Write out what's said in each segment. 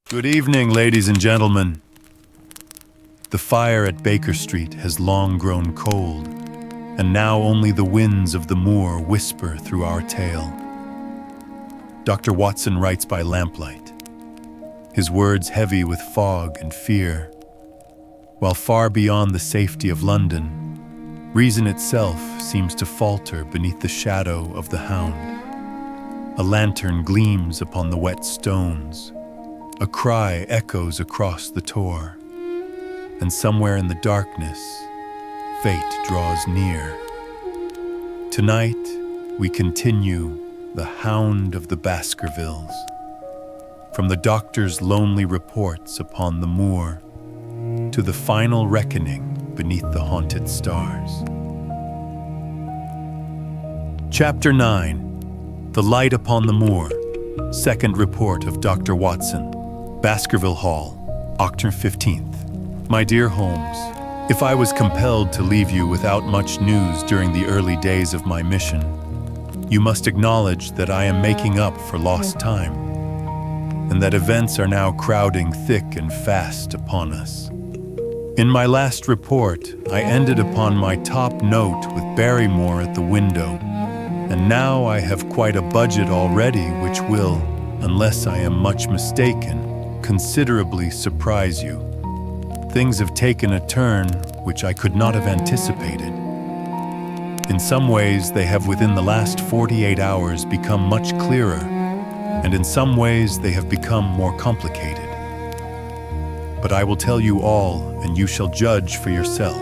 Good evening, ladies and gentlemen. The fire at Baker Street has long grown cold, and now only the winds of the moor whisper through our tale. Dr. Watson writes by lamplight, his words heavy with fog and fear, while far beyond the safety of London, reason itself seems to falter beneath the shadow of the Hound. A lantern gleams upon the wet stones. A cry echoes across the tor, and somewhere in the darkness, fate draws near. Tonight, we continue the Hound of the Baskervilles, from the doctor's lonely reports upon the moor to the final reckoning beneath the haunted stars. Chapter 9, The Light upon the Moor, Second Report of Dr. Watson. Baskerville Hall, October 15th. My dear Holmes, if I was compelled to leave you without much news during the early days of my mission, you must acknowledge that I am making up for lost time, and that events are now crowding thick and fast upon us. In my last report, I ended upon my top note with Barrymore at the window, and now I have quite a budget already which will, unless I am much mistaken, considerably surprise you. Things have taken a turn which I could not have anticipated. In some ways, they have within the last 48 hours become much clearer, and in some ways they have become more complicated. But I will tell you all, and you shall judge for yourself.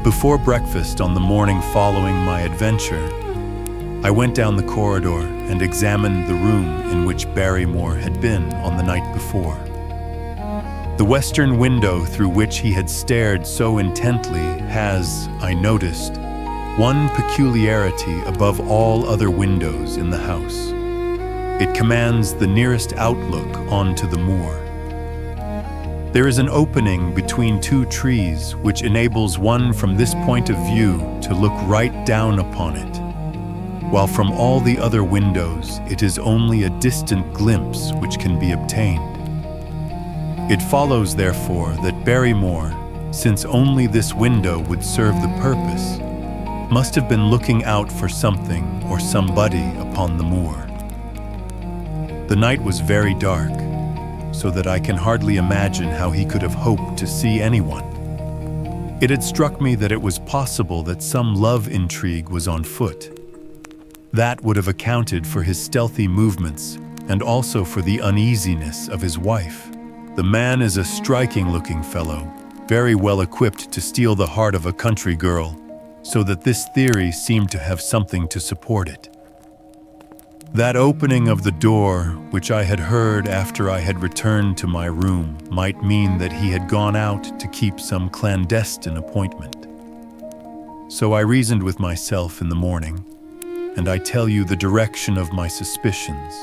Before breakfast on the morning following my adventure, I went down the corridor and examined the room in which Barrymore had been on the night before. The western window through which he had stared so intently has, I noticed, one peculiarity above all other windows in the house. It commands the nearest outlook onto the moor. There is an opening between two trees which enables one from this point of view to look right down upon it, while from all the other windows it is only a distant glimpse which can be obtained. It follows, therefore, that Barrymore, since only this window would serve the purpose, must have been looking out for something or somebody upon the moor. The night was very dark, so that I can hardly imagine how he could have hoped to see anyone. It had struck me that it was possible that some love intrigue was on foot. That would have accounted for his stealthy movements and also for the uneasiness of his wife. The man is a striking-looking fellow, very well equipped to steal the heart of a country girl, so that this theory seemed to have something to support it. That opening of the door, which I had heard after I had returned to my room, might mean that he had gone out to keep some clandestine appointment. So I reasoned with myself in the morning, and I tell you the direction of my suspicions,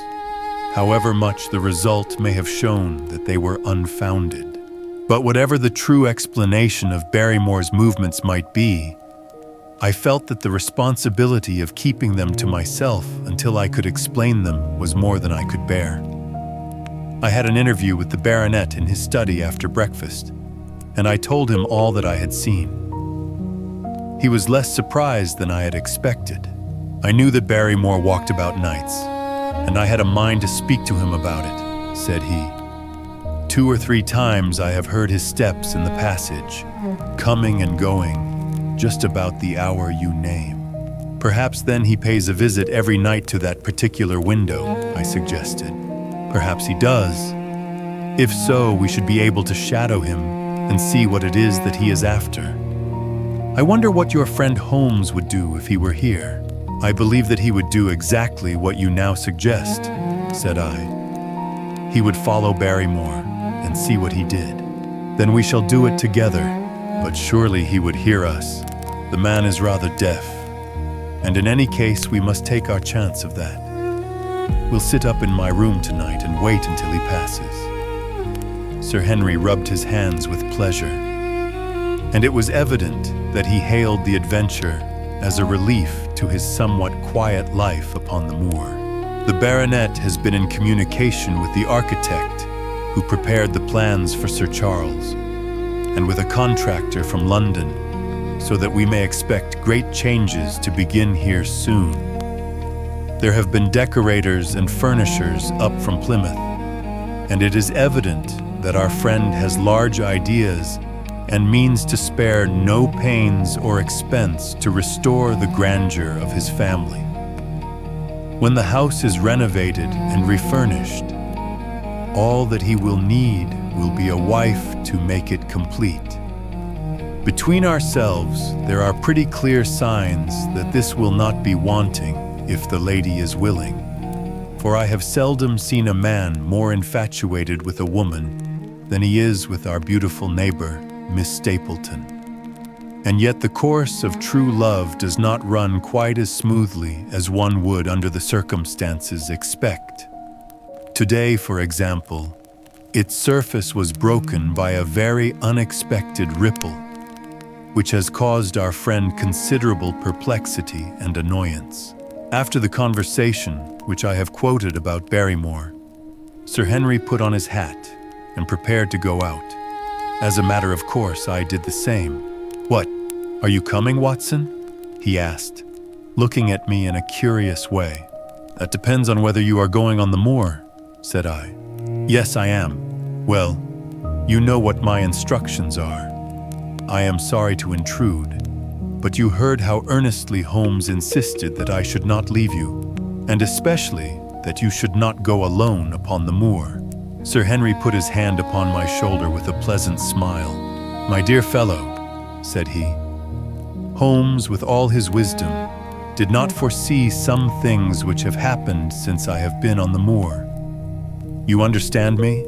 however much the result may have shown that they were unfounded. But whatever the true explanation of Barrymore's movements might be, I felt that the responsibility of keeping them to myself until I could explain them was more than I could bear. I had an interview with the baronet in his study after breakfast, and I told him all that I had seen. He was less surprised than I had expected. I knew that Barrymore walked about nights, and I had a mind to speak to him about it, said he. 2 or 3 times I have heard his steps in the passage, coming and going, just about the hour you name. Perhaps then he pays a visit every night to that particular window, I suggested. Perhaps he does. If so, we should be able to shadow him and see what it is that he is after. I wonder what your friend Holmes would do if he were here. I believe that he would do exactly what you now suggest, said I. He would follow Barrymore and see what he did. Then we shall do it together, but surely he would hear us. The man is rather deaf, and in any case we must take our chance of that. We'll sit up in my room tonight and wait until he passes. Sir Henry rubbed his hands with pleasure, and it was evident that he hailed the adventure as a relief to his somewhat quiet life upon the moor. The baronet has been in communication with the architect who prepared the plans for Sir Charles, and with a contractor from London, so that we may expect great changes to begin here soon. There have been decorators and furnishers up from Plymouth, and it is evident that our friend has large ideas and means to spare no pains or expense to restore the grandeur of his family. When the house is renovated and refurnished, all that he will need will be a wife to make it complete. Between ourselves, there are pretty clear signs that this will not be wanting if the lady is willing, for I have seldom seen a man more infatuated with a woman than he is with our beautiful neighbor, Miss Stapleton. And yet the course of true love does not run quite as smoothly as one would under the circumstances expect. Today, for example, its surface was broken by a very unexpected ripple, which has caused our friend considerable perplexity and annoyance. After the conversation, which I have quoted about Barrymore, Sir Henry put on his hat and prepared to go out. As a matter of course, I did the same. "What, are you coming, Watson?" he asked, looking at me in a curious way. "That depends on whether you are going on the moor," said I. "Yes, I am." "Well, you know what my instructions are. I am sorry to intrude, but you heard how earnestly Holmes insisted that I should not leave you, and especially that you should not go alone upon the moor." Sir Henry put his hand upon my shoulder with a pleasant smile. "My dear fellow," said he, "Holmes, with all his wisdom, did not foresee some things which have happened since I have been on the moor. You understand me?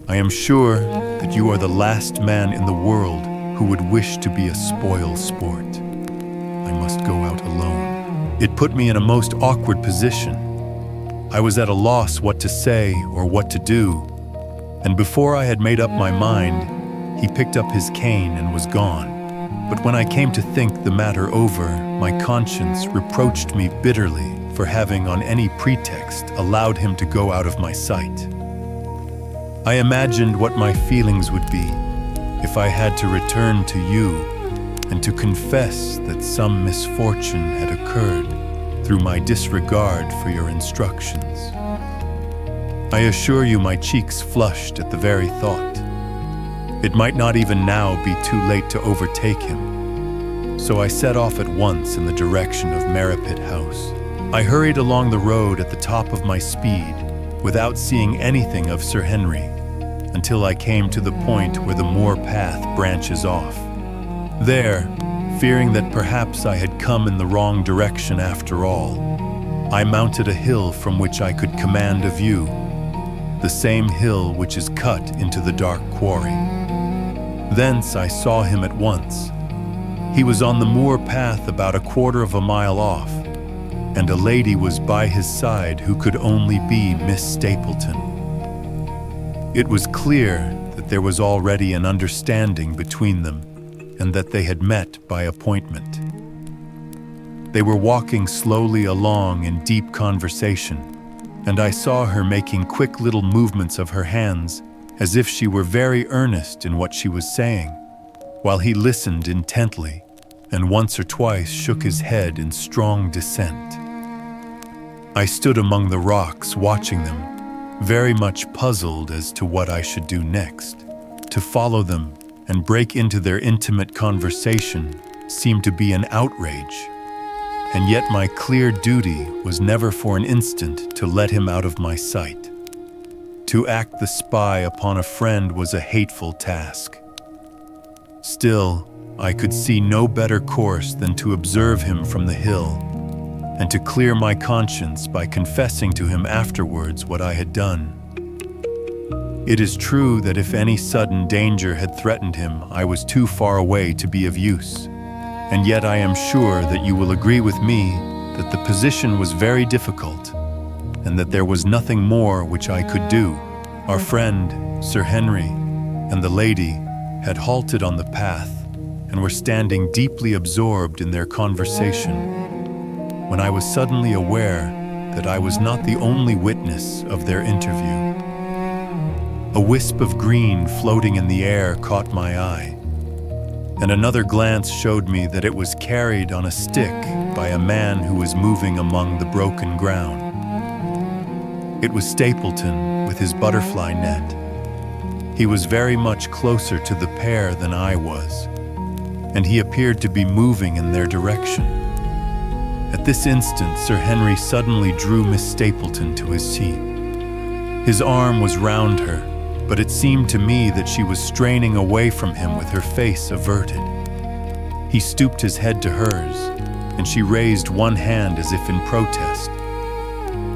I am sure that you are the last man in the world who would wish to be a spoil sport. I must go out alone." It put me in a most awkward position. I was at a loss what to say or what to do, and before I had made up my mind, he picked up his cane and was gone. But when I came to think the matter over, my conscience reproached me bitterly for having on any pretext allowed him to go out of my sight. I imagined what my feelings would be if I had to return to you and to confess that some misfortune had occurred through my disregard for your instructions. I assure you my cheeks flushed at the very thought. It might not even now be too late to overtake him. So I set off at once in the direction of Merripit House. I hurried along the road at the top of my speed without seeing anything of Sir Henry until I came to the point where the moor path branches off. There, fearing that perhaps I had come in the wrong direction after all, I mounted a hill from which I could command a view, the same hill which is cut into the dark quarry. Thence I saw him at once. He was on the moor path about a quarter of a mile off, and a lady was by his side who could only be Miss Stapleton. It was clear that there was already an understanding between them, and that they had met by appointment. They were walking slowly along in deep conversation, and I saw her making quick little movements of her hands as if she were very earnest in what she was saying, while he listened intently and once or twice shook his head in strong dissent. I stood among the rocks watching them, very much puzzled as to what I should do next. To follow them and break into their intimate conversation seemed to be an outrage, and yet my clear duty was never for an instant to let him out of my sight. To act the spy upon a friend was a hateful task. Still, I could see no better course than to observe him from the hill, and to clear my conscience by confessing to him afterwards what I had done. It is true that if any sudden danger had threatened him, I was too far away to be of use, and yet I am sure that you will agree with me that the position was very difficult, and that there was nothing more which I could do. Our friend, Sir Henry, and the lady had halted on the path and were standing deeply absorbed in their conversation, when I was suddenly aware that I was not the only witness of their interview. A wisp of green floating in the air caught my eye, and another glance showed me that it was carried on a stick by a man who was moving among the broken ground. It was Stapleton with his butterfly net. He was very much closer to the pair than I was, and he appeared to be moving in their direction. At this instant, Sir Henry suddenly drew Miss Stapleton to his seat. His arm was round her, but it seemed to me that she was straining away from him with her face averted. He stooped his head to hers, and she raised one hand as if in protest.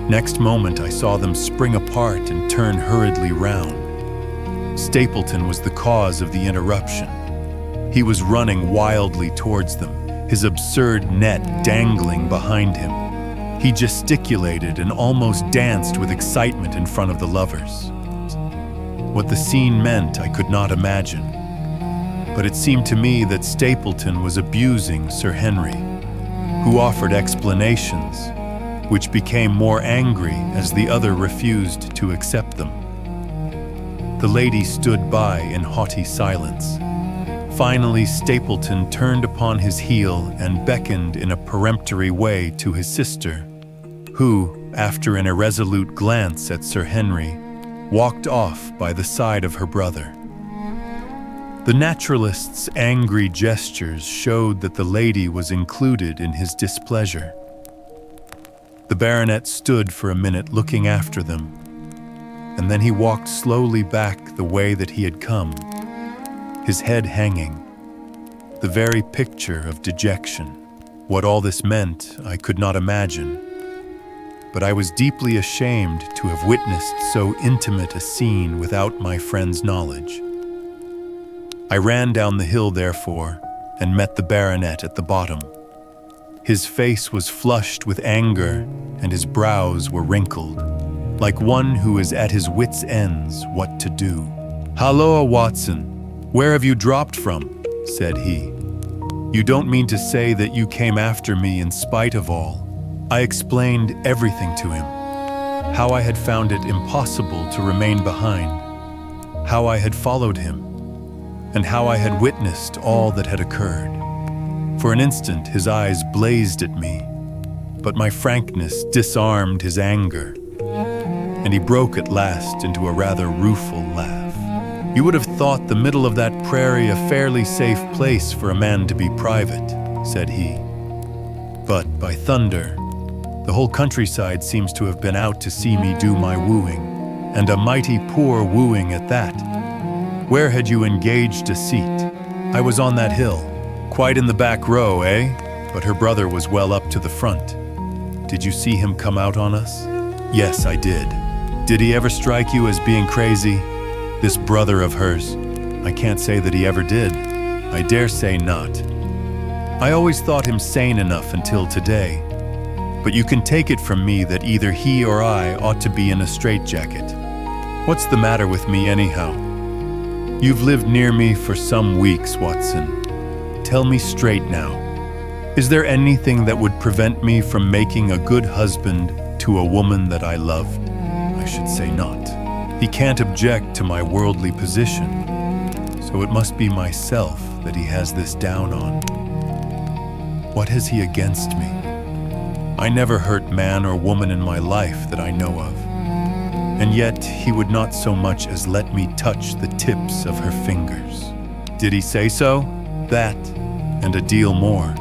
Next moment, I saw them spring apart and turn hurriedly round. Stapleton was the cause of the interruption. He was running wildly towards them, his absurd net dangling behind him. He gesticulated and almost danced with excitement in front of the lovers. What the scene meant, I could not imagine, but it seemed to me that Stapleton was abusing Sir Henry, who offered explanations, which became more angry as the other refused to accept them. The lady stood by in haughty silence. Finally, Stapleton turned upon his heel and beckoned in a peremptory way to his sister, who, after an irresolute glance at Sir Henry, walked off by the side of her brother. The naturalist's angry gestures showed that the lady was included in his displeasure. The baronet stood for a minute looking after them, and then he walked slowly back the way that he had come, his head hanging, the very picture of dejection. What all this meant, I could not imagine, but I was deeply ashamed to have witnessed so intimate a scene without my friend's knowledge. I ran down the hill, therefore, and met the baronet at the bottom. His face was flushed with anger, and his brows were wrinkled, like one who is at his wits' ends what to do. "Halloa, Watson, where have you dropped from?" said he. "You don't mean to say that you came after me in spite of all?" I explained everything to him, how I had found it impossible to remain behind, how I had followed him, and how I had witnessed all that had occurred. For an instant, his eyes blazed at me, but my frankness disarmed his anger, and he broke at last into a rather rueful laugh. "You would have thought the middle of that prairie a fairly safe place for a man to be private," said he. "But, by thunder, the whole countryside seems to have been out to see me do my wooing, and a mighty poor wooing at that. Where had you engaged a seat?" "I was on that hill." "Quite in the back row, eh?" But her brother was well up to the front. "Did you see him come out on us?" "Yes, I did." "Did he ever strike you as being crazy?" "This brother of hers? I can't say that he ever did." "I dare say not. I always thought him sane enough until today. But you can take it from me that either he or I ought to be in a straitjacket. What's the matter with me anyhow? You've lived near me for some weeks, Watson. Tell me straight now. Is there anything that would prevent me from making a good husband to a woman that I loved? I should say not. He can't object to my worldly position, so it must be myself that he has this down on. What has he against me? I never hurt man or woman in my life that I know of, and yet he would not so much as let me touch the tips of her fingers. Did he say so? That, and a deal more.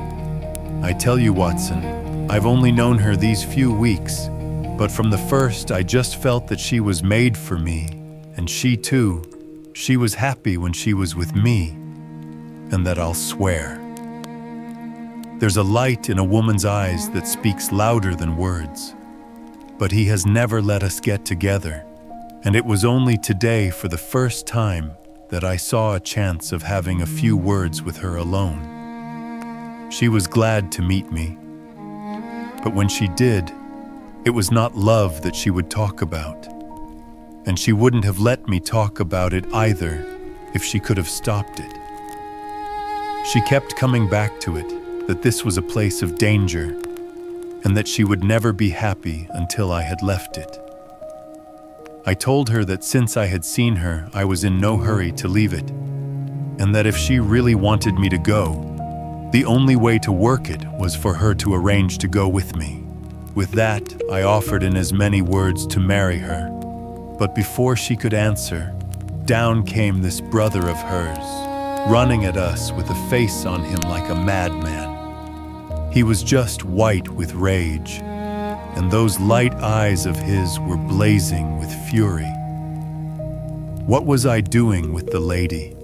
I tell you, Watson, I've only known her these few weeks, but from the first I just felt that she was made for me, and she too, she was happy when she was with me, and that I'll swear. There's a light in a woman's eyes that speaks louder than words, but he has never let us get together, and it was only today for the first time that I saw a chance of having a few words with her alone. She was glad to meet me, but when she did, it was not love that she would talk about, and she wouldn't have let me talk about it either if she could have stopped it. She kept coming back to it, that this was a place of danger, and that she would never be happy until I had left it. I told her that since I had seen her, I was in no hurry to leave it, and that if she really wanted me to go, the only way to work it was for her to arrange to go with me. With that, I offered in as many words to marry her. But before she could answer, down came this brother of hers, running at us with a face on him like a madman. He was just white with rage, and those light eyes of his were blazing with fury. What was I doing with the lady?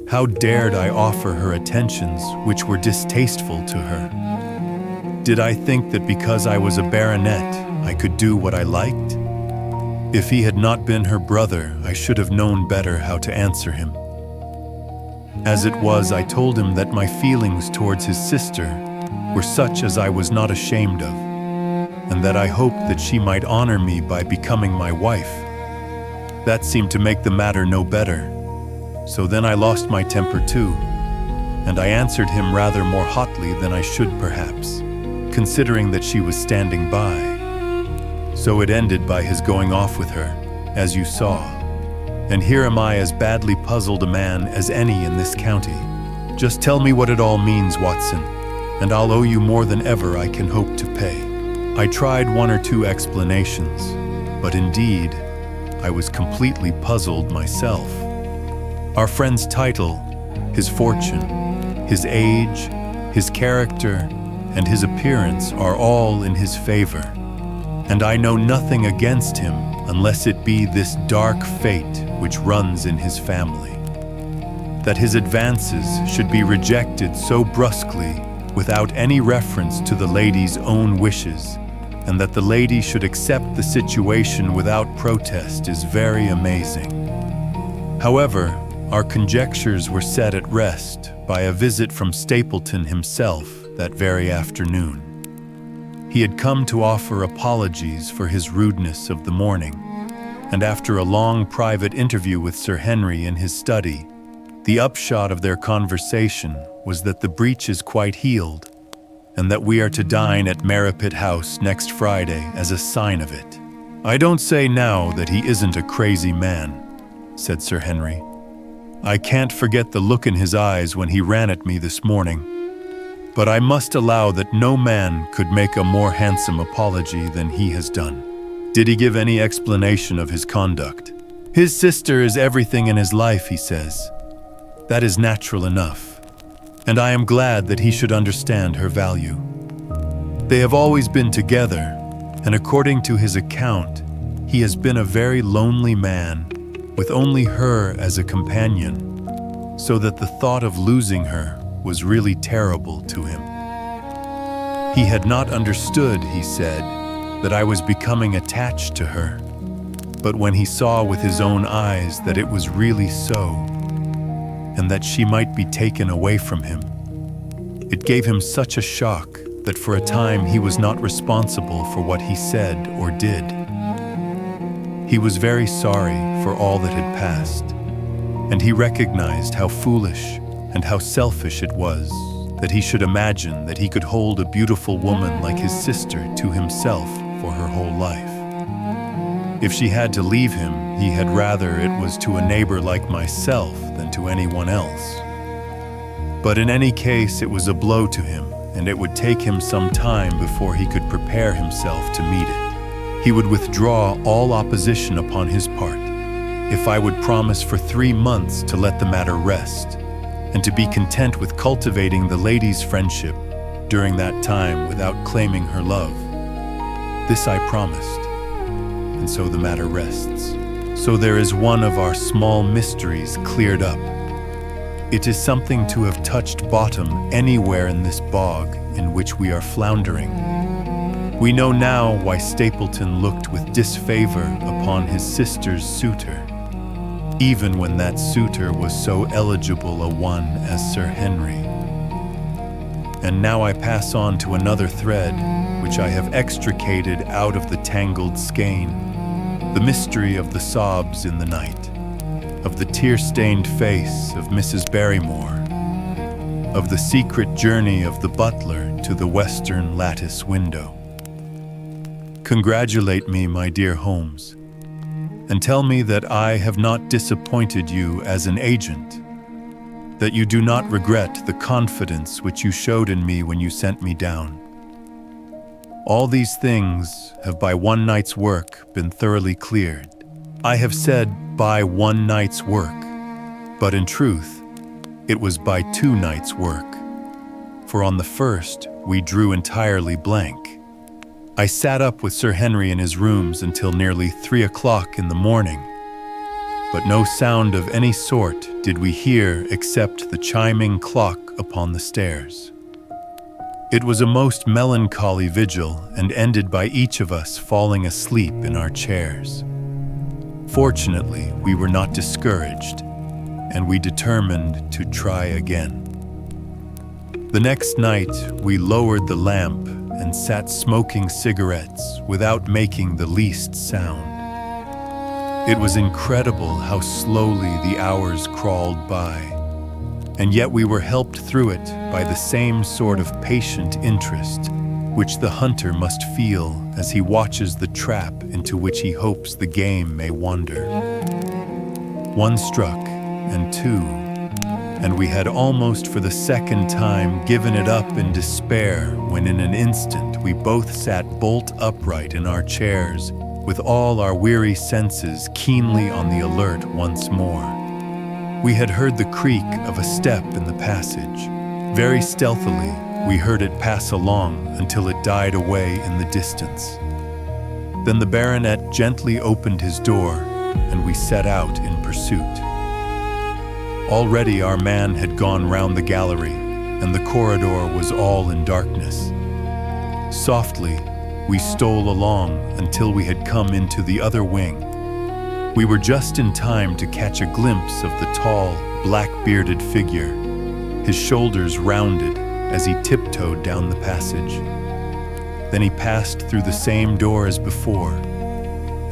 How dared I offer her attentions which were distasteful to her? Did I think that because I was a baronet, I could do what I liked? If he had not been her brother, I should have known better how to answer him. As it was, I told him that my feelings towards his sister were such as I was not ashamed of, and that I hoped that she might honor me by becoming my wife. That seemed to make the matter no better. So then I lost my temper too, and I answered him rather more hotly than I should perhaps, considering that she was standing by. So it ended by his going off with her, as you saw. And here am I as badly puzzled a man as any in this county. Just tell me what it all means, Watson, and I'll owe you more than ever I can hope to pay. I tried one or two explanations, but indeed, I was completely puzzled myself. Our friend's title, his fortune, his age, his character, and his appearance are all in his favor, and I know nothing against him unless it be this dark fate which runs in his family. That his advances should be rejected so brusquely without any reference to the lady's own wishes, and that the lady should accept the situation without protest is very amazing. However, our conjectures were set at rest by a visit from Stapleton himself that very afternoon. He had come to offer apologies for his rudeness of the morning, and after a long private interview with Sir Henry in his study, the upshot of their conversation was that the breach is quite healed, and that we are to dine at Merripit House next Friday as a sign of it. I don't say now that he isn't a crazy man, said Sir Henry. I can't forget the look in his eyes when he ran at me this morning, but I must allow that no man could make a more handsome apology than he has done. Did he give any explanation of his conduct? His sister is everything in his life, he says. That is natural enough, and I am glad that he should understand her value. They have always been together, and according to his account, he has been a very lonely man, with only her as a companion, so that the thought of losing her was really terrible to him. He had not understood, he said, that I was becoming attached to her, but when he saw with his own eyes that it was really so, and that she might be taken away from him, it gave him such a shock that for a time he was not responsible for what he said or did. He was very sorry for all that had passed, and he recognized how foolish and how selfish it was that he should imagine that he could hold a beautiful woman like his sister to himself for her whole life. If she had to leave him, he had rather it was to a neighbor like myself than to anyone else. But in any case, it was a blow to him, and it would take him some time before he could prepare himself to meet it. He would withdraw all opposition upon his part, if I would promise for 3 months to let the matter rest, and to be content with cultivating the lady's friendship during that time without claiming her love. This I promised, and so the matter rests. So there is one of our small mysteries cleared up. It is something to have touched bottom anywhere in this bog in which we are floundering. We know now why Stapleton looked with disfavor upon his sister's suitor, even when that suitor was so eligible a one as Sir Henry. And now I pass on to another thread, which I have extricated out of the tangled skein, the mystery of the sobs in the night, of the tear-stained face of Mrs. Barrymore, of the secret journey of the butler to the western lattice window. Congratulate me, my dear Holmes. and tell me that I have not disappointed you as an agent, that you do not regret the confidence which you showed in me when you sent me down. All these things have by one night's work been thoroughly cleared. I have said by one night's work, but in truth, it was by 2 nights' work. For on the first, we drew entirely blank. I sat up with Sir Henry in his rooms until nearly 3 o'clock in the morning, but no sound of any sort did we hear except the chiming clock upon the stairs. It was a most melancholy vigil and ended by each of us falling asleep in our chairs. Fortunately, we were not discouraged, and we determined to try again. The next night, we lowered the lamp and sat smoking cigarettes without making the least sound. It was incredible how slowly the hours crawled by, and yet we were helped through it by the same sort of patient interest which the hunter must feel as he watches the trap into which he hopes the game may wander. 1 struck, and 2, and we had almost for the second time given it up in despair when in an instant we both sat bolt upright in our chairs with all our weary senses keenly on the alert once more. We had heard the creak of a step in the passage. Very stealthily, we heard it pass along until it died away in the distance. Then the baronet gently opened his door, and we set out in pursuit. Already our man had gone round the gallery, and the corridor was all in darkness. Softly, we stole along until we had come into the other wing. We were just in time to catch a glimpse of the tall, black-bearded figure, his shoulders rounded as he tiptoed down the passage. Then he passed through the same door as before,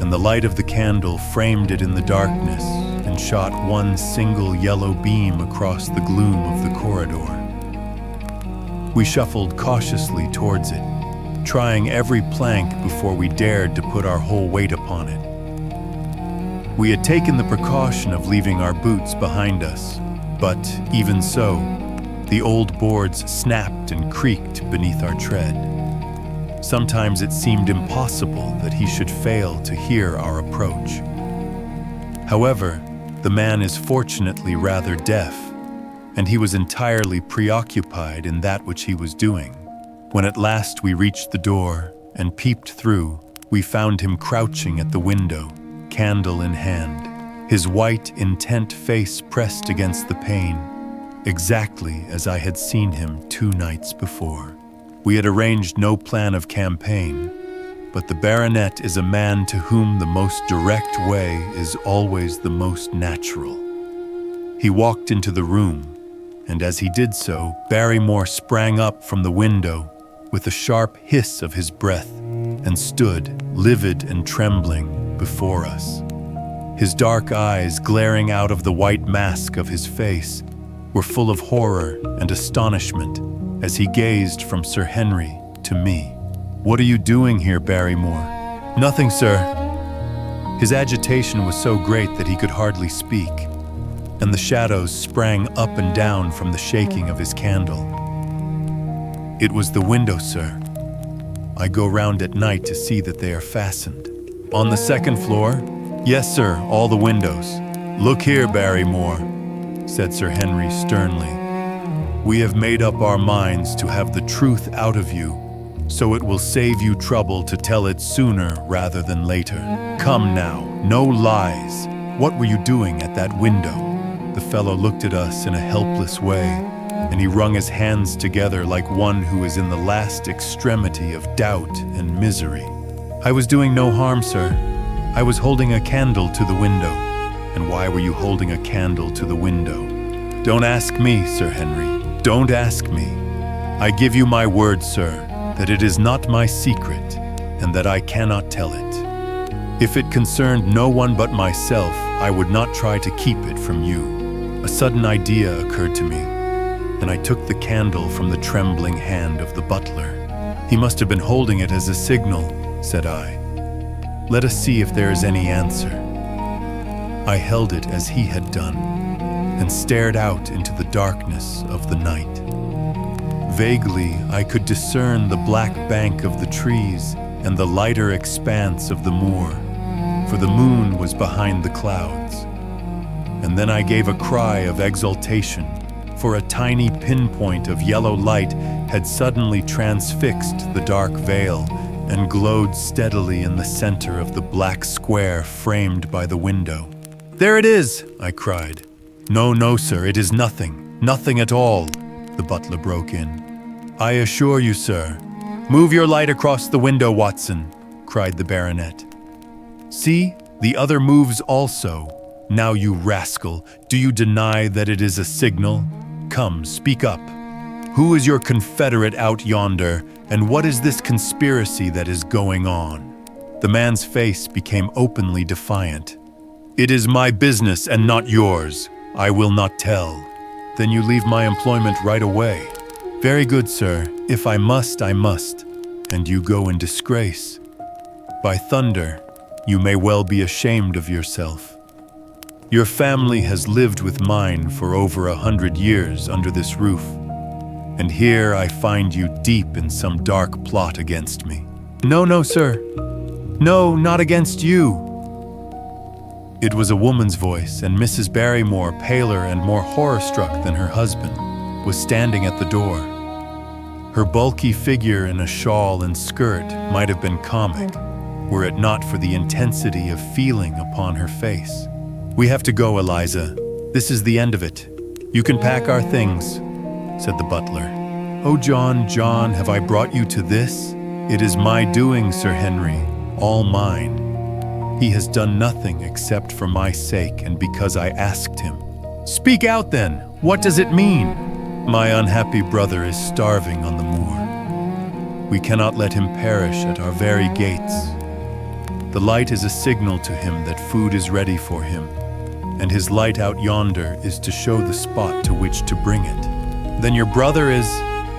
and the light of the candle framed it in the darkness and shot one single yellow beam across the gloom of the corridor. We shuffled cautiously towards it, trying every plank before we dared to put our whole weight upon it. We had taken the precaution of leaving our boots behind us, but even so, the old boards snapped and creaked beneath our tread. Sometimes it seemed impossible that he should fail to hear our approach. However, the man is fortunately rather deaf, and he was entirely preoccupied in that which he was doing. When at last we reached the door and peeped through, we found him crouching at the window, candle in hand, his white, intent face pressed against the pane, exactly as I had seen him 2 nights before. We had arranged no plan of campaign, but the baronet is a man to whom the most direct way is always the most natural. He walked into the room, and as he did so, Barrymore sprang up from the window with a sharp hiss of his breath and stood, livid and trembling, before us. His dark eyes, glaring out of the white mask of his face, were full of horror and astonishment as he gazed from Sir Henry to me. "What are you doing here, Barrymore?" "Nothing, sir." His agitation was so great that he could hardly speak, and the shadows sprang up and down from the shaking of his candle. "It was the window, sir. I go round at night to see that they are fastened." "On the 2nd floor?" "Yes, sir, all the windows." "Look here, Barrymore," said Sir Henry sternly. "We have made up our minds to have the truth out of you, so it will save you trouble to tell it sooner rather than later. Come now, no lies. What were you doing at that window?" The fellow looked at us in a helpless way, and he wrung his hands together like one who is in the last extremity of doubt and misery. "I was doing no harm, sir. I was holding a candle to the window." "And why were you holding a candle to the window?" "Don't ask me, Sir Henry. Don't ask me. I give you my word, sir, that it is not my secret, and that I cannot tell it. If it concerned no one but myself, I would not try to keep it from you." A sudden idea occurred to me, and I took the candle from the trembling hand of the butler. "He must have been holding it as a signal," said I. "Let us see if there is any answer." I held it as he had done, and stared out into the darkness of the night. Vaguely, I could discern the black bank of the trees and the lighter expanse of the moor, for the moon was behind the clouds. And then I gave a cry of exultation, for a tiny pinpoint of yellow light had suddenly transfixed the dark veil and glowed steadily in the center of the black square framed by the window. "There it is!" I cried. "No, no, sir, it is nothing, nothing at all," the butler broke in. "I assure you, sir." "Move your light across the window, Watson," cried the baronet. "See, the other moves also. Now, you rascal, do you deny that it is a signal? Come, speak up. Who is your confederate out yonder, and what is this conspiracy that is going on?" The man's face became openly defiant. "It is my business and not yours. I will not tell." "Then you leave my employment right away." "Very good, sir. If I must, I must. And you go in disgrace. By thunder, you may well be ashamed of yourself. Your family has lived with mine for over 100 years under this roof, and here I find you deep in some dark plot against me." "No, no, sir. No, not against you." It was a woman's voice, and Mrs. Barrymore, paler and more horror-struck than her husband, was standing at the door. Her bulky figure in a shawl and skirt might have been comic, were it not for the intensity of feeling upon her face. "We have to go, Eliza. This is the end of it. You can pack our things," said the butler. "Oh, John, John, have I brought you to this? It is my doing, Sir Henry, all mine. He has done nothing except for my sake and because I asked him." "Speak out then! What does it mean?" "My unhappy brother is starving on the moor. We cannot let him perish at our very gates. The light is a signal to him that food is ready for him, and his light out yonder is to show the spot to which to bring it." "Then your brother is—"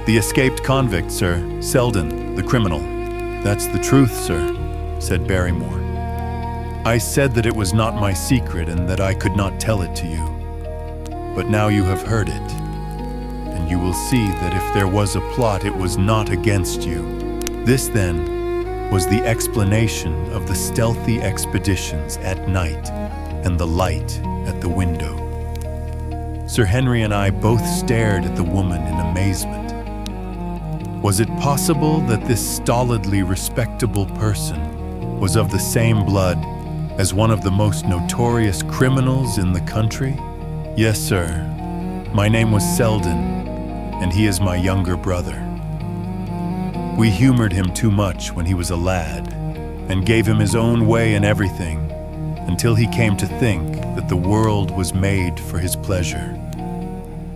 "The escaped convict, sir. Selden, the criminal." "That's the truth, sir," said Barrymore. "I said that it was not my secret and that I could not tell it to you. But now you have heard it, and you will see that if there was a plot, it was not against you." This, then, was the explanation of the stealthy expeditions at night and the light at the window. Sir Henry and I both stared at the woman in amazement. Was it possible that this stolidly respectable person was of the same blood as one of the most notorious criminals in the country? "Yes, sir. My name was Selden, and he is my younger brother. We humored him too much when he was a lad, and gave him his own way in everything, until he came to think that the world was made for his pleasure,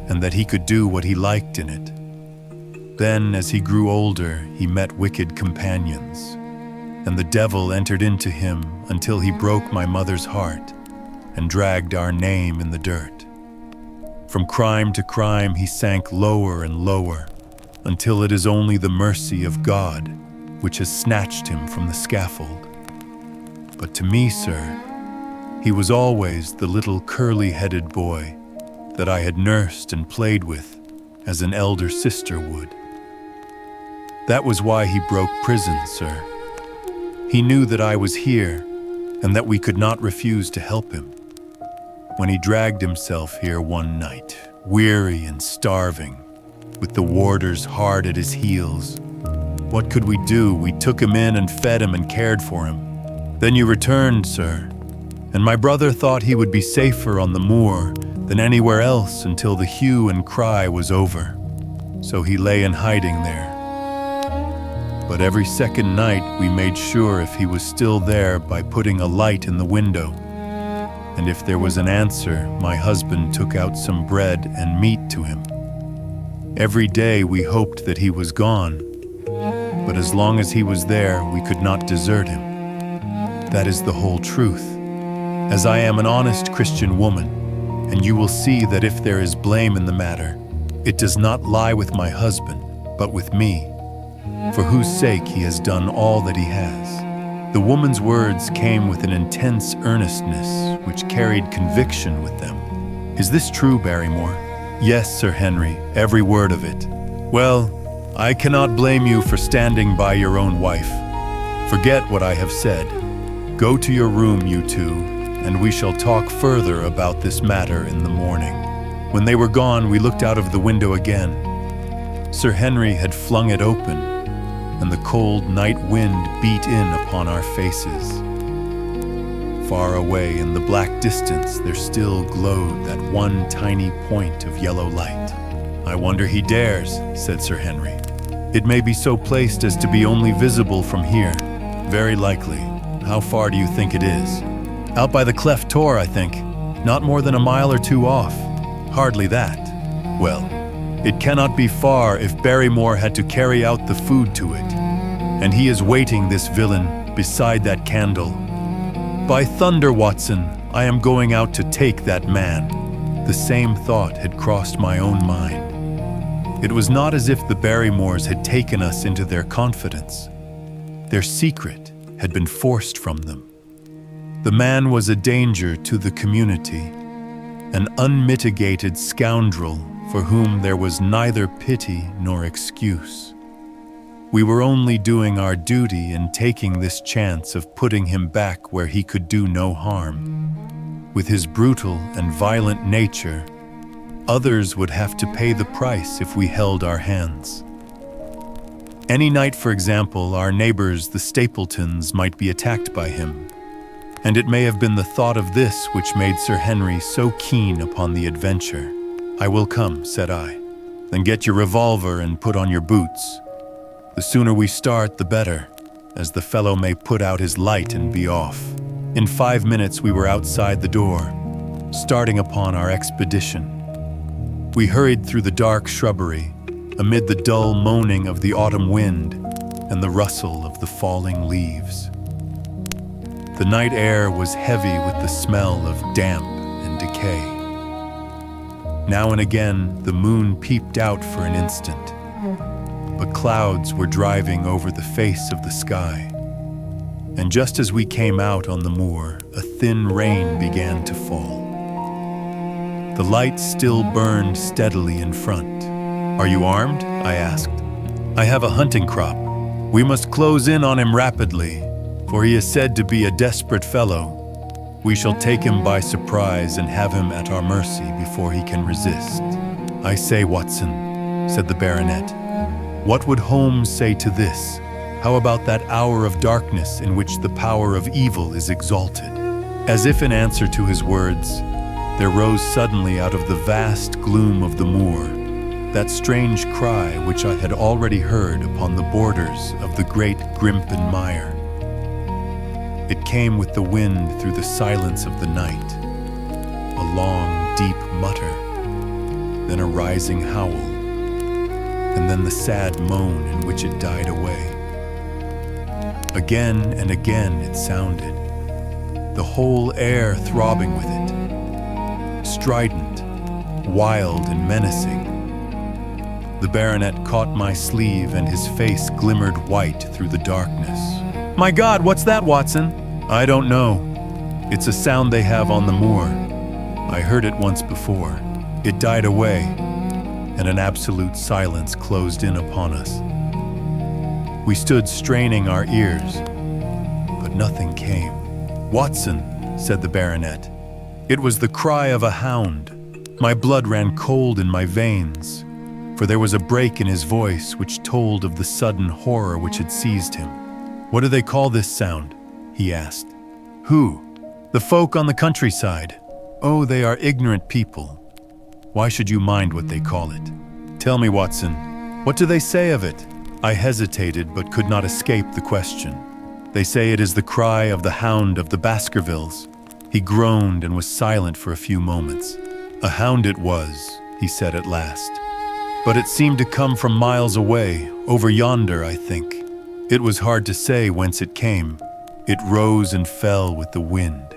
and that he could do what he liked in it. Then, as he grew older, he met wicked companions, and the devil entered into him until he broke my mother's heart and dragged our name in the dirt. From crime to crime, he sank lower and lower, until it is only the mercy of God which has snatched him from the scaffold. But to me, sir, he was always the little curly-headed boy that I had nursed and played with as an elder sister would. That was why he broke prison, sir. He knew that I was here and that we could not refuse to help him. When he dragged himself here one night, weary and starving, with the warders hard at his heels, what could we do? We took him in and fed him and cared for him. Then you returned, sir, and my brother thought he would be safer on the moor than anywhere else until the hue and cry was over. So he lay in hiding there. But every second night we made sure if he was still there by putting a light in the window. And if there was an answer, my husband took out some bread and meat to him. Every day we hoped that he was gone, but as long as he was there, we could not desert him. That is the whole truth. As I am an honest Christian woman, and you will see that if there is blame in the matter, it does not lie with my husband, but with me, for whose sake he has done all that he has. The woman's words came with an intense earnestness, which carried conviction with them. Is this true, Barrymore? Yes, Sir Henry, every word of it. Well, I cannot blame you for standing by your own wife. Forget what I have said. Go to your room, you two, and we shall talk further about this matter in the morning. When they were gone, we looked out of the window again. Sir Henry had flung it open, and the cold night wind beat in upon our faces. Far away in the black distance, there still glowed that one tiny point of yellow light. I wonder he dares, said Sir Henry. It may be so placed as to be only visible from here. Very likely. How far do you think it is? Out by the Cleft Tor, I think. Not more than a mile or two off. Hardly that. Well, it cannot be far if Barrymore had to carry out the food to it. And he is waiting, this villain, beside that candle. By thunder, Watson, I am going out to take that man. The same thought had crossed my own mind. It was not as if the Barrymores had taken us into their confidence. Their secret had been forced from them. The man was a danger to the community, an unmitigated scoundrel for whom there was neither pity nor excuse. We were only doing our duty in taking this chance of putting him back where he could do no harm. With his brutal and violent nature, others would have to pay the price if we held our hands. Any night, for example, our neighbors, the Stapletons, might be attacked by him. And it may have been the thought of this which made Sir Henry so keen upon the adventure. I will come, said I. Then get your revolver and put on your boots. The sooner we start, the better, as the fellow may put out his light and be off. In 5 minutes we were outside the door, starting upon our expedition. We hurried through the dark shrubbery, amid the dull moaning of the autumn wind and the rustle of the falling leaves. The night air was heavy with the smell of damp and decay. Now and again, the moon peeped out for an instant, but clouds were driving over the face of the sky. And just as we came out on the moor, a thin rain began to fall. The light still burned steadily in front. Are you armed? I asked. I have a hunting crop. We must close in on him rapidly, for he is said to be a desperate fellow. We shall take him by surprise and have him at our mercy before he can resist. I say, Watson, said the baronet, what would Holmes say to this? How about that hour of darkness in which the power of evil is exalted? As if in answer to his words, there rose suddenly out of the vast gloom of the moor that strange cry which I had already heard upon the borders of the great Grimpen Mire. It came with the wind through the silence of the night, a long, deep mutter, then a rising howl, and then the sad moan in which it died away. Again and again it sounded, the whole air throbbing with it, strident, wild and menacing. The baronet caught my sleeve and his face glimmered white through the darkness. My God, what's that, Watson? I don't know. It's a sound they have on the moor. I heard it once before. It died away, and an absolute silence closed in upon us. We stood straining our ears, but nothing came. Watson, said the baronet. It was the cry of a hound. My blood ran cold in my veins, for there was a break in his voice which told of the sudden horror which had seized him. What do they call this sound? He asked. Who? The folk on the countryside. Oh, they are ignorant people. Why should you mind what they call it? Tell me, Watson, what do they say of it? I hesitated but could not escape the question. They say it is the cry of the Hound of the Baskervilles. He groaned and was silent for a few moments. A hound it was, he said at last. But it seemed to come from miles away, over yonder, I think. It was hard to say whence it came. It rose and fell with the wind.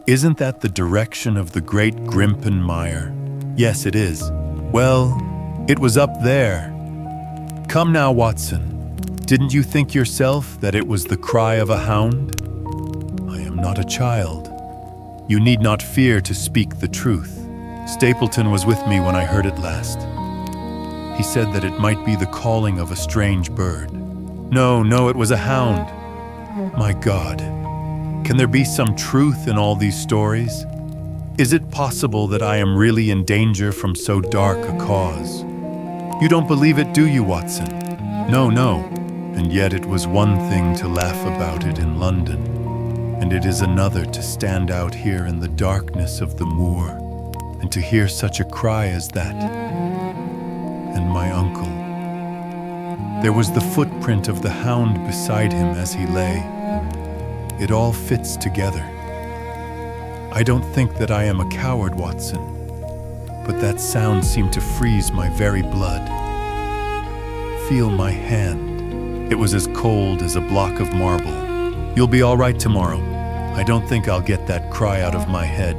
Isn't that the direction of the great Grimpen Mire? Yes, it is. Well, it was up there. Come now, Watson. Didn't you think yourself that it was the cry of a hound? I am not a child. You need not fear to speak the truth. Stapleton was with me when I heard it last. He said that it might be the calling of a strange bird. No, it was a hound. My God, can there be some truth in all these stories? Is it possible that I am really in danger from so dark a cause? You don't believe it, do you, Watson? No. And yet it was one thing to laugh about it in London, and it is another to stand out here in the darkness of the moor and to hear such a cry as that. And my uncle. There was the footprint of the hound beside him as he lay. It all fits together. I don't think that I am a coward, Watson, but that sound seemed to freeze my very blood. Feel my hand. It was as cold as a block of marble. You'll be all right tomorrow. I don't think I'll get that cry out of my head.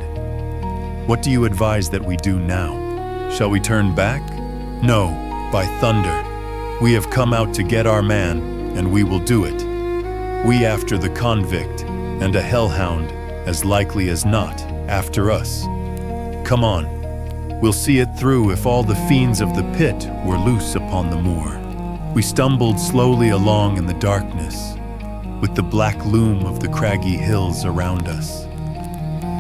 What do you advise that we do now? Shall we turn back? No, by thunder. We have come out to get our man, and we will do it. We after the convict, and a hellhound, as likely as not, after us. Come on. We'll see it through if all the fiends of the pit were loose upon the moor. We stumbled slowly along in the darkness, with the black loom of the craggy hills around us,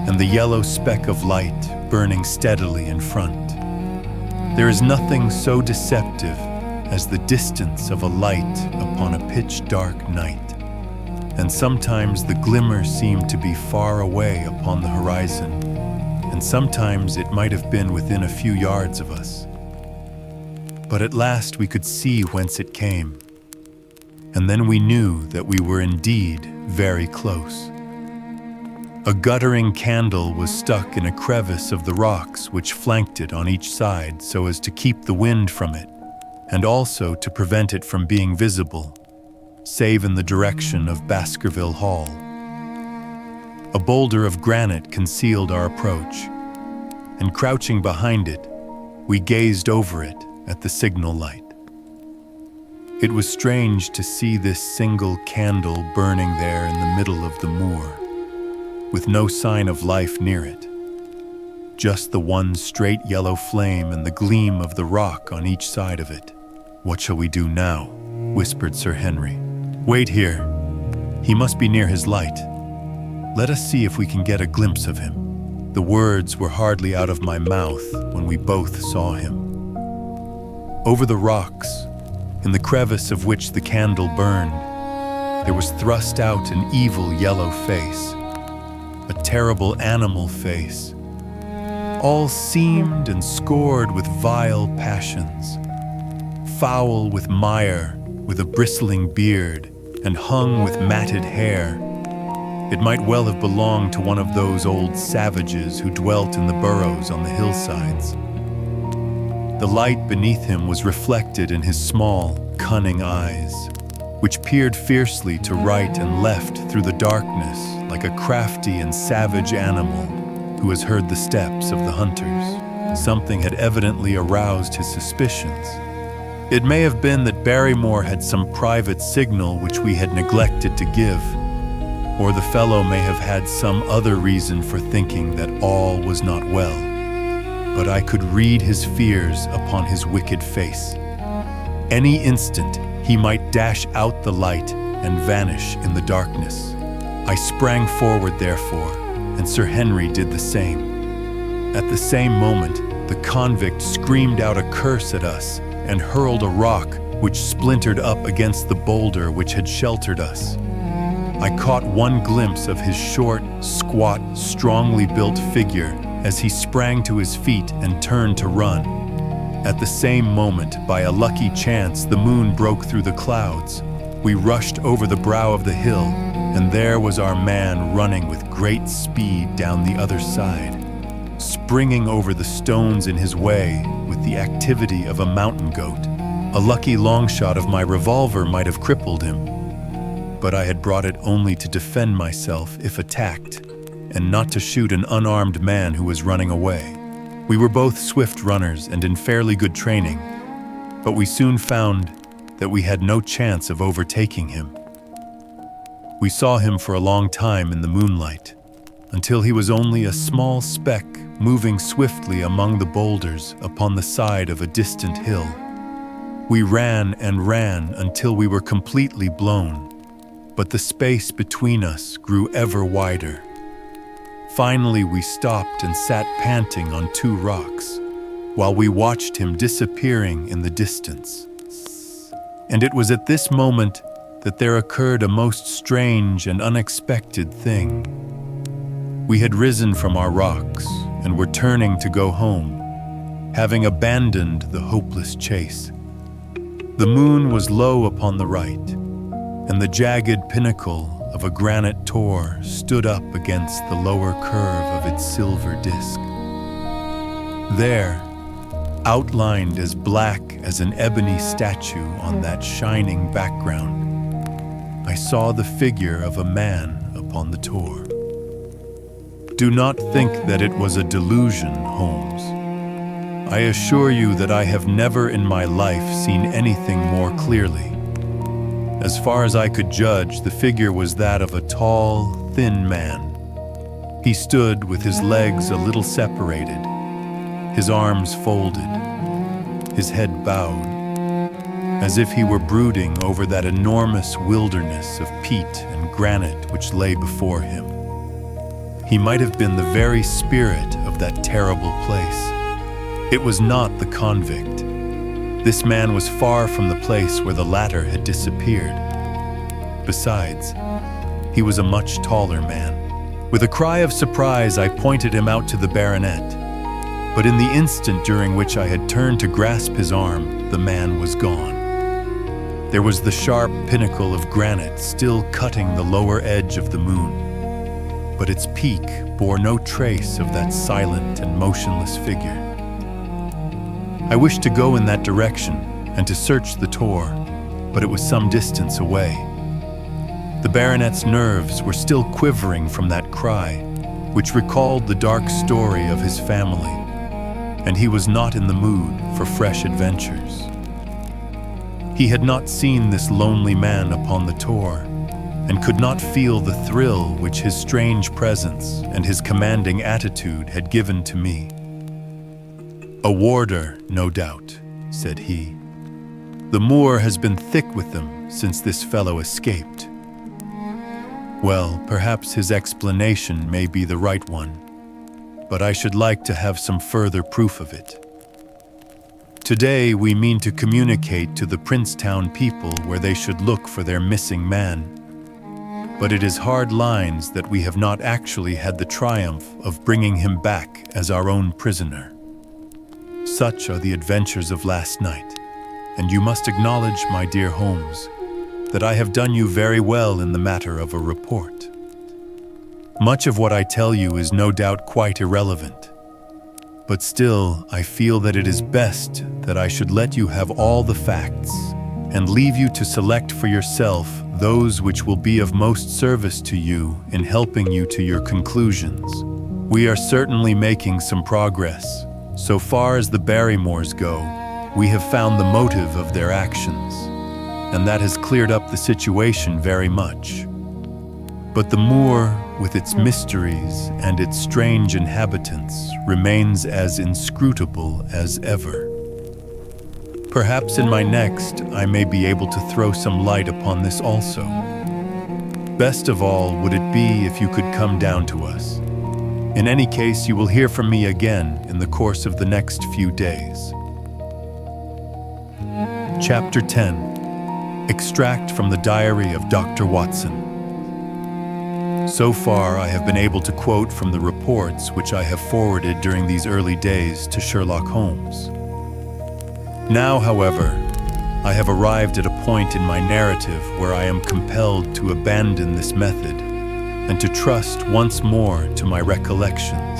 and the yellow speck of light burning steadily in front. There is nothing so deceptive as the distance of a light upon a pitch-dark night, and sometimes the glimmer seemed to be far away upon the horizon, and sometimes it might have been within a few yards of us. But at last we could see whence it came, and then we knew that we were indeed very close. A guttering candle was stuck in a crevice of the rocks which flanked it on each side so as to keep the wind from it, and also to prevent it from being visible, save in the direction of Baskerville Hall. A boulder of granite concealed our approach, and crouching behind it, we gazed over it at the signal light. It was strange to see this single candle burning there in the middle of the moor, with no sign of life near it. Just the one straight yellow flame and the gleam of the rock on each side of it. "What shall we do now?" whispered Sir Henry. "Wait here. He must be near his light. Let us see if we can get a glimpse of him." The words were hardly out of my mouth when we both saw him. Over the rocks, in the crevice of which the candle burned, there was thrust out an evil yellow face, a terrible animal face, all seamed and scored with vile passions, foul with mire, with a bristling beard, and hung with matted hair. It might well have belonged to one of those old savages who dwelt in the burrows on the hillsides. The light beneath him was reflected in his small, cunning eyes, which peered fiercely to right and left through the darkness like a crafty and savage animal who has heard the steps of the hunters. Something had evidently aroused his suspicions. It may have been that Barrymore had some private signal which we had neglected to give, or the fellow may have had some other reason for thinking that all was not well. But I could read his fears upon his wicked face. Any instant he might dash out the light and vanish in the darkness. I sprang forward, therefore, and Sir Henry did the same. At the same moment, the convict screamed out a curse at us and hurled a rock which splintered up against the boulder which had sheltered us. I caught one glimpse of his short, squat, strongly built figure as he sprang to his feet and turned to run. At the same moment, by a lucky chance, the moon broke through the clouds. We rushed over the brow of the hill, and there was our man running with great speed down the other side, springing over the stones in his way with the activity of a mountain goat. A lucky long shot of my revolver might have crippled him, but I had brought it only to defend myself if attacked, and not to shoot an unarmed man who was running away. We were both swift runners and in fairly good training, but we soon found that we had no chance of overtaking him. We saw him for a long time in the moonlight, until he was only a small speck moving swiftly among the boulders upon the side of a distant hill. We ran and ran until we were completely blown, but the space between us grew ever wider. Finally, we stopped and sat panting on two rocks, while we watched him disappearing in the distance. And it was at this moment that there occurred a most strange and unexpected thing. We had risen from our rocks and were turning to go home, having abandoned the hopeless chase. The moon was low upon the right, and the jagged pinnacle of a granite tor stood up against the lower curve of its silver disk. There, outlined as black as an ebony statue on that shining background, I saw the figure of a man upon the tor. Do not think that it was a delusion, Holmes. I assure you that I have never in my life seen anything more clearly. As far as I could judge, the figure was that of a tall, thin man. He stood with his legs a little separated, his arms folded, his head bowed, as if he were brooding over that enormous wilderness of peat and granite which lay before him. He might have been the very spirit of that terrible place. It was not the convict. This man was far from the place where the latter had disappeared. Besides, he was a much taller man. With a cry of surprise, I pointed him out to the baronet. But in the instant during which I had turned to grasp his arm, the man was gone. There was the sharp pinnacle of granite still cutting the lower edge of the moon, but its peak bore no trace of that silent and motionless figure. I wished to go in that direction and to search the tor, but it was some distance away. The baronet's nerves were still quivering from that cry, which recalled the dark story of his family, and he was not in the mood for fresh adventures. He had not seen this lonely man upon the tor, and could not feel the thrill which his strange presence and his commanding attitude had given to me. "A warder, no doubt," said he. "The Moor has been thick with them since this fellow escaped." Well, perhaps his explanation may be the right one, but I should like to have some further proof of it. Today we mean to communicate to the Princetown people where they should look for their missing man. But it is hard lines that we have not actually had the triumph of bringing him back as our own prisoner. Such are the adventures of last night, and you must acknowledge, my dear Holmes, that I have done you very well in the matter of a report. Much of what I tell you is no doubt quite irrelevant, but still I feel that it is best that I should let you have all the facts and leave you to select for yourself those which will be of most service to you in helping you to your conclusions. We are certainly making some progress. So far as the Barrymores go, we have found the motive of their actions, and that has cleared up the situation very much. But the Moor, with its mysteries and its strange inhabitants, remains as inscrutable as ever. Perhaps in my next, I may be able to throw some light upon this also. Best of all would it be if you could come down to us. In any case, you will hear from me again in the course of the next few days. Chapter 10. Extract from the Diary of Dr. Watson. So far, I have been able to quote from the reports which I have forwarded during these early days to Sherlock Holmes. Now, however, I have arrived at a point in my narrative where I am compelled to abandon this method and to trust once more to my recollections,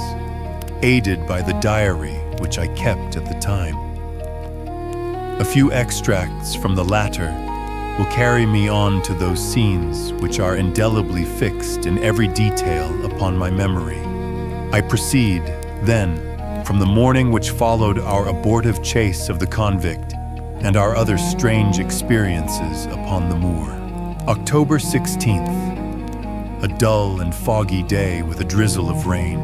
aided by the diary which I kept at the time. A few extracts from the latter will carry me on to those scenes which are indelibly fixed in every detail upon my memory. I proceed, then, from the morning which followed our abortive chase of the convict and our other strange experiences upon the moor. October 16th. a dull and foggy day with a drizzle of rain.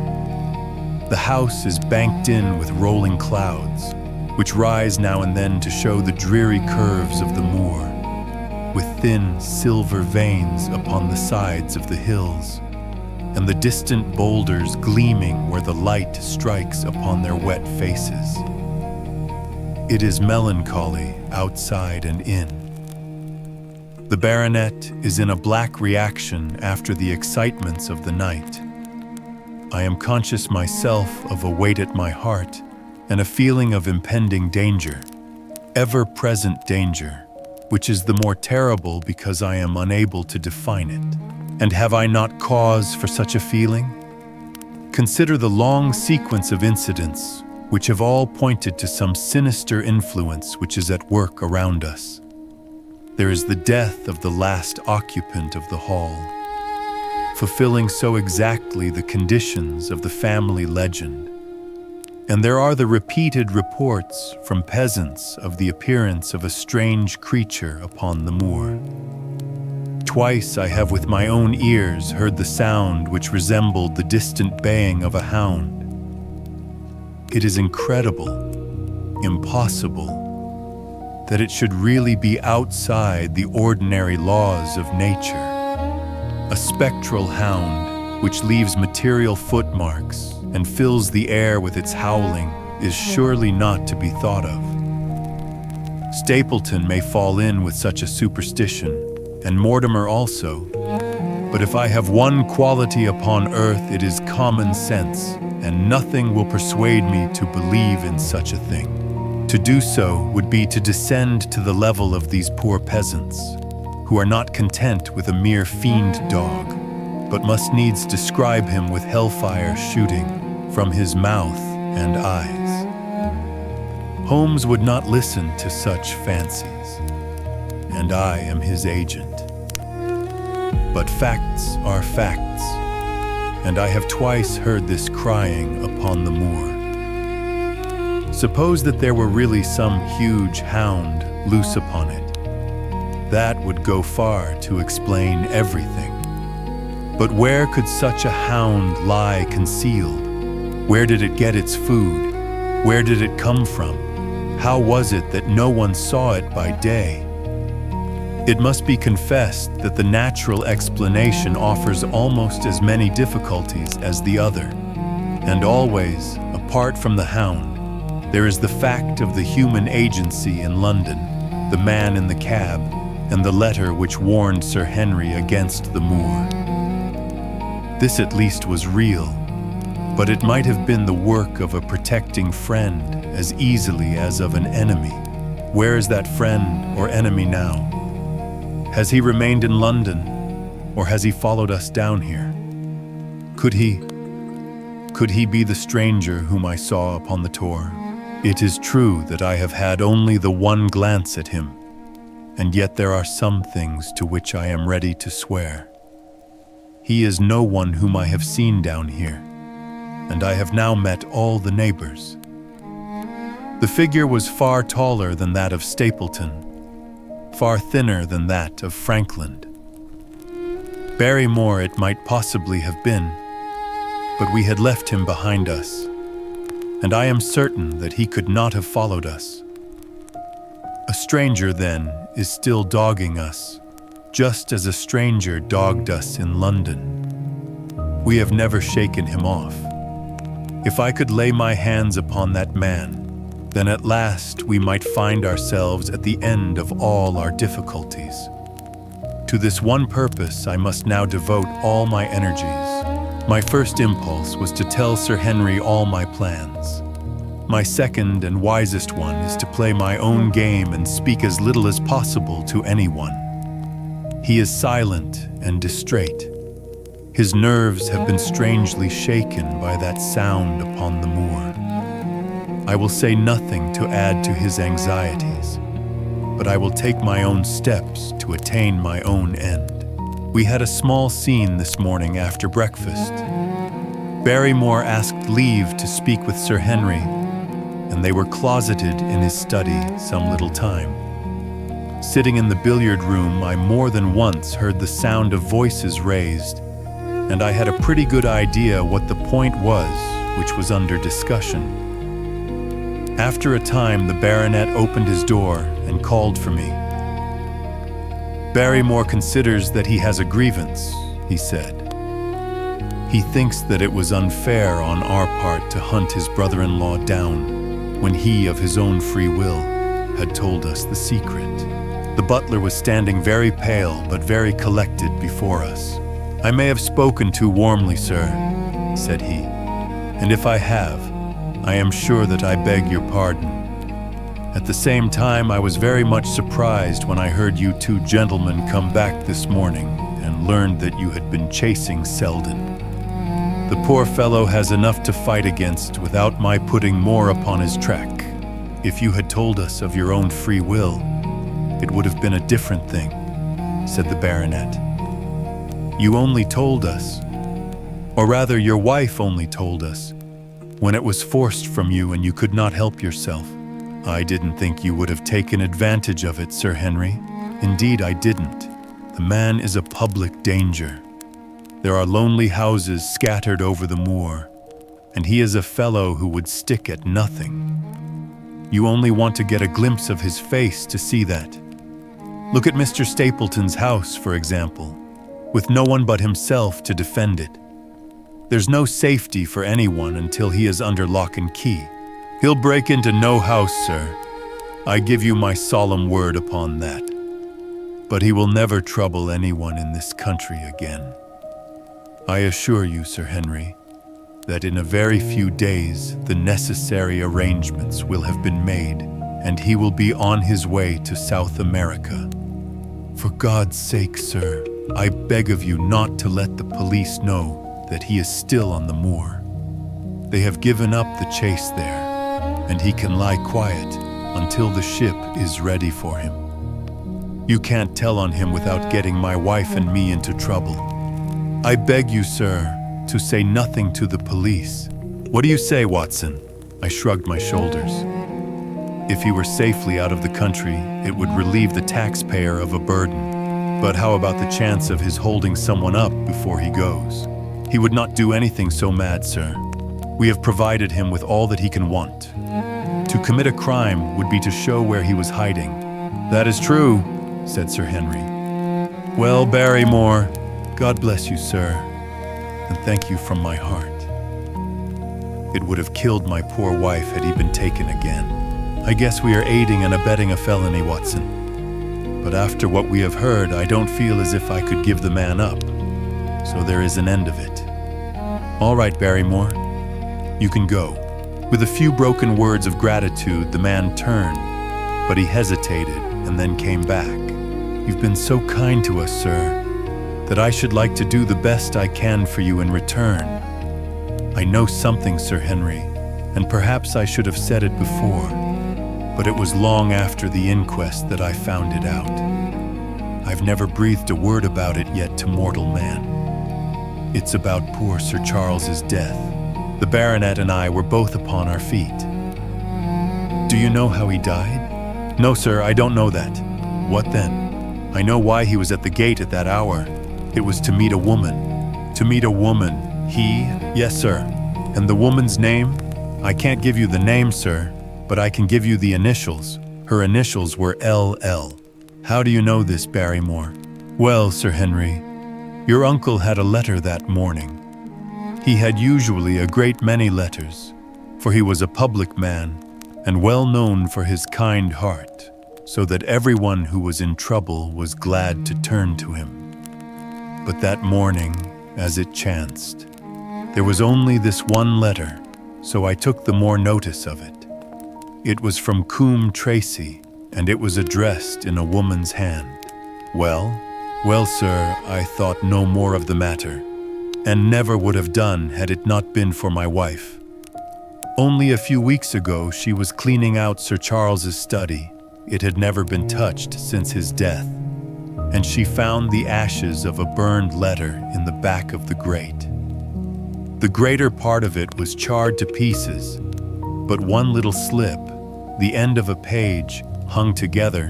The house is banked in with rolling clouds, which rise now and then to show the dreary curves of the moor, with thin silver veins upon the sides of the hills, and the distant boulders gleaming where the light strikes upon their wet faces. It is melancholy outside and in. The baronet is in a black reaction after the excitements of the night. I am conscious myself of a weight at my heart and a feeling of impending danger, ever-present danger, which is the more terrible because I am unable to define it. And have I not cause for such a feeling? Consider the long sequence of incidents which have all pointed to some sinister influence which is at work around us. There is the death of the last occupant of the hall, fulfilling so exactly the conditions of the family legend. And there are the repeated reports from peasants of the appearance of a strange creature upon the moor. Twice I have with my own ears heard the sound which resembled the distant baying of a hound. It is incredible, impossible, that it should really be outside the ordinary laws of nature. A spectral hound which leaves material footmarks and fills the air with its howling is surely not to be thought of. Stapleton may fall in with such a superstition, and Mortimer also, but if I have one quality upon earth, it is common sense, and nothing will persuade me to believe in such a thing. To do so would be to descend to the level of these poor peasants, who are not content with a mere fiend dog, but must needs describe him with hellfire shooting from his mouth and eyes. Holmes would not listen to such fancies, and I am his agent. But facts are facts, and I have twice heard this crying upon the moor. Suppose that there were really some huge hound loose upon it. That would go far to explain everything. But where could such a hound lie concealed? Where did it get its food? Where did it come from? How was it that no one saw it by day? It must be confessed that the natural explanation offers almost as many difficulties as the other. And always, apart from the hound, there is the fact of the human agency in London, the man in the cab, and the letter which warned Sir Henry against the moor. This at least was real, but it might have been the work of a protecting friend as easily as of an enemy. Where is that friend or enemy now? Has he remained in London, or has he followed us down here? Could he be the stranger whom I saw upon the tor? It is true that I have had only the one glance at him, and yet there are some things to which I am ready to swear. He is no one whom I have seen down here, and I have now met all the neighbors. The figure was far taller than that of Stapleton, far thinner than that of Frankland. Barrymore it might possibly have been, but we had left him behind us, and I am certain that he could not have followed us. A stranger, then, is still dogging us, just as a stranger dogged us in London. We have never shaken him off. If I could lay my hands upon that man, then at last we might find ourselves at the end of all our difficulties. To this one purpose I must now devote all my energies. My first impulse was to tell Sir Henry all my plans. My second and wisest one is to play my own game and speak as little as possible to anyone. He is silent and distrait. His nerves have been strangely shaken by that sound upon the moor. I will say nothing to add to his anxieties, but I will take my own steps to attain my own end. We had a small scene this morning after breakfast. Barrymore asked leave to speak with Sir Henry, and they were closeted in his study some little time. Sitting in the billiard room, I more than once heard the sound of voices raised and I had a pretty good idea what the point was, which was under discussion. After a time, the baronet opened his door and called for me. "Barrymore considers that he has a grievance," he said. "He thinks that it was unfair on our part to hunt his brother-in-law down when he, of his own free will, had told us the secret." The butler was standing very pale but very collected before us. "I may have spoken too warmly, sir," said he, "and if I have, I am sure that I beg your pardon. At the same time, I was very much surprised when I heard you two gentlemen come back this morning and learned that you had been chasing Selden. The poor fellow has enough to fight against without my putting more upon his track. If you had told us of your own free will, it would have been a different thing," said the baronet. "You only told us, or rather your wife only told us, when it was forced from you and you could not help yourself. I didn't think you would have taken advantage of it, Sir Henry. Indeed, I didn't. The man is a public danger. There are lonely houses scattered over the moor, and he is a fellow who would stick at nothing. You only want to get a glimpse of his face to see that. Look at Mr. Stapleton's house, for example, with no one but himself to defend it. There's no safety for anyone until he is under lock and key. He'll break into no house, sir. I give you my solemn word upon that. But he will never trouble anyone in this country again. I assure you, Sir Henry, that in a very few days the necessary arrangements will have been made, and he will be on his way to South America. For God's sake, sir, I beg of you not to let the police know that he is still on the moor. They have given up the chase there, and he can lie quiet until the ship is ready for him. You can't tell on him without getting my wife and me into trouble. I beg you, sir, to say nothing to the police. What do you say, Watson?" I shrugged my shoulders. If he were safely out of the country, it would relieve the taxpayer of a burden. But how about the chance of his holding someone up before he goes? He would not do anything so mad, sir. We have provided him with all that he can want. To commit a crime would be to show where he was hiding. "That is true," said Sir Henry. "Well, Barrymore, God bless you, sir, and thank you from my heart. It would have killed my poor wife had he been taken again. I guess we are aiding and abetting a felony, Watson. But after what we have heard, I don't feel as if I could give the man up. So there is an end of it. All right, Barrymore, you can go." With a few broken words of gratitude, the man turned, but he hesitated and then came back. "You've been so kind to us, sir, that I should like to do the best I can for you in return. I know something, Sir Henry, and perhaps I should have said it before, but it was long after the inquest that I found it out. I've never breathed a word about it yet to mortal man. It's about poor Sir Charles's death." The baronet and I were both upon our feet. "Do you know how he died?" "No, sir, I don't know that." "What then?" "I know why he was at the gate at that hour. It was to meet a woman." "To meet a woman? He?" "Yes, sir." "And the woman's name?" "I can't give you the name, sir, but I can give you the initials. Her initials were LL. "How do you know this, Barrymore?" "Well, Sir Henry, your uncle had a letter that morning. He had usually a great many letters, for he was a public man and well known for his kind heart, so that everyone who was in trouble was glad to turn to him. But that morning, as it chanced, there was only this one letter, so I took the more notice of it. It was from Coombe Tracy, and it was addressed in a woman's hand. Well, sir, I thought no more of the matter, and never would have done had it not been for my wife. Only a few weeks ago she was cleaning out Sir Charles's study. It had never been touched since his death, and she found the ashes of a burned letter in the back of the grate. The greater part of it was charred to pieces, but one little slip, the end of a page, hung together,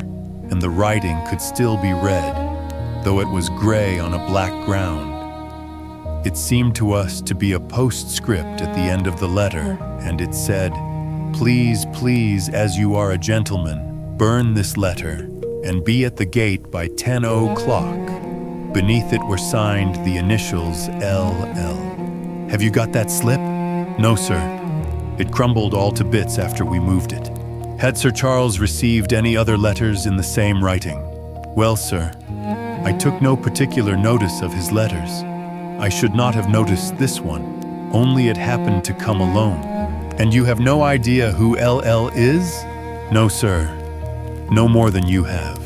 and the writing could still be read, though it was gray on a black ground. It seemed to us to be a postscript at the end of the letter, and it said, "Please, please, as you are a gentleman, burn this letter and be at the gate by 10 o'clock." Beneath it were signed the initials LL. Have you got that slip? No, sir. It crumbled all to bits after we moved it. Had Sir Charles received any other letters in the same writing? Well, sir, I took no particular notice of his letters. I should not have noticed this one, only it happened to come alone. And you have no idea who LL is? No, sir. No more than you have.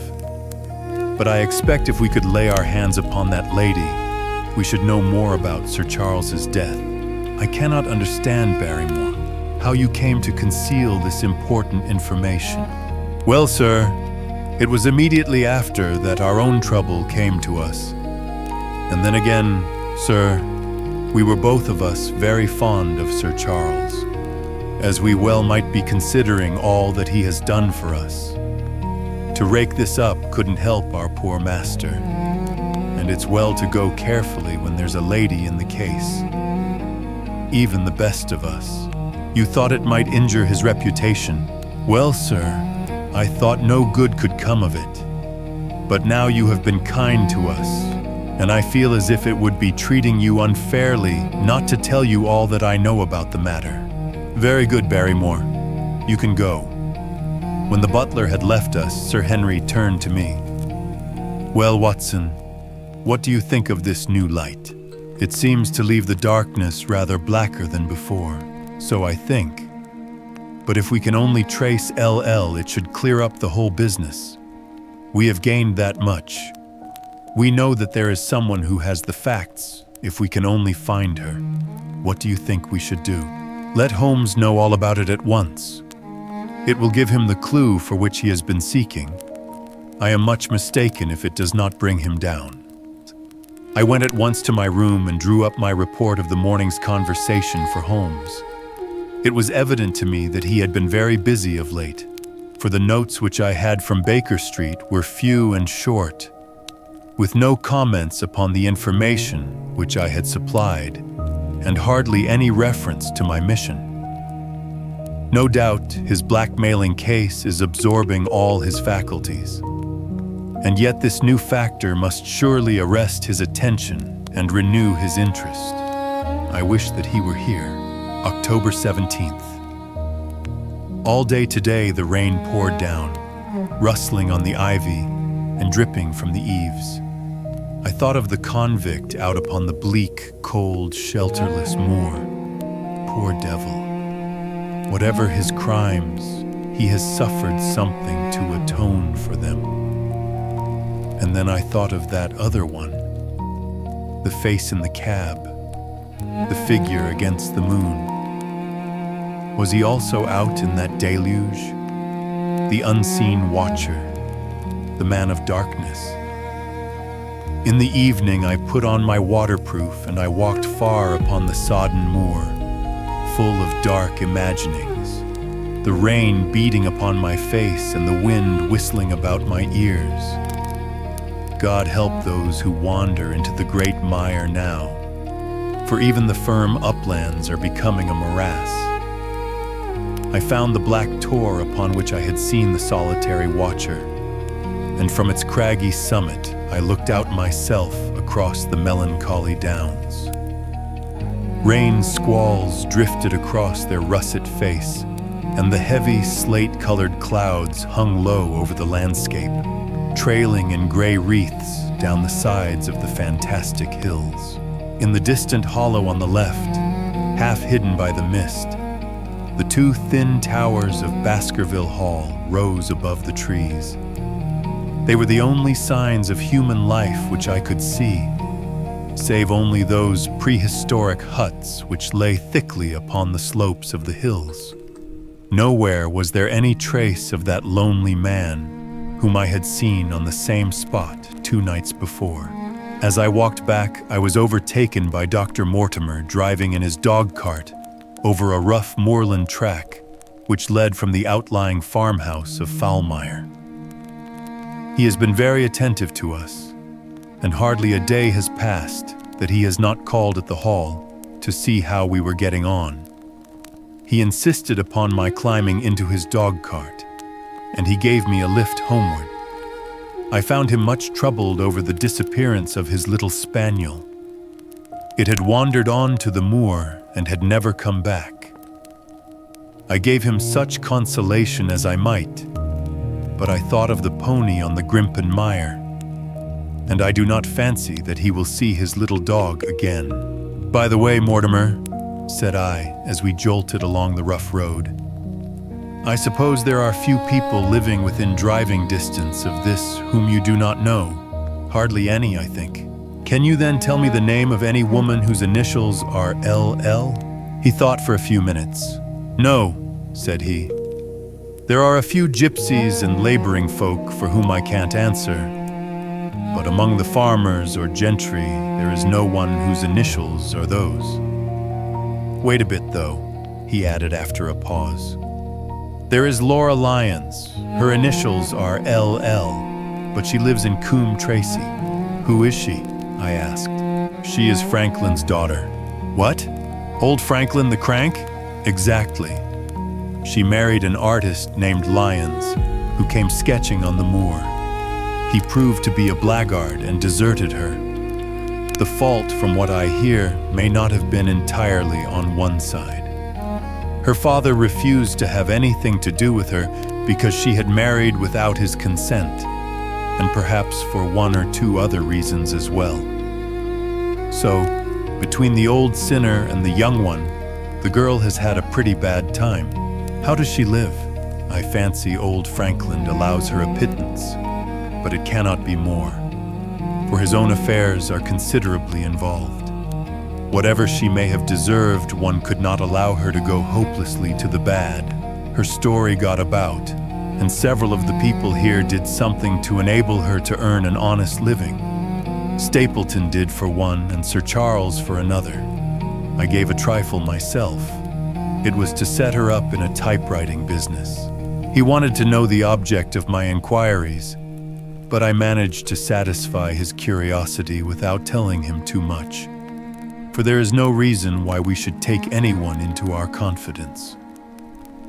But I expect if we could lay our hands upon that lady, we should know more about Sir Charles's death. I cannot understand, Barrymore, how you came to conceal this important information. Well, sir, it was immediately after that our own trouble came to us. And then again, sir, we were both of us very fond of Sir Charles, as we well might be considering all that he has done for us. To rake this up couldn't help our poor master, and it's well to go carefully when there's a lady in the case. Even the best of us. You thought it might injure his reputation. Well, sir, I thought no good could come of it. But now you have been kind to us, and I feel as if it would be treating you unfairly not to tell you all that I know about the matter. Very good, Barrymore. You can go. When the butler had left us, Sir Henry turned to me. Well, Watson, what do you think of this new light? It seems to leave the darkness rather blacker than before, so I think. But if we can only trace LL, it should clear up the whole business. We have gained that much. We know that there is someone who has the facts, if we can only find her. What do you think we should do? Let Holmes know all about it at once. It will give him the clue for which he has been seeking. I am much mistaken if it does not bring him down. I went at once to my room and drew up my report of the morning's conversation for Holmes. It was evident to me that he had been very busy of late, for the notes which I had from Baker Street were few and short, with no comments upon the information which I had supplied, and hardly any reference to my mission. No doubt his blackmailing case is absorbing all his faculties. And yet this new factor must surely arrest his attention and renew his interest. I wish that he were here. October 17th. All day today the rain poured down, rustling on the ivy and dripping from the eaves. I thought of the convict out upon the bleak, cold, shelterless moor. Poor devil. Whatever his crimes, he has suffered something to atone for them. And then I thought of that other one, the face in the cab, the figure against the moon. Was he also out in that deluge? The unseen watcher, the man of darkness. In the evening I put on my waterproof and I walked far upon the sodden moor, full of dark imaginings, the rain beating upon my face and the wind whistling about my ears. God help those who wander into the great mire now, for even the firm uplands are becoming a morass. I found the black tor upon which I had seen the solitary watcher, and from its craggy summit I looked out myself across the melancholy downs. Rain squalls drifted across their russet face, and the heavy slate-colored clouds hung low over the landscape, trailing in gray wreaths down the sides of the fantastic hills. In the distant hollow on the left, half hidden by the mist, the two thin towers of Baskerville Hall rose above the trees. They were the only signs of human life which I could see, save only those prehistoric huts which lay thickly upon the slopes of the hills. Nowhere was there any trace of that lonely man whom I had seen on the same spot 2 nights before. As I walked back, I was overtaken by Dr. Mortimer driving in his dog cart over a rough moorland track which led from the outlying farmhouse of Foulmire. He has been very attentive to us, and hardly a day has passed that he has not called at the hall to see how we were getting on. He insisted upon my climbing into his dog cart, and he gave me a lift homeward. I found him much troubled over the disappearance of his little spaniel. It had wandered on to the moor and had never come back. I gave him such consolation as I might, but I thought of the pony on the Grimpen mire, and I do not fancy that he will see his little dog again. By the way, Mortimer, said I as we jolted along the rough road, I suppose there are few people living within driving distance of this whom you do not know. Hardly any, I think. Can you then tell me the name of any woman whose initials are LL? He thought for a few minutes. No, said he. There are a few gypsies and laboring folk for whom I can't answer, but among the farmers or gentry there is no one whose initials are those. Wait a bit, though, he added after a pause. There is Laura Lyons. Her initials are LL, but she lives in Coombe Tracy. Who is she? I asked. She is Franklin's daughter. What? Old Franklin the Crank? Exactly. She married an artist named Lyons, who came sketching on the moor. He proved to be a blackguard and deserted her. The fault, from what I hear, may not have been entirely on one side. Her father refused to have anything to do with her because she had married without his consent, and perhaps for one or two other reasons as well. So, between the old sinner and the young one, the girl has had a pretty bad time. How does she live? I fancy old Franklin allows her a pittance, but it cannot be more, for his own affairs are considerably involved. Whatever she may have deserved, one could not allow her to go hopelessly to the bad. Her story got about, and several of the people here did something to enable her to earn an honest living. Stapleton did for one, and Sir Charles for another. I gave a trifle myself. It was to set her up in a typewriting business. He wanted to know the object of my inquiries, but I managed to satisfy his curiosity without telling him too much. For there is no reason why we should take anyone into our confidence.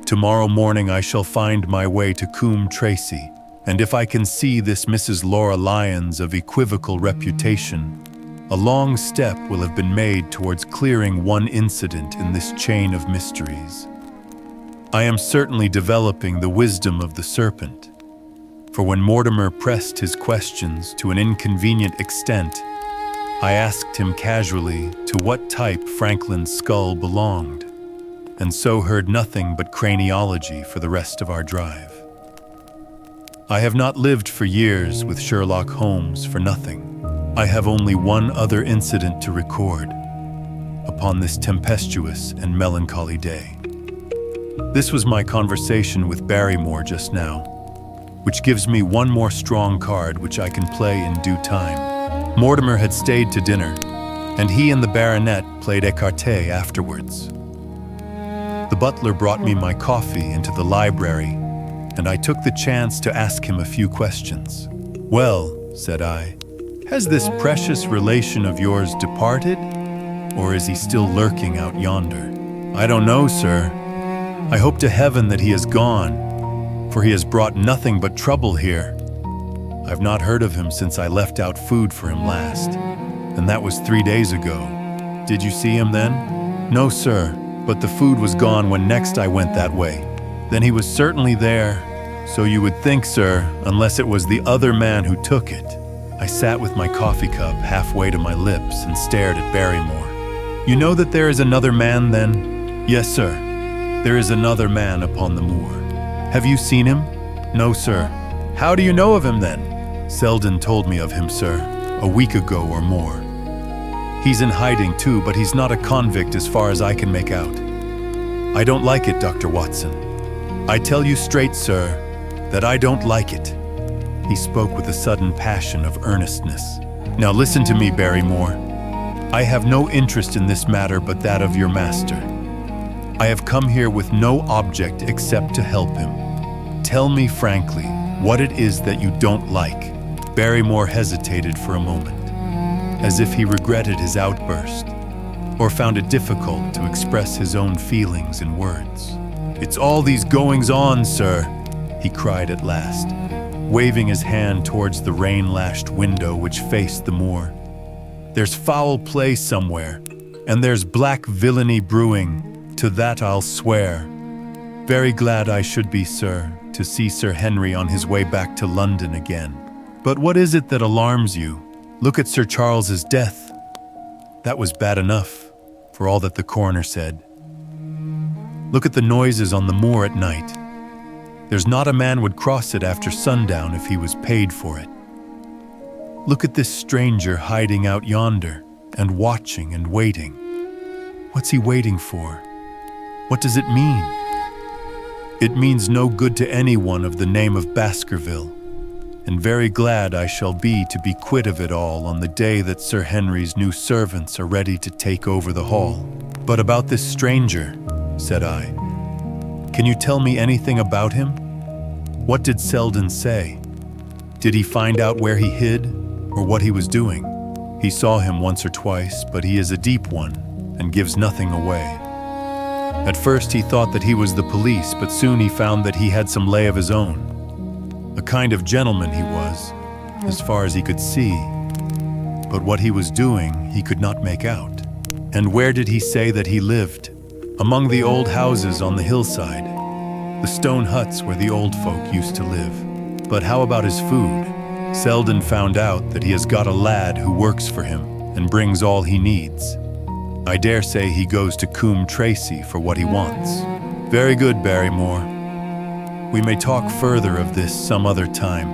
Tomorrow morning I shall find my way to Coombe Tracy, and if I can see this Mrs. Laura Lyons of equivocal reputation, a long step will have been made towards clearing one incident in this chain of mysteries. I am certainly developing the wisdom of the serpent, for when Mortimer pressed his questions to an inconvenient extent, I asked him casually to what type Franklin's skull belonged, and so heard nothing but craniology for the rest of our drive. I have not lived for years with Sherlock Holmes for nothing. I have only one other incident to record upon this tempestuous and melancholy day. This was my conversation with Barrymore just now, which gives me one more strong card which I can play in due time. Mortimer had stayed to dinner, and he and the baronet played écarté afterwards. The butler brought me my coffee into the library, and I took the chance to ask him a few questions. Well, said I, has this precious relation of yours departed, or is he still lurking out yonder? I don't know, sir. I hope to heaven that he is gone, for he has brought nothing but trouble here. I've not heard of him since I left out food for him last, and that was 3 days ago. Did you see him then? No, sir, but the food was gone when next I went that way. Then he was certainly there, so you would think, sir, unless it was the other man who took it. I sat with my coffee cup halfway to my lips and stared at Barrymore. You know that there is another man, then? Yes, sir. There is another man upon the moor. Have you seen him? No, sir. How do you know of him, then? Selden told me of him, sir, a week ago or more. He's in hiding, too, but he's not a convict as far as I can make out. I don't like it, Dr. Watson. I tell you straight, sir, that I don't like it. He spoke with a sudden passion of earnestness. Now listen to me, Barrymore. I have no interest in this matter but that of your master. I have come here with no object except to help him. Tell me frankly what it is that you don't like. Barrymore hesitated for a moment, as if he regretted his outburst, or found it difficult to express his own feelings in words. "It's all these goings-on, sir," he cried at last, waving his hand towards the rain-lashed window which faced the moor. "There's foul play somewhere, and there's black villainy brewing, to that I'll swear. Very glad I should be, sir, to see Sir Henry on his way back to London again. But what is it that alarms you? Look at Sir Charles's death. That was bad enough, for all that the coroner said. Look at the noises on the moor at night. There's not a man would cross it after sundown if he was paid for it. Look at this stranger hiding out yonder, and watching and waiting. What's he waiting for? What does it mean? It means no good to anyone of the name of Baskerville, and very glad I shall be to be quit of it all on the day that Sir Henry's new servants are ready to take over the hall. But about this stranger, said I, can you tell me anything about him? What did Selden say? Did he find out where he hid, or what he was doing? He saw him once or twice, but he is a deep one, and gives nothing away. At first he thought that he was the police, but soon he found that he had some lay of his own. A kind of gentleman he was, as far as he could see, but what he was doing he could not make out. And where did he say that he lived? Among the old houses on the hillside, the stone huts where the old folk used to live. But how about his food? Selden found out that he has got a lad who works for him and brings all he needs. I dare say he goes to Coombe Tracy for what he wants. Very good, Barrymore. We may talk further of this some other time.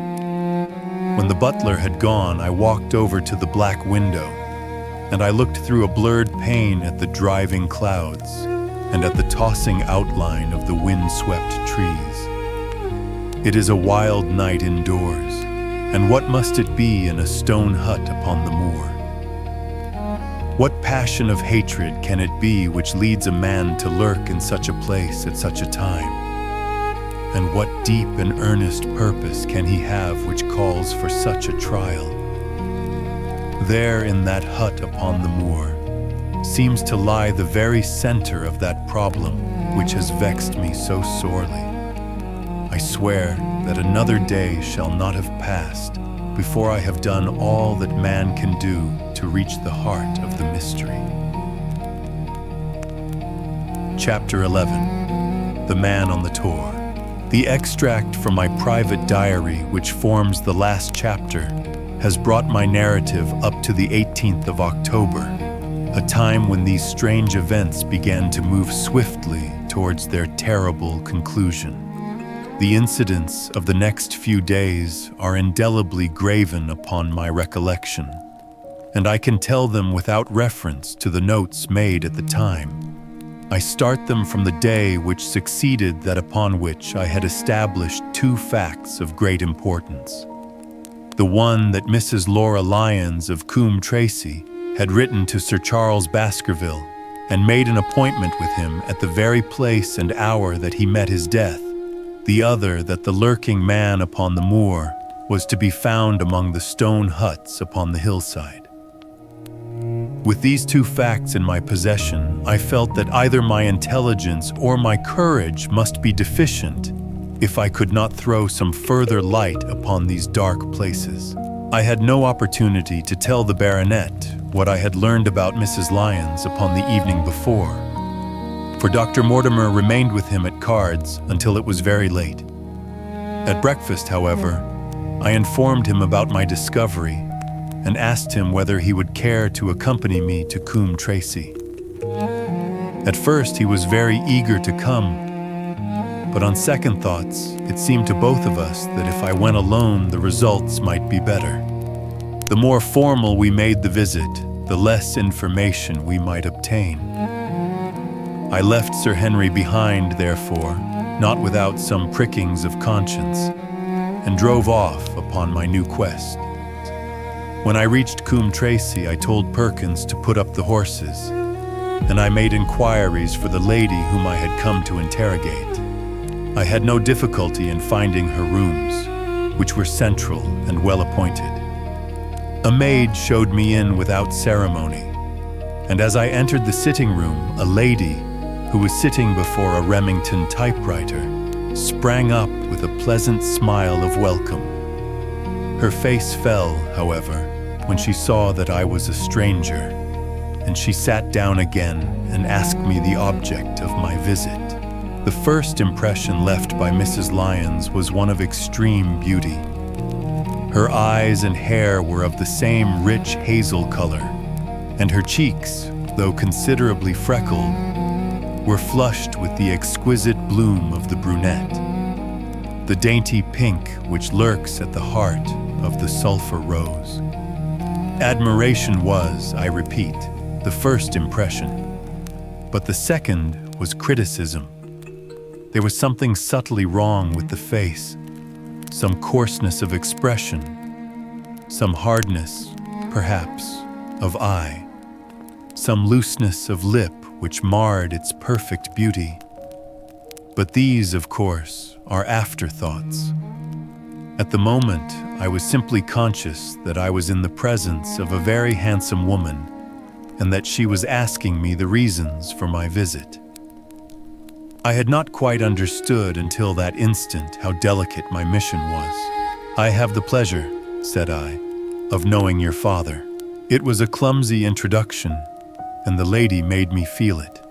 When the butler had gone, I walked over to the black window, and I looked through a blurred pane at the driving clouds and at the tossing outline of the wind-swept trees. It is a wild night indoors, and what must it be in a stone hut upon the moor? What passion of hatred can it be which leads a man to lurk in such a place at such a time? And what deep and earnest purpose can he have which calls for such a trial? There in that hut upon the moor seems to lie the very center of that problem which has vexed me so sorely. I swear that another day shall not have passed before I have done all that man can do to reach the heart of the mystery. Chapter 11. The Man on the Tor. The extract from my private diary, which forms the last chapter, has brought my narrative up to the 18th of October, a time when these strange events began to move swiftly towards their terrible conclusion. The incidents of the next few days are indelibly graven upon my recollection, and I can tell them without reference to the notes made at the time. I start them from the day which succeeded that upon which I had established two facts of great importance. The one that Mrs. Laura Lyons of Coombe Tracy had written to Sir Charles Baskerville and made an appointment with him at the very place and hour that he met his death. The other that the lurking man upon the moor was to be found among the stone huts upon the hillside. With these two facts in my possession, I felt that either my intelligence or my courage must be deficient if I could not throw some further light upon these dark places. I had no opportunity to tell the baronet what I had learned about Mrs. Lyons upon the evening before, for Dr. Mortimer remained with him at cards until it was very late. At breakfast, however, I informed him about my discovery and asked him whether he would care to accompany me to Coombe Tracy. At first, he was very eager to come, but on second thoughts, it seemed to both of us that if I went alone, the results might be better. The more formal we made the visit, the less information we might obtain. I left Sir Henry behind, therefore, not without some prickings of conscience, and drove off upon my new quest. When I reached Coombe Tracy, I told Perkins to put up the horses, and I made inquiries for the lady whom I had come to interrogate. I had no difficulty in finding her rooms, which were central and well appointed. A maid showed me in without ceremony, and as I entered the sitting room, a lady, who was sitting before a Remington typewriter, sprang up with a pleasant smile of welcome. Her face fell, however, when she saw that I was a stranger, and she sat down again and asked me the object of my visit. The first impression left by Mrs. Lyons was one of extreme beauty. Her eyes and hair were of the same rich hazel color, and her cheeks, though considerably freckled, were flushed with the exquisite bloom of the brunette, the dainty pink which lurks at the heart of the sulphur rose. Admiration was, I repeat, the first impression, but the second was criticism. There was something subtly wrong with the face, some coarseness of expression, some hardness, perhaps, of eye, some looseness of lip which marred its perfect beauty. But these, of course, are afterthoughts. At the moment, I was simply conscious that I was in the presence of a very handsome woman and that she was asking me the reasons for my visit. I had not quite understood until that instant how delicate my mission was. "I have the pleasure," said I, "of knowing your father." It was a clumsy introduction, and the lady made me feel it.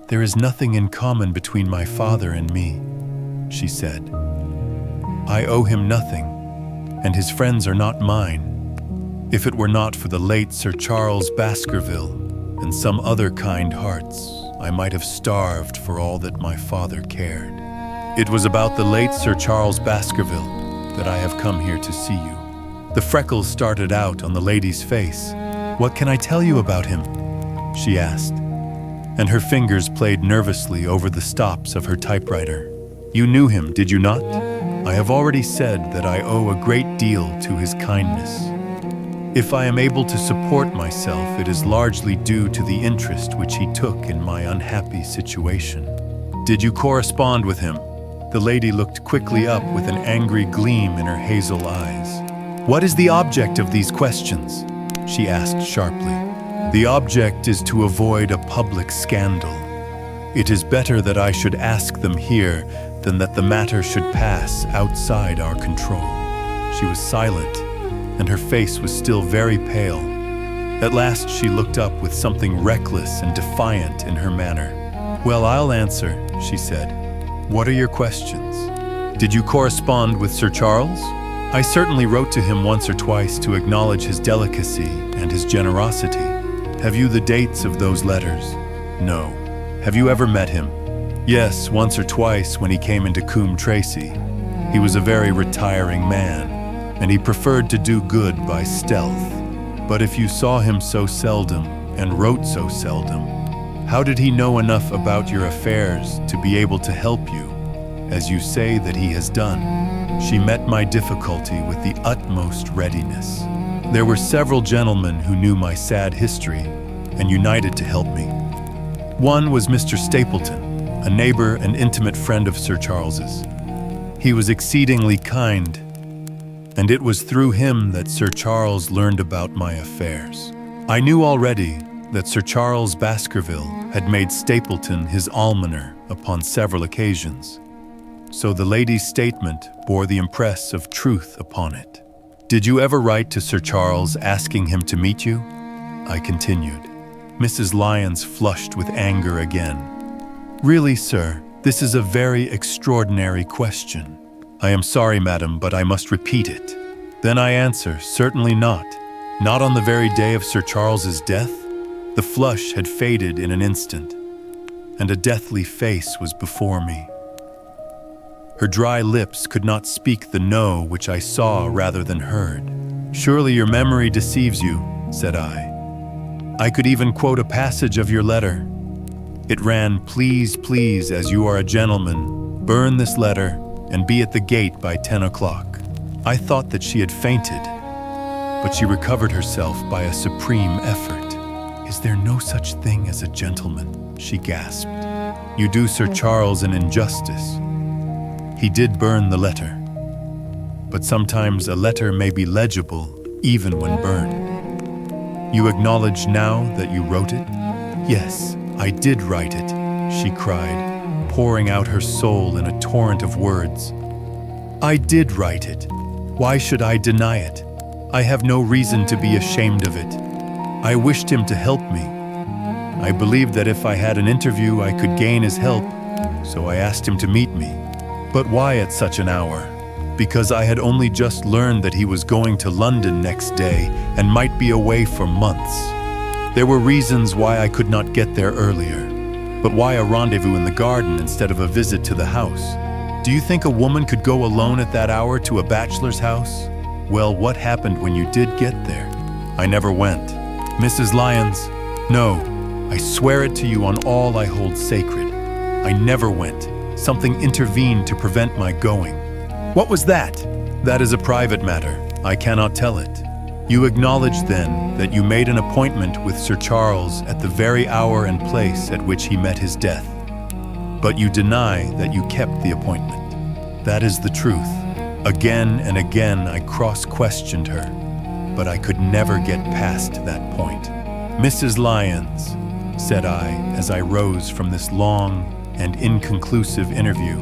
"There is nothing in common between my father and me," she said. "I owe him nothing, and his friends are not mine. If it were not for the late Sir Charles Baskerville and some other kind hearts, I might have starved for all that my father cared. It was about the late Sir Charles Baskerville that I have come here to see you." The freckles started out on the lady's face. "What can I tell you about him?" she asked, and her fingers played nervously over the stops of her typewriter. "You knew him, did you not? I have already said that I owe a great deal to his kindness. If I am able to support myself, it is largely due to the interest which he took in my unhappy situation." "Did you correspond with him?" The lady looked quickly up with an angry gleam in her hazel eyes. "What is the object of these questions?" she asked sharply. "The object is to avoid a public scandal. It is better that I should ask them here than that the matter should pass outside our control." She was silent, and her face was still very pale. At last she looked up with something reckless and defiant in her manner. "Well, I'll answer," she said. "What are your questions? Did you correspond with Sir Charles?" "I certainly wrote to him once or twice to acknowledge his delicacy and his generosity." "Have you the dates of those letters?" "No." "Have you ever met him?" "Yes, once or twice when he came into Coombe Tracy. He was a very retiring man, and he preferred to do good by stealth. But if you saw him so seldom and wrote so seldom, how did he know enough about your affairs to be able to help you, as you say that he has done?" She met my difficulty with the utmost readiness. There were several gentlemen who knew my sad history and united to help me. One was Mr. Stapleton, a neighbor and intimate friend of Sir Charles's. He was exceedingly kind, and it was through him that Sir Charles learned about my affairs. I knew already that Sir Charles Baskerville had made Stapleton his almoner upon several occasions, so the lady's statement bore the impress of truth upon it. "Did you ever write to Sir Charles asking him to meet you?" I continued. Mrs. Lyons flushed with anger again. "Really, sir, this is a very extraordinary question. I am sorry, madam, but I must repeat it." Then I answer, "Certainly not. Not on the very day of Sir Charles's death?" The flush had faded in an instant, and a deathly face was before me. Her dry lips could not speak the no which I saw rather than heard. "Surely your memory deceives you," said I. "I could even quote a passage of your letter. It ran, 'Please, please, as you are a gentleman, burn this letter and be at the gate by 10 o'clock. I thought that she had fainted, but she recovered herself by a supreme effort. "Is there no such thing as a gentleman?" she gasped. "You do Sir Charles an injustice. He did burn the letter, but sometimes a letter may be legible even when burned. You acknowledge now that you wrote it? Yes, I did write it, she cried, pouring out her soul in a torrent of words. I did write it. Why should I deny it? I have no reason to be ashamed of it. I wished him to help me. I believed that if I had an interview, I could gain his help, so I asked him to meet me. But why at such an hour? Because I had only just learned that he was going to London next day and might be away for months. There were reasons why I could not get there earlier. But why a rendezvous in the garden instead of a visit to the house? Do you think a woman could go alone at that hour to a bachelor's house? Well, what happened when you did get there? I never went. Mrs. Lyons, no, I swear it to you on all I hold sacred. I never went. Something intervened to prevent my going. What was that? That is a private matter. I cannot tell it. You acknowledge then that you made an appointment with Sir Charles at the very hour and place at which he met his death. But you deny that you kept the appointment. That is the truth. Again and again I cross-questioned her, but I could never get past that point. Mrs. Lyons, said I as I rose from this long and inconclusive interview,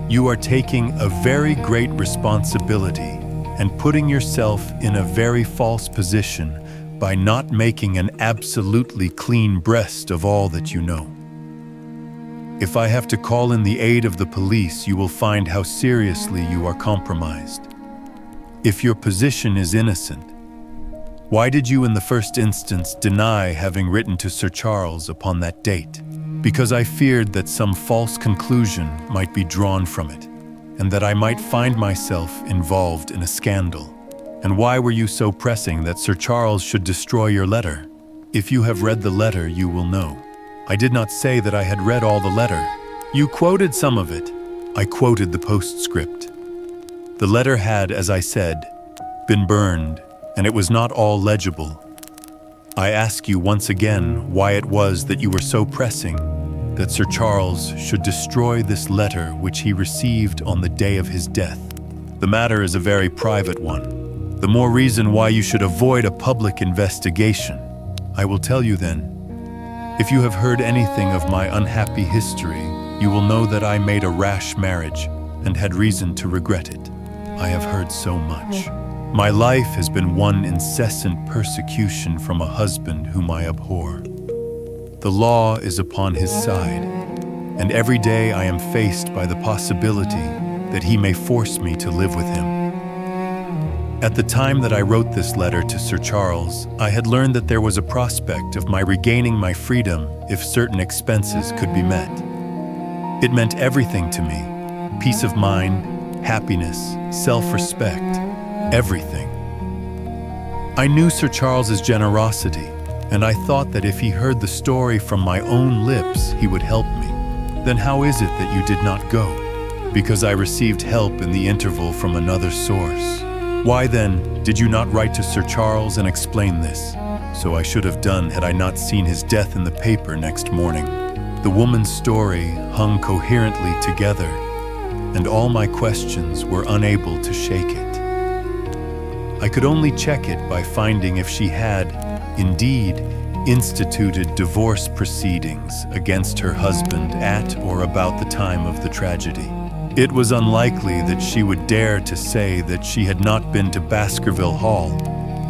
you are taking a very great responsibility and putting yourself in a very false position by not making an absolutely clean breast of all that you know. If I have to call in the aid of the police, you will find how seriously you are compromised. If your position is innocent, why did you in the first instance deny having written to Sir Charles upon that date? Because I feared that some false conclusion might be drawn from it, and that I might find myself involved in a scandal. And why were you so pressing that Sir Charles should destroy your letter? If you have read the letter, you will know. I did not say that I had read all the letter. You quoted some of it. I quoted the postscript. The letter had, as I said, been burned, and it was not all legible. I ask you once again why it was that you were so pressing that Sir Charles should destroy this letter which he received on the day of his death. The matter is a very private one. The more reason why you should avoid a public investigation. I will tell you then. If you have heard anything of my unhappy history, you will know that I made a rash marriage and had reason to regret it. I have heard so much. My life has been one incessant persecution from a husband whom I abhor. The law is upon his side, and every day I am faced by the possibility that he may force me to live with him. At the time that I wrote this letter to Sir Charles, I had learned that there was a prospect of my regaining my freedom if certain expenses could be met. It meant everything to me: peace of mind, happiness, self-respect, everything. I knew Sir Charles's generosity, and I thought that if he heard the story from my own lips, he would help me. Then how is it that you did not go? Because I received help in the interval from another source. Why then did you not write to Sir Charles and explain this? So I should have done had I not seen his death in the paper next morning. The woman's story hung coherently together, and all my questions were unable to shake it. I could only check it by finding if she had, indeed, instituted divorce proceedings against her husband at or about the time of the tragedy. It was unlikely that she would dare to say that she had not been to Baskerville Hall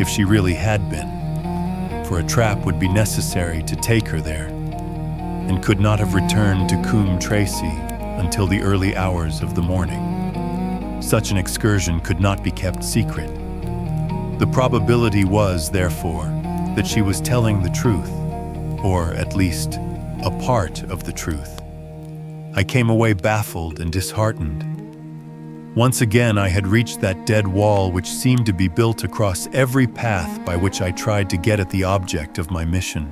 if she really had been, for a trap would be necessary to take her there, and could not have returned to Coombe Tracy until the early hours of the morning. Such an excursion could not be kept secret. The probability was, therefore, that she was telling the truth, or at least a part of the truth. I came away baffled and disheartened. Once again, I had reached that dead wall which seemed to be built across every path by which I tried to get at the object of my mission.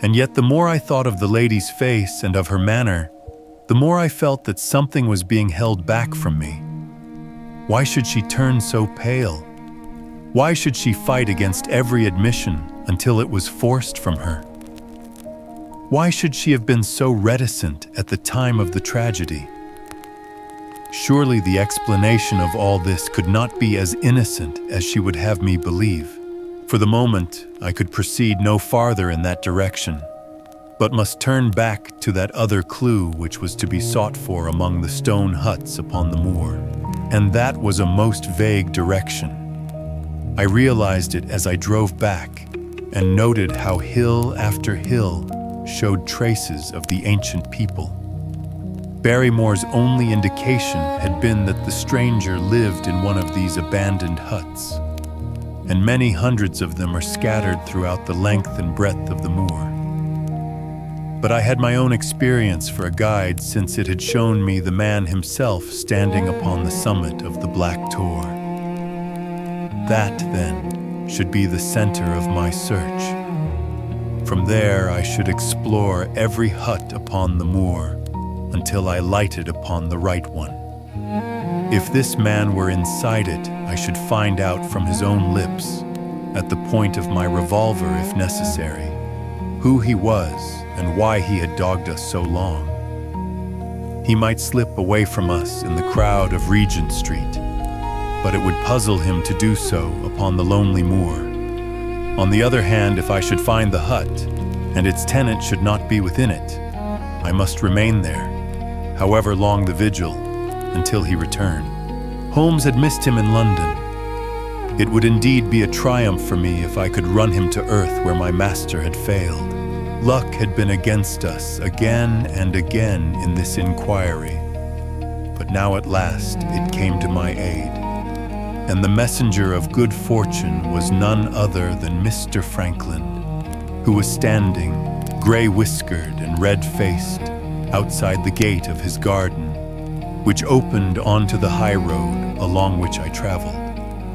And yet the more I thought of the lady's face and of her manner, the more I felt that something was being held back from me. Why should she turn so pale? Why should she fight against every admission until it was forced from her? Why should she have been so reticent at the time of the tragedy? Surely the explanation of all this could not be as innocent as she would have me believe. For the moment, I could proceed no farther in that direction, but must turn back to that other clue which was to be sought for among the stone huts upon the moor. And that was a most vague direction. I realized it as I drove back and noted how hill after hill showed traces of the ancient people. Barrymore's only indication had been that the stranger lived in one of these abandoned huts, and many hundreds of them are scattered throughout the length and breadth of the moor. But I had my own experience for a guide, since it had shown me the man himself standing upon the summit of the Black Tor. That, then, should be the center of my search. From there I should explore every hut upon the moor until I lighted upon the right one. If this man were inside it, I should find out from his own lips, at the point of my revolver if necessary, who he was and why he had dogged us so long. He might slip away from us in the crowd of Regent Street, but it would puzzle him to do so upon the lonely moor. On the other hand, if I should find the hut, and its tenant should not be within it, I must remain there, however long the vigil, until he returned. Holmes had missed him in London. It would indeed be a triumph for me if I could run him to earth where my master had failed. Luck had been against us again and again in this inquiry, but now at last it came to my aid, and the messenger of good fortune was none other than Mr. Franklin, who was standing, gray-whiskered and red-faced, outside the gate of his garden, which opened onto the high road along which I traveled.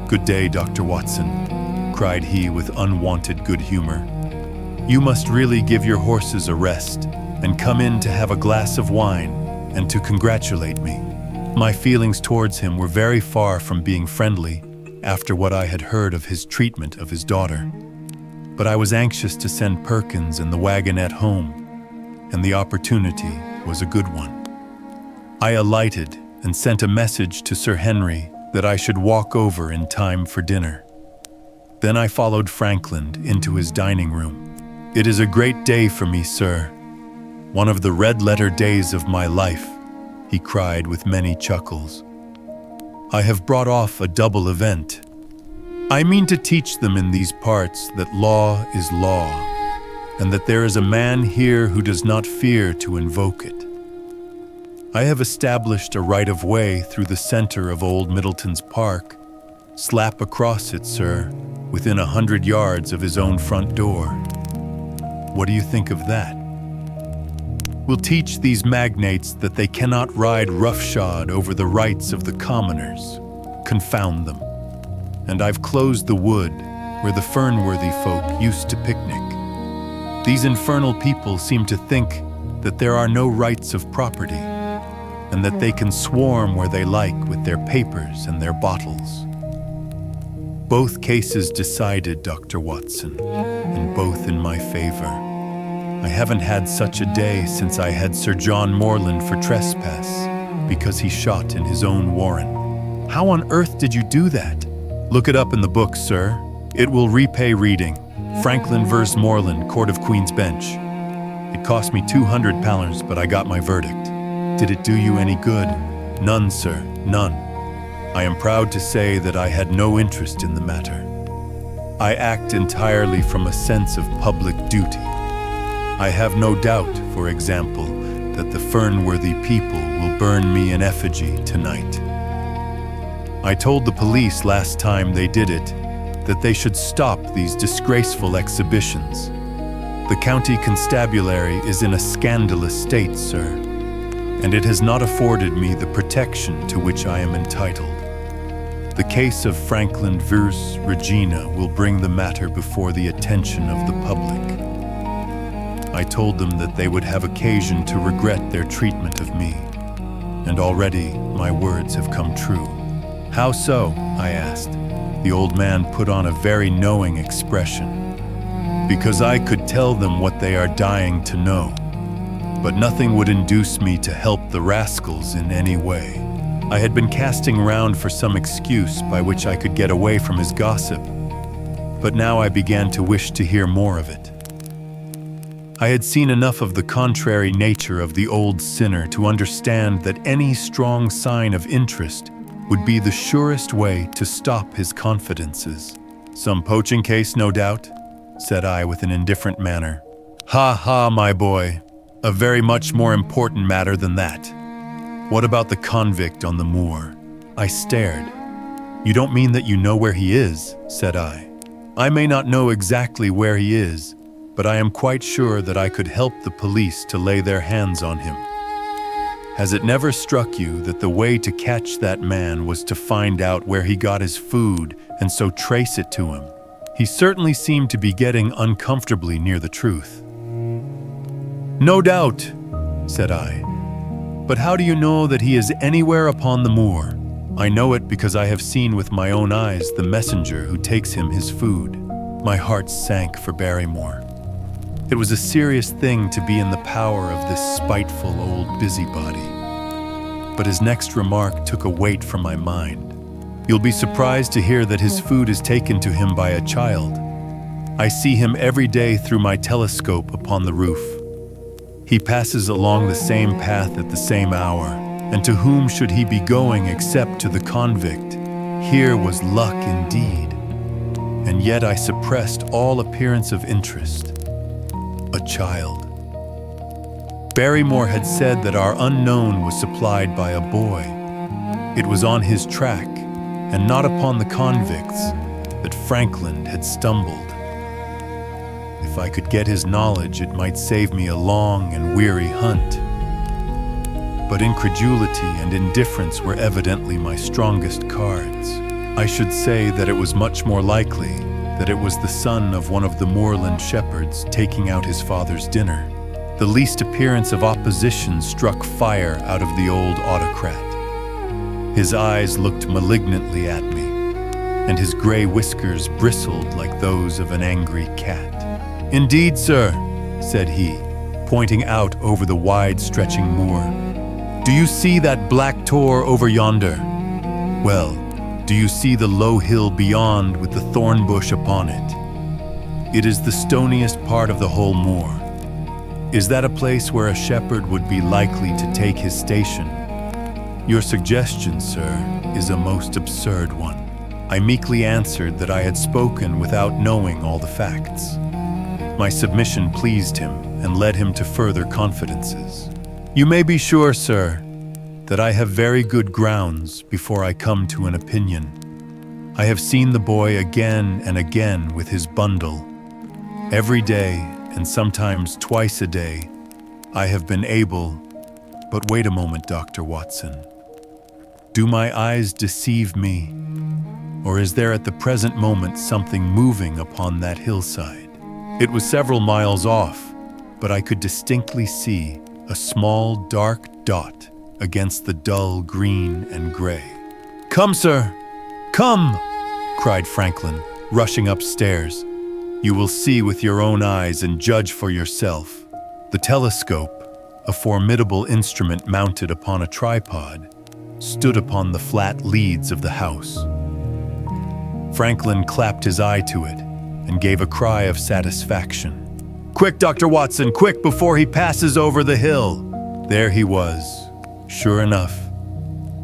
"Good day, Dr. Watson," cried he with unwonted good humor. "You must really give your horses a rest and come in to have a glass of wine and to congratulate me." My feelings towards him were very far from being friendly after what I had heard of his treatment of his daughter. But I was anxious to send Perkins and the wagonette home, and the opportunity was a good one. I alighted and sent a message to Sir Henry that I should walk over in time for dinner. Then I followed Franklin into his dining room. "It is a great day for me, sir. One of the red-letter days of my life," he cried with many chuckles. "I have brought off a double event. I mean to teach them in these parts that law is law, and that there is a man here who does not fear to invoke it. I have established a right-of-way through the center of Old Middleton's Park, slap across it, sir, within 100 yards of his own front door. What do you think of that? We'll teach these magnates that they cannot ride roughshod over the rights of the commoners. Confound them. And I've closed the wood where the Fernworthy folk used to picnic. These infernal people seem to think that there are no rights of property, and that they can swarm where they like with their papers and their bottles. Both cases decided, Dr. Watson, and both in my favor. I haven't had such a day since I had Sir John Morland for trespass, because he shot in his own warren. How on earth did you do that? Look it up in the book, sir. It will repay reading. Franklin vs. Morland, Court of Queen's Bench. It cost me £200, but I got my verdict. Did it do you any good? None, sir, none. I am proud to say that I had no interest in the matter. I act entirely from a sense of public duty. I have no doubt, for example, that the Fernworthy people will burn me in effigy tonight. I told the police last time they did it that they should stop these disgraceful exhibitions. The county constabulary is in a scandalous state, sir, and it has not afforded me the protection to which I am entitled. The case of Franklin vs. Regina will bring the matter before the attention of the public. I told them that they would have occasion to regret their treatment of me, and already my words have come true. How so? I asked. The old man put on a very knowing expression. Because I could tell them what they are dying to know, but nothing would induce me to help the rascals in any way. I had been casting around for some excuse by which I could get away from his gossip, but now I began to wish to hear more of it. I had seen enough of the contrary nature of the old sinner to understand that any strong sign of interest would be the surest way to stop his confidences. "Some poaching case, no doubt?" said I with an indifferent manner. "Ha ha, my boy, a very much more important matter than that. What about the convict on the moor?" I stared. "You don't mean that you know where he is?" said I. "I may not know exactly where he is, but I am quite sure that I could help the police to lay their hands on him. Has it never struck you that the way to catch that man was to find out where he got his food and so trace it to him?" He certainly seemed to be getting uncomfortably near the truth. "No doubt," said I. "But how do you know that he is anywhere upon the moor?" "I know it because I have seen with my own eyes the messenger who takes him his food." My heart sank for Barrymore. It was a serious thing to be in the power of this spiteful old busybody. But his next remark took a weight from my mind. "You'll be surprised to hear that his food is taken to him by a child. I see him every day through my telescope upon the roof. He passes along the same path at the same hour, and to whom should he be going except to the convict? Here was luck indeed. And yet I suppressed all appearance of interest. A child. Barrymore had said that our unknown was supplied by a boy. It was on his track, and not upon the convict's, that Franklin had stumbled. If I could get his knowledge, it might save me a long and weary hunt. But incredulity and indifference were evidently my strongest cards. I should say that it was much more likely that it was the son of one of the moorland shepherds taking out his father's dinner. The least appearance of opposition struck fire out of the old autocrat. His eyes looked malignantly at me, and his gray whiskers bristled like those of an angry cat. "Indeed, sir," said he, pointing out over the wide-stretching moor. "Do you see that black tor over yonder? Well, do you see the low hill beyond with the thorn bush upon it? It is the stoniest part of the whole moor. Is that a place where a shepherd would be likely to take his station? Your suggestion, sir, is a most absurd one." I meekly answered that I had spoken without knowing all the facts. My submission pleased him and led him to further confidences. "You may be sure, sir, that I have very good grounds before I come to an opinion. I have seen the boy again and again with his bundle. Every day, and sometimes twice a day, I have been able— But wait a moment, Dr. Watson. Do my eyes deceive me? Or is there at the present moment something moving upon that hillside?" It was several miles off, but I could distinctly see a small dark dot against the dull green and gray. "Come, sir! Come!" cried Franklin, rushing upstairs. "You will see with your own eyes and judge for yourself." The telescope, a formidable instrument mounted upon a tripod, stood upon the flat leads of the house. Franklin clapped his eye to it and gave a cry of satisfaction. "Quick, Dr. Watson, quick, before he passes over the hill!" There he was, sure enough,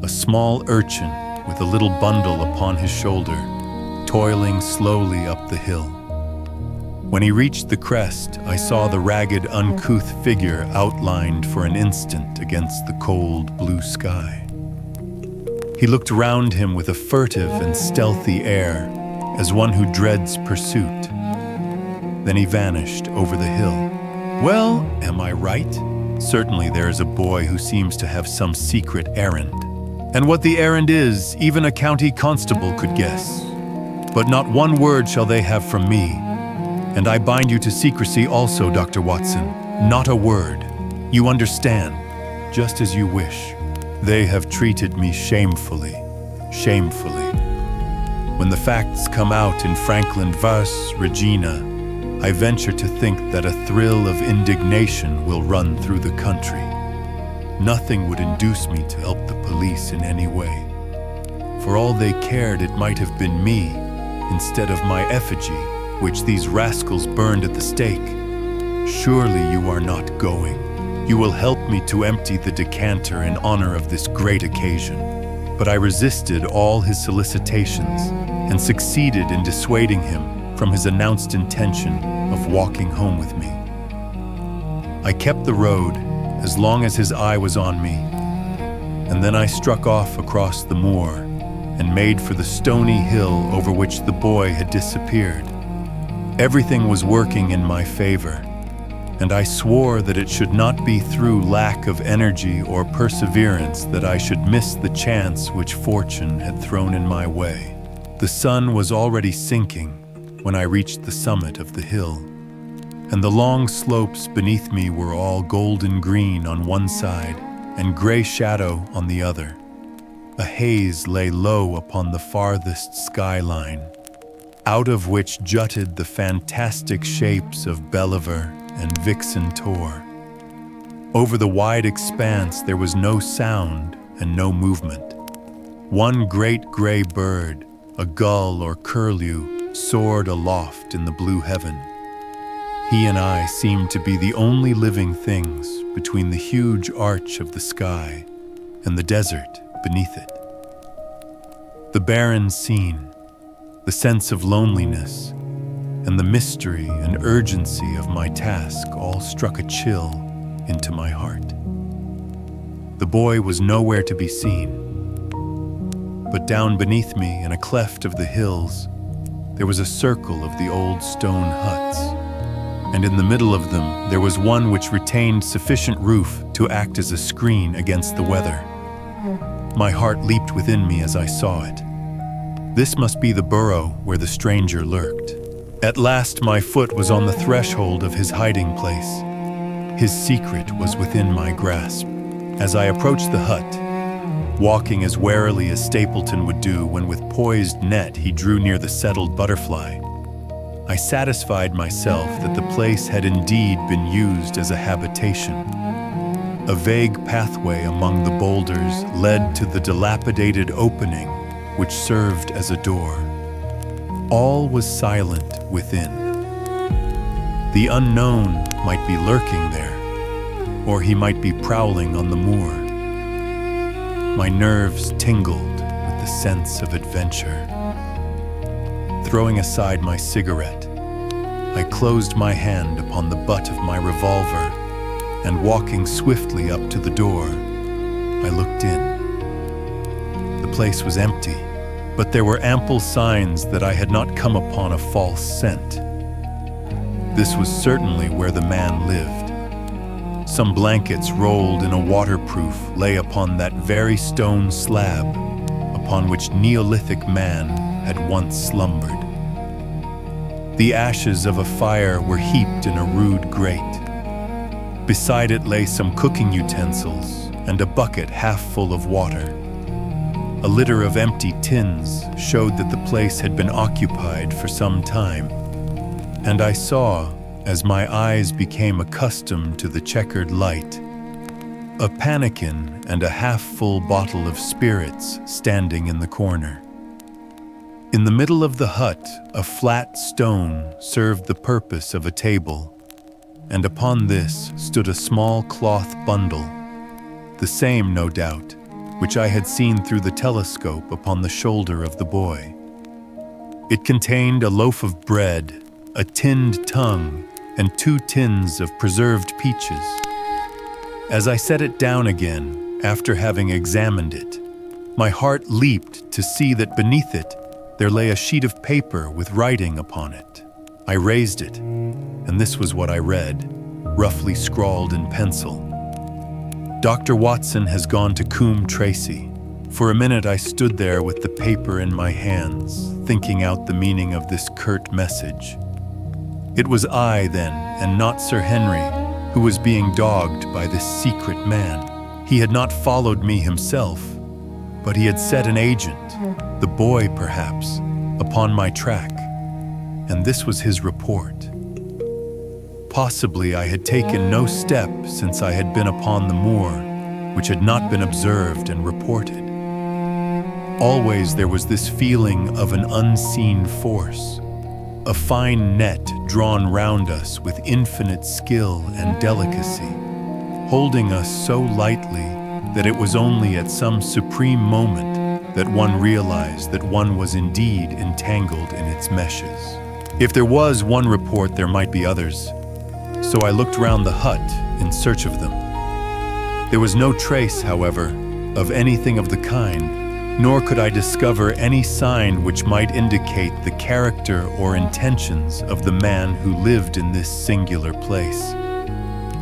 a small urchin with a little bundle upon his shoulder, toiling slowly up the hill. When he reached the crest, I saw the ragged, uncouth figure outlined for an instant against the cold blue sky. He looked round him with a furtive and stealthy air, as one who dreads pursuit. Then he vanished over the hill. Well, am I right? Certainly there is a boy who seems to have some secret errand. And what the errand is, even a county constable could guess. But not one word shall they have from me. And I bind you to secrecy also, Dr. Watson. Not a word. You understand, just as you wish. They have treated me shamefully, shamefully. When the facts come out in Franklin vs. Regina, I venture to think that a thrill of indignation will run through the country. Nothing would induce me to help the police in any way. For all they cared, it might have been me, instead of my effigy, which these rascals burned at the stake. Surely you are not going. You will help me to empty the decanter in honor of this great occasion. But I resisted all his solicitations and succeeded in dissuading him from his announced intention of walking home with me. I kept the road as long as his eye was on me, and then I struck off across the moor and made for the stony hill over which the boy had disappeared. Everything was working in my favor, and I swore that it should not be through lack of energy or perseverance that I should miss the chance which fortune had thrown in my way. The sun was already sinking when I reached the summit of the hill, and the long slopes beneath me were all golden green on one side and gray shadow on the other. A haze lay low upon the farthest skyline, out of which jutted the fantastic shapes of Believer and Vixen Tor. Over the wide expanse there was no sound and no movement. One great gray bird, a gull or curlew, soared aloft in the blue heaven. He and I seemed to be the only living things between the huge arch of the sky and the desert beneath it. The barren scene, the sense of loneliness, and the mystery and urgency of my task all struck a chill into my heart. The boy was nowhere to be seen, but down beneath me in a cleft of the hills, there was a circle of the old stone huts, and in the middle of them there was one which retained sufficient roof to act as a screen against the weather. My heart leaped within me as I saw it. This must be the burrow where the stranger lurked. At last my foot was on the threshold of his hiding place. His secret was within my grasp. As I approached the hut, walking as warily as Stapleton would do when with poised net he drew near the settled butterfly, I satisfied myself that the place had indeed been used as a habitation. A vague pathway among the boulders led to the dilapidated opening which served as a door. All was silent within. The unknown might be lurking there, or he might be prowling on the moor. My nerves tingled with the sense of adventure. Throwing aside my cigarette, I closed my hand upon the butt of my revolver, and walking swiftly up to the door, I looked in. The place was empty, but there were ample signs that I had not come upon a false scent. This was certainly where the man lived. Some blankets rolled in a waterproof lay upon that very stone slab upon which Neolithic man had once slumbered. The ashes of a fire were heaped in a rude grate. Beside it lay some cooking utensils and a bucket half full of water. A litter of empty tins showed that the place had been occupied for some time, and I saw, as my eyes became accustomed to the checkered light, a pannikin and a half-full bottle of spirits standing in the corner. In the middle of the hut, a flat stone served the purpose of a table, and upon this stood a small cloth bundle, the same, no doubt, which I had seen through the telescope upon the shoulder of the boy. It contained a loaf of bread, a tinned tongue, and 2 tins of preserved peaches. As I set it down again, after having examined it, my heart leaped to see that beneath it there lay a sheet of paper with writing upon it. I raised it, and this was what I read, roughly scrawled in pencil. Dr. Watson has gone to Coombe Tracy. For a minute I stood there with the paper in my hands, thinking out the meaning of this curt message. It was I, then, and not Sir Henry, who was being dogged by this secret man. He had not followed me himself, but he had set an agent, the boy perhaps, upon my track, and this was his report. Possibly I had taken no step since I had been upon the moor, which had not been observed and reported. Always there was this feeling of an unseen force, a fine net drawn round us with infinite skill and delicacy, holding us so lightly that it was only at some supreme moment that one realized that one was indeed entangled in its meshes. If there was one report, there might be others, so I looked round the hut in search of them. There was no trace, however, of anything of the kind, nor could I discover any sign which might indicate the character or intentions of the man who lived in this singular place,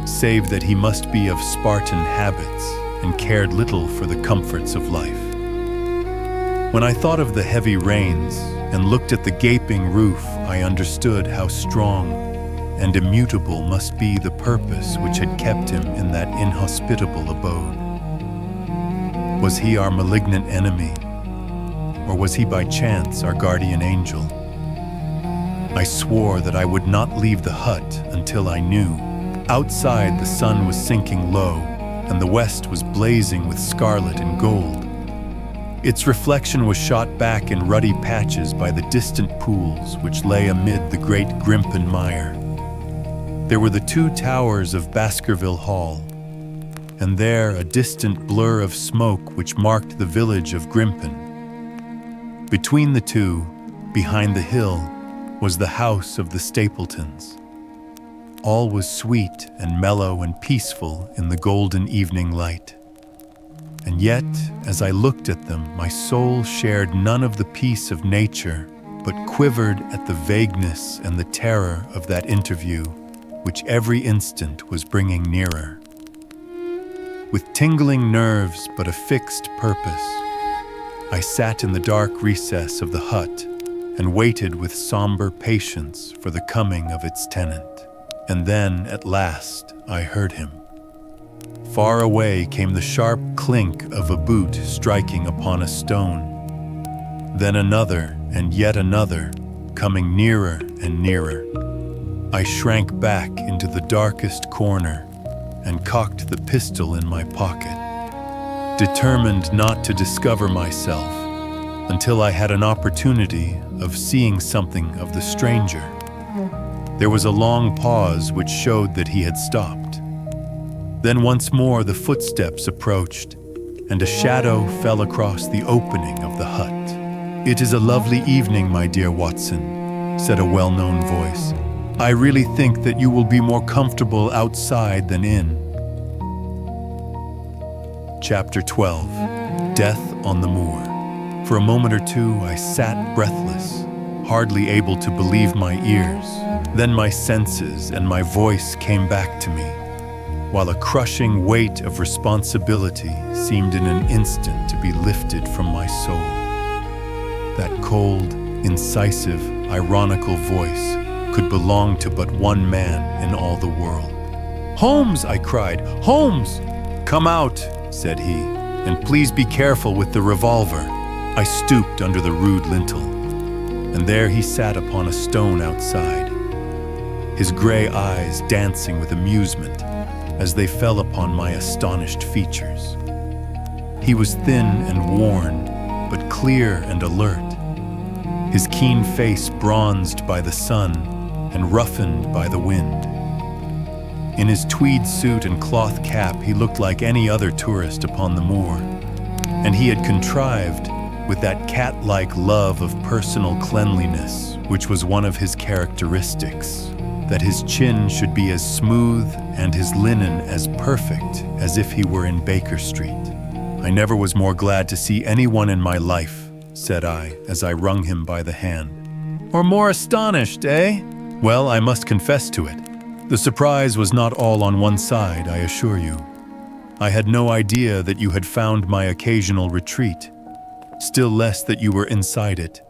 save that he must be of Spartan habits and cared little for the comforts of life. When I thought of the heavy rains and looked at the gaping roof, I understood how strong and immutable must be the purpose which had kept him in that inhospitable abode. Was he our malignant enemy, or was he by chance our guardian angel? I swore that I would not leave the hut until I knew. Outside, the sun was sinking low, and the west was blazing with scarlet and gold. Its reflection was shot back in ruddy patches by the distant pools which lay amid the great Grimpen mire. There were the two towers of Baskerville Hall, and there a distant blur of smoke which marked the village of Grimpen. Between the two, behind the hill, was the house of the Stapletons. All was sweet and mellow and peaceful in the golden evening light. And yet, as I looked at them, my soul shared none of the peace of nature, but quivered at the vagueness and the terror of that interview, which every instant was bringing nearer. With tingling nerves but a fixed purpose, I sat in the dark recess of the hut and waited with somber patience for the coming of its tenant. And then, at last, I heard him. Far away came the sharp clink of a boot striking upon a stone. Then another and yet another, coming nearer and nearer. I shrank back into the darkest corner and cocked the pistol in my pocket, determined not to discover myself until I had an opportunity of seeing something of the stranger. There was a long pause which showed that he had stopped. Then once more the footsteps approached, and a shadow fell across the opening of the hut. "It is a lovely evening, my dear Watson," said a well-known voice. "I really think that you will be more comfortable outside than in." Chapter 12. Death on the Moor. For a moment or two I sat breathless, hardly able to believe my ears. Then my senses and my voice came back to me, while a crushing weight of responsibility seemed in an instant to be lifted from my soul. That cold, incisive, ironical voice could belong to but one man in all the world. "Holmes!" I cried. "Holmes!" "Come out," said he, "and please be careful with the revolver." I stooped under the rude lintel, and there he sat upon a stone outside, his gray eyes dancing with amusement as they fell upon my astonished features. He was thin and worn, but clear and alert, his keen face bronzed by the sun and roughened by the wind. In his tweed suit and cloth cap, he looked like any other tourist upon the moor, and he had contrived, with that cat-like love of personal cleanliness, which was one of his characteristics, that his chin should be as smooth and his linen as perfect as if he were in Baker Street. "I never was more glad to see anyone in my life," said I, as I wrung him by the hand. "Or more astonished, eh? Well, I must confess to it. The surprise was not all on one side, I assure you. I had no idea that you had found my occasional retreat, still less that you were inside it,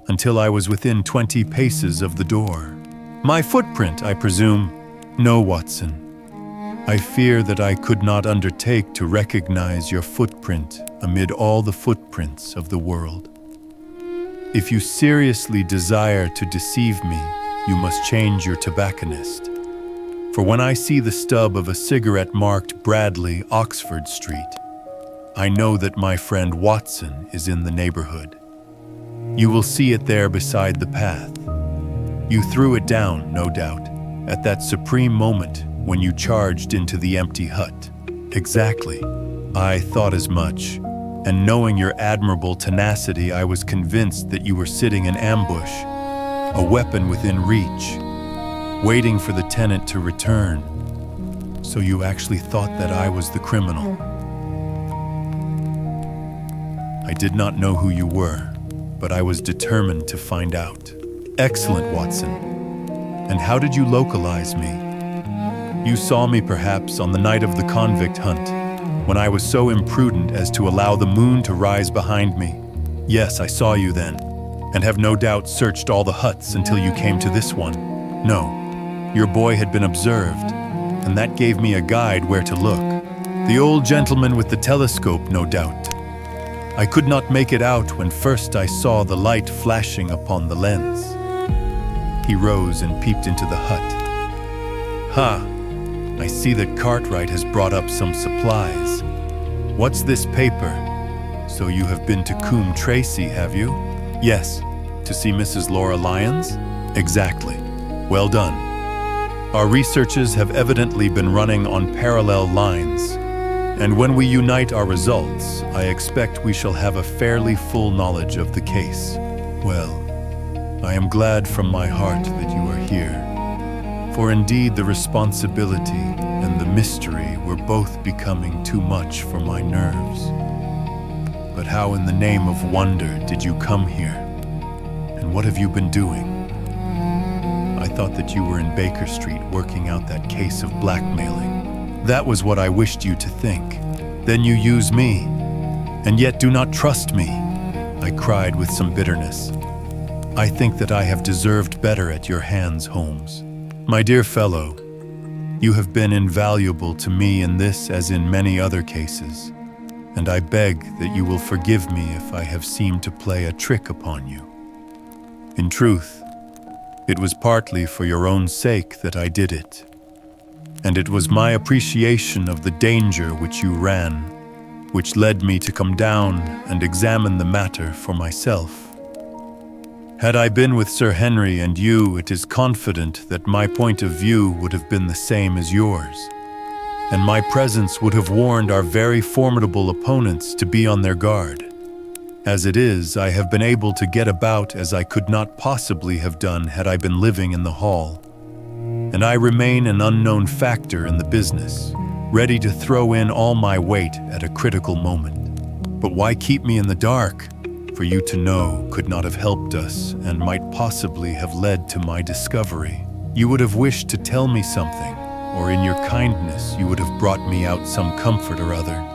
until I was within 20 paces of the door. My footprint, I presume?" "No, Watson. I fear that I could not undertake to recognize your footprint amid all the footprints of the world. If you seriously desire to deceive me, you must change your tobacconist, For when I see the stub of a cigarette marked Bradley, Oxford Street, I know that my friend Watson is in the neighborhood. You will see it there beside the path. You threw it down, no doubt, at that supreme moment when you charged into the empty hut. Exactly. I thought as much, and knowing your admirable tenacity, I was convinced that you were sitting in ambush, a weapon within reach, waiting for the tenant to return. So you actually thought that I was the criminal. I did not know who you were, but I was determined to find out. Excellent, Watson. And how did you localize me? You saw me perhaps on the night of the convict hunt, when I was so imprudent as to allow the moon to rise behind me. Yes, I saw you then, and have no doubt searched all the huts until you came to this one. No, your boy had been observed, and that gave me a guide where to look. The old gentleman with the telescope, no doubt. I could not make it out when first I saw the light flashing upon the lens. He rose and peeped into the hut. Ha! I see that Cartwright has brought up some supplies. What's this paper? So you have been to Coombe Tracy, have you? Yes. To see Mrs. Laura Lyons? Exactly. Well done. Our researches have evidently been running on parallel lines, and when we unite our results, I expect we shall have a fairly full knowledge of the case. Well, I am glad from my heart that you are here. For indeed the responsibility and the mystery were both becoming too much for my nerves. But how in the name of wonder did you come here? And what have you been doing? I thought that you were in Baker Street working out that case of blackmailing. That was what I wished you to think. Then you use me, and yet do not trust me, I cried with some bitterness. I think that I have deserved better at your hands, Holmes. My dear fellow, you have been invaluable to me in this as in many other cases, and I beg that you will forgive me if I have seemed to play a trick upon you. In truth, it was partly for your own sake that I did it, and it was my appreciation of the danger which you ran, which led me to come down and examine the matter for myself. Had I been with Sir Henry and you, it is confident that my point of view would have been the same as yours, and my presence would have warned our very formidable opponents to be on their guard. As it is, I have been able to get about as I could not possibly have done had I been living in the hall, and I remain an unknown factor in the business, ready to throw in all my weight at a critical moment. But why keep me in the dark? For you to know could not have helped us and might possibly have led to my discovery. You would have wished to tell me something, or in your kindness you would have brought me out some comfort or other,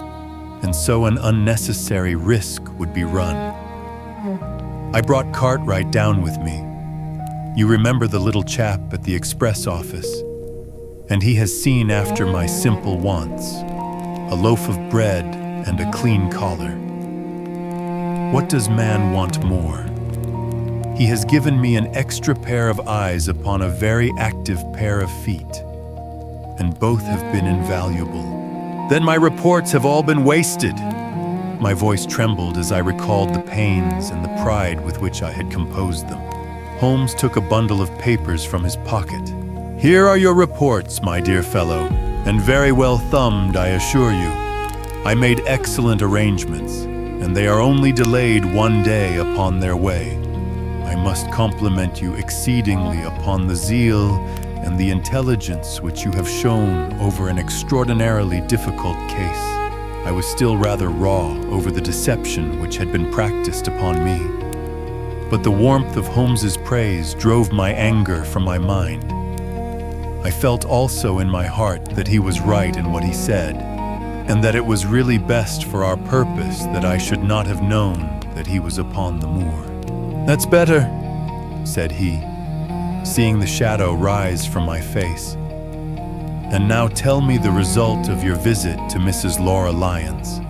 and so an unnecessary risk would be run. I brought Cartwright down with me. You remember the little chap at the express office, and he has seen after my simple wants, a loaf of bread and a clean collar. What does man want more? He has given me an extra pair of eyes upon a very active pair of feet, and both have been invaluable. Then my reports have all been wasted. My voice trembled as I recalled the pains and the pride with which I had composed them. Holmes took a bundle of papers from his pocket. Here are your reports, my dear fellow, and very well thumbed, I assure you. I made excellent arrangements, and they are only delayed one day upon their way. I must compliment you exceedingly upon the zeal and the intelligence which you have shown over an extraordinarily difficult case. I was still rather raw over the deception which had been practiced upon me, but the warmth of Holmes's praise drove my anger from my mind. I felt also in my heart that he was right in what he said, and that it was really best for our purpose that I should not have known that he was upon the moor. That's better, said he, seeing the shadow rise from my face. And now tell me the result of your visit to Mrs. Laura Lyons.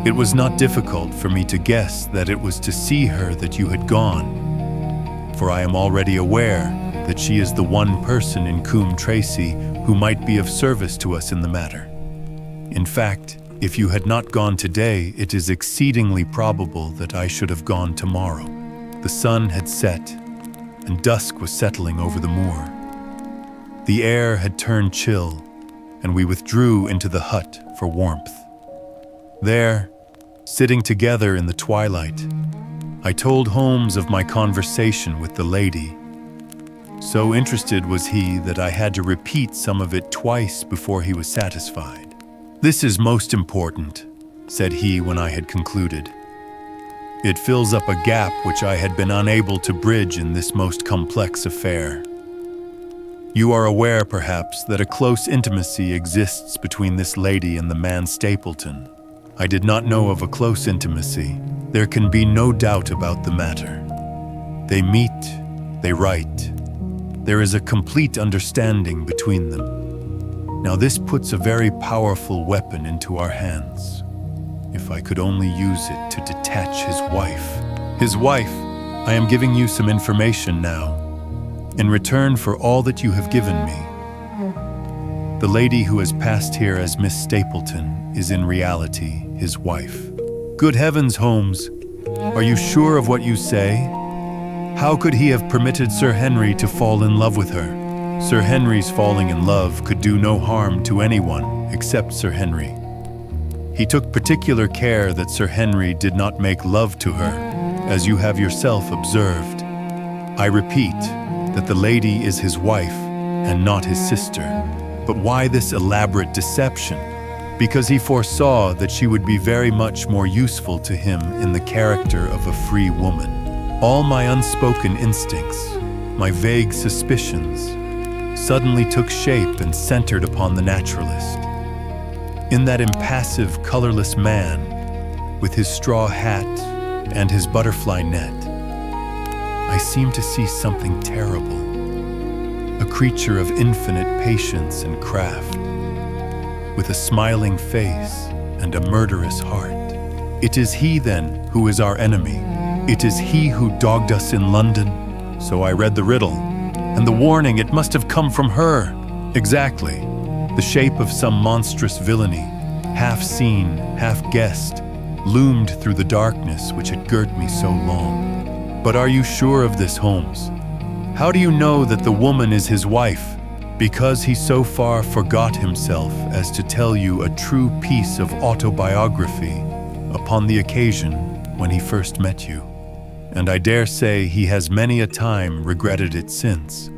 It was not difficult for me to guess that it was to see her that you had gone, for I am already aware that she is the one person in Coombe Tracy who might be of service to us in the matter. In fact, if you had not gone today, it is exceedingly probable that I should have gone tomorrow. The sun had set, and dusk was settling over the moor. The air had turned chill, and we withdrew into the hut for warmth. There, sitting together in the twilight, I told Holmes of my conversation with the lady. So interested was he that I had to repeat some of it twice before he was satisfied. "This is most important," said he when I had concluded. "It fills up a gap which I had been unable to bridge in this most complex affair. You are aware, perhaps, that a close intimacy exists between this lady and the man Stapleton. I did not know of a close intimacy. There can be no doubt about the matter. They meet, they write. There is a complete understanding between them. Now this puts a very powerful weapon into our hands. If I could only use it to detach his wife. His wife, I am giving you some information now, in return for all that you have given me. The lady who has passed here as Miss Stapleton is in reality his wife." "Good heavens, Holmes, are you sure of what you say? How could he have permitted Sir Henry to fall in love with her?" "Sir Henry's falling in love could do no harm to anyone except Sir Henry. He took particular care that Sir Henry did not make love to her, as you have yourself observed. I repeat that the lady is his wife and not his sister. But why this elaborate deception? Because he foresaw that she would be very much more useful to him in the character of a free woman. All my unspoken instincts, my vague suspicions, suddenly took shape and centered upon the naturalist. In that impassive, colorless man, with his straw hat and his butterfly net, I seemed to see something terrible, a creature of infinite patience and craft, with a smiling face and a murderous heart. It is he, then, who is our enemy. It is he who dogged us in London. So I read the riddle, and the warning, it must have come from her. Exactly. The shape of some monstrous villainy, half seen, half guessed, loomed through the darkness which had girt me so long. But are you sure of this, Holmes? How do you know that the woman is his wife? Because he so far forgot himself as to tell you a true piece of autobiography upon the occasion when he first met you. And I dare say he has many a time regretted it since.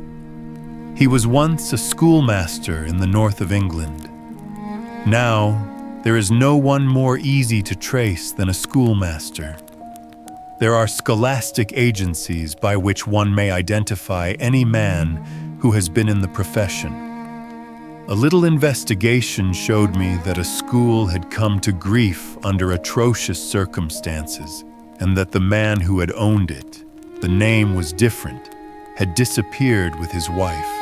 He was once a schoolmaster in the north of England. Now, there is no one more easy to trace than a schoolmaster. There are scholastic agencies by which one may identify any man who has been in the profession. A little investigation showed me that a school had come to grief under atrocious circumstances, and that the man who had owned it, the name was different, had disappeared with his wife.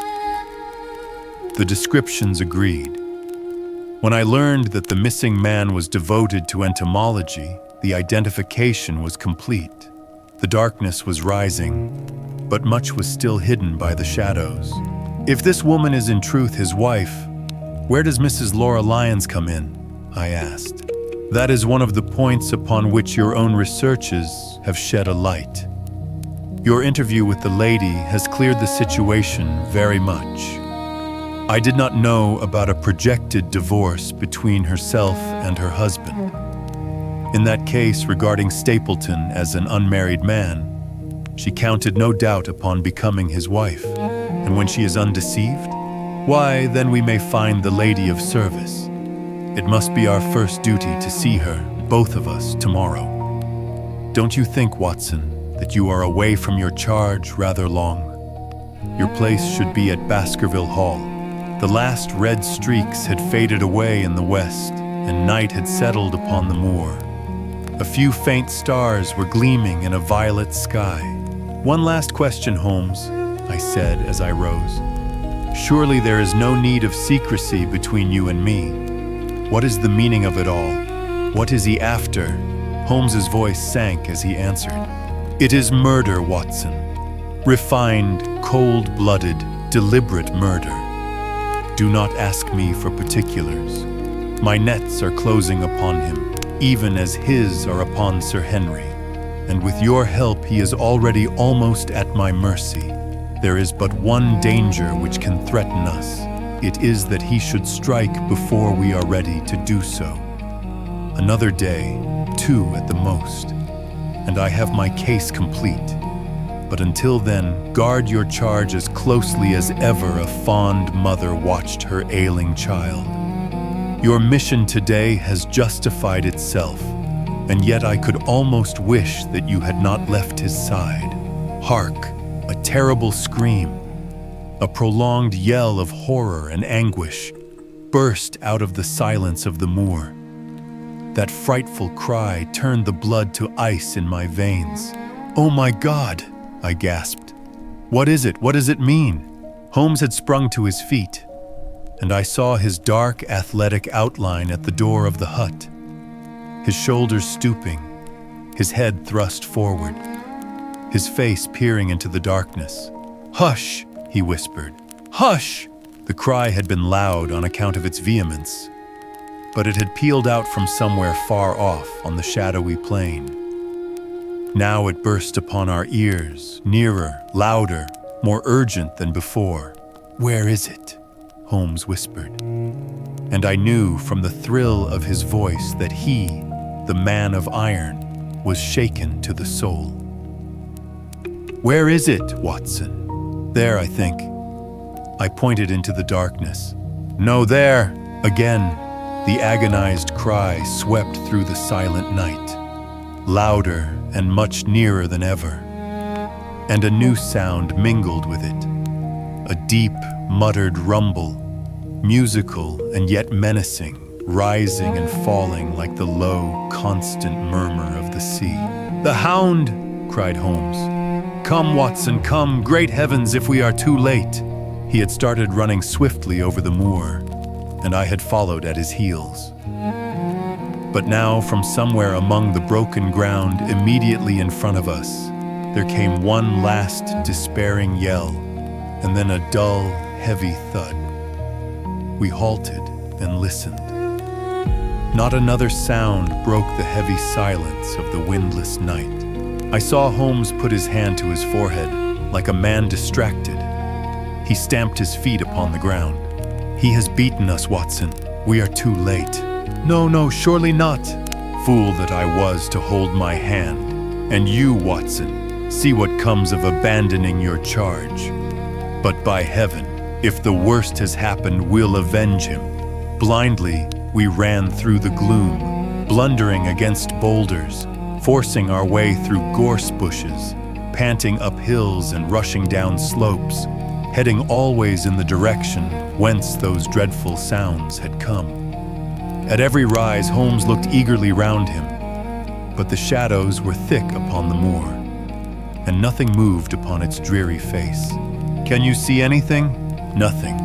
The descriptions agreed. When I learned that the missing man was devoted to entomology, the identification was complete. The darkness was rising, but much was still hidden by the shadows. If this woman is in truth his wife, where does Mrs. Laura Lyons come in? I asked. That is one of the points upon which your own researches have shed a light. Your interview with the lady has cleared the situation very much. I did not know about a projected divorce between herself and her husband. In that case regarding Stapleton as an unmarried man, she counted no doubt upon becoming his wife. And when she is undeceived, why, then we may find the lady of service. It must be our first duty to see her, both of us, tomorrow. Don't you think, Watson, that you are away from your charge rather long? Your place should be at Baskerville Hall. The last red streaks had faded away in the west, and night had settled upon the moor. A few faint stars were gleaming in a violet sky. One last question, Holmes, I said as I rose. Surely there is no need of secrecy between you and me. What is the meaning of it all? What is he after? Holmes's voice sank as he answered. It is murder, Watson. Refined, cold-blooded, deliberate murder. Do not ask me for particulars. My nets are closing upon him, even as his are upon Sir Henry. And with your help he is already almost at my mercy. There is but one danger which can threaten us. It is that he should strike before we are ready to do so. Another day, 2 at the most, and I have my case complete. But until then, guard your charge as closely as ever a fond mother watched her ailing child. Your mission today has justified itself, and yet I could almost wish that you had not left his side. Hark, a terrible scream, a prolonged yell of horror and anguish burst out of the silence of the moor. That frightful cry turned the blood to ice in my veins. "Oh my God!" I gasped. "What is it? What does it mean?" Holmes had sprung to his feet, and I saw his dark, athletic outline at the door of the hut, his shoulders stooping, his head thrust forward, his face peering into the darkness. "Hush!" he whispered. "Hush!" The cry had been loud on account of its vehemence, but it had pealed out from somewhere far off on the shadowy plain. Now it burst upon our ears, nearer, louder, more urgent than before. "Where is it?" Holmes whispered. And I knew from the thrill of his voice that he, the man of iron, was shaken to the soul. "Where is it, Watson?" "There, I think." I pointed into the darkness. "No, there!" Again, the agonized cry swept through the silent night, louder and much nearer than ever. And a new sound mingled with it, a deep, muttered rumble, musical and yet menacing, rising and falling like the low, constant murmur of the sea. "The Hound!" cried Holmes. "Come, Watson, come! Great heavens, if we are too late!" He had started running swiftly over the moor, and I had followed at his heels. But now, from somewhere among the broken ground immediately in front of us, there came one last despairing yell, and then a dull, heavy thud. We halted and listened. Not another sound broke the heavy silence of the windless night. I saw Holmes put his hand to his forehead, like a man distracted. He stamped his feet upon the ground. "He has beaten us, Watson. We are too late." "No, no, surely not." Fool that I was to hold my hand. "And you, Watson, see what comes of abandoning your charge. But by heaven, if the worst has happened, we'll avenge him." Blindly, we ran through the gloom, blundering against boulders, forcing our way through gorse bushes, panting up hills and rushing down slopes, heading always in the direction whence those dreadful sounds had come. At every rise, Holmes looked eagerly round him, but the shadows were thick upon the moor, and nothing moved upon its dreary face. "Can you see anything?" "Nothing.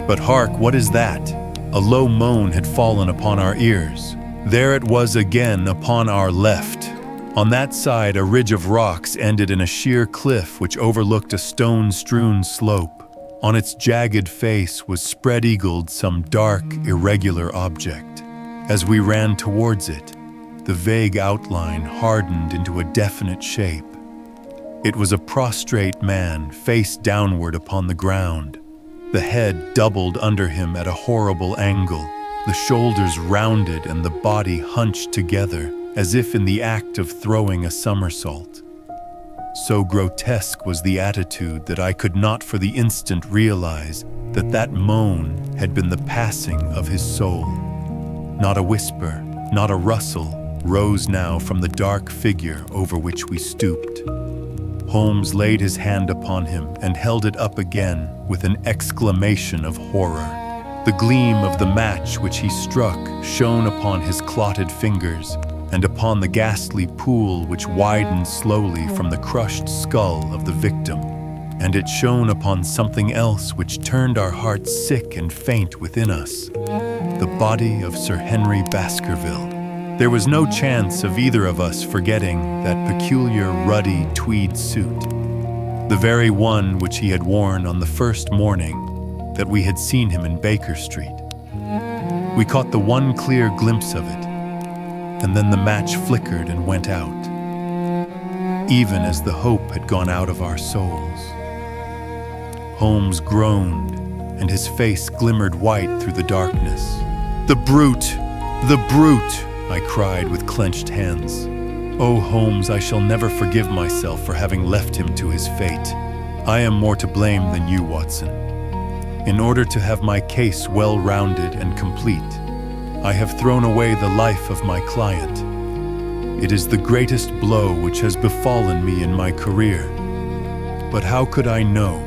But hark, what is that?" A low moan had fallen upon our ears. There it was again upon our left. On that side, a ridge of rocks ended in a sheer cliff which overlooked a stone-strewn slope. On its jagged face was spread-eagled some dark, irregular object. As we ran towards it, the vague outline hardened into a definite shape. It was a prostrate man, face downward upon the ground, the head doubled under him at a horrible angle, the shoulders rounded and the body hunched together, as if in the act of throwing a somersault. So grotesque was the attitude that I could not for the instant realize that that moan had been the passing of his soul. Not a whisper, not a rustle, rose now from the dark figure over which we stooped. Holmes laid his hand upon him and held it up again with an exclamation of horror. The gleam of the match which he struck shone upon his clotted fingers and upon the ghastly pool which widened slowly from the crushed skull of the victim, and it shone upon something else which turned our hearts sick and faint within us, the body of Sir Henry Baskerville. There was no chance of either of us forgetting that peculiar ruddy tweed suit, the very one which he had worn on the first morning that we had seen him in Baker Street. We caught the one clear glimpse of it, and then the match flickered and went out, even as the hope had gone out of our souls. Holmes groaned, and his face glimmered white through the darkness. "The brute! The brute!" I cried with clenched hands. "Oh, Holmes, I shall never forgive myself for having left him to his fate. I am more to blame than you, Watson. In order to have my case well-rounded and complete, I have thrown away the life of my client. It is the greatest blow which has befallen me in my career. But how could I know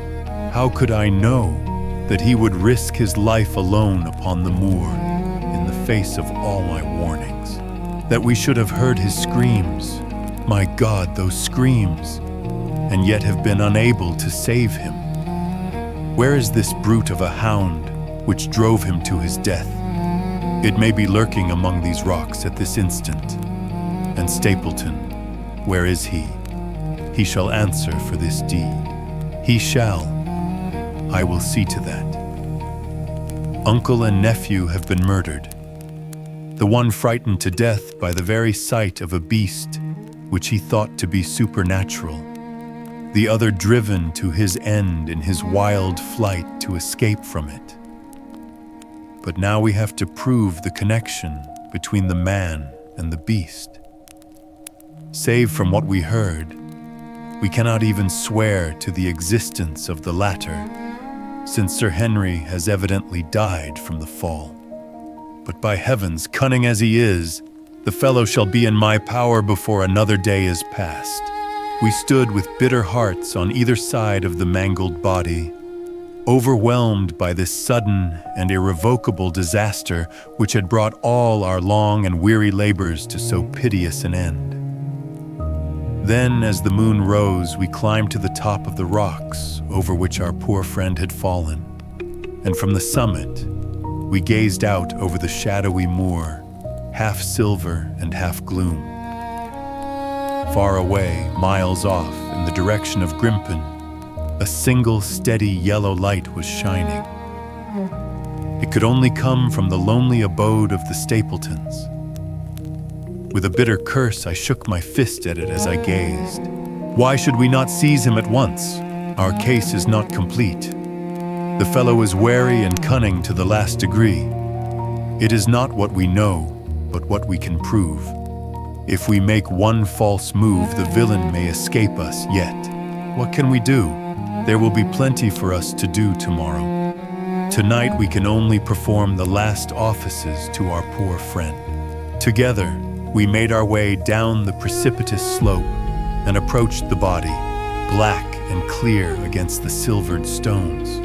that he would risk his life alone upon the moor in the face of all my warnings? That we should have heard his screams, my God, those screams, and yet have been unable to save him? Where is this brute of a hound which drove him to his death? It may be lurking among these rocks at this instant. And Stapleton, where is he? He shall answer for this deed. He shall. I will see to that. Uncle and nephew have been murdered. The one frightened to death by the very sight of a beast which he thought to be supernatural. The other driven to his end in his wild flight to escape from it. But now we have to prove the connection between the man and the beast. Save from what we heard, we cannot even swear to the existence of the latter, since Sir Henry has evidently died from the fall. But by heavens, cunning as he is, the fellow shall be in my power before another day is past. We stood with bitter hearts on either side of the mangled body, overwhelmed by this sudden and irrevocable disaster which had brought all our long and weary labors to so piteous an end. Then, as the moon rose, we climbed to the top of the rocks over which our poor friend had fallen, and from the summit, we gazed out over the shadowy moor, half silver and half gloom. Far away, miles off, in the direction of Grimpen, a single steady yellow light was shining. It could only come from the lonely abode of the Stapletons. With a bitter curse, I shook my fist at it as I gazed. Why should we not seize him at once? Our case is not complete. The fellow is wary and cunning to the last degree. It is not what we know, but what we can prove. If we make one false move, the villain may escape us yet. What can we do? There will be plenty for us to do tomorrow. Tonight we can only perform the last offices to our poor friend. Together, we made our way down the precipitous slope and approached the body, black and clear against the silvered stones.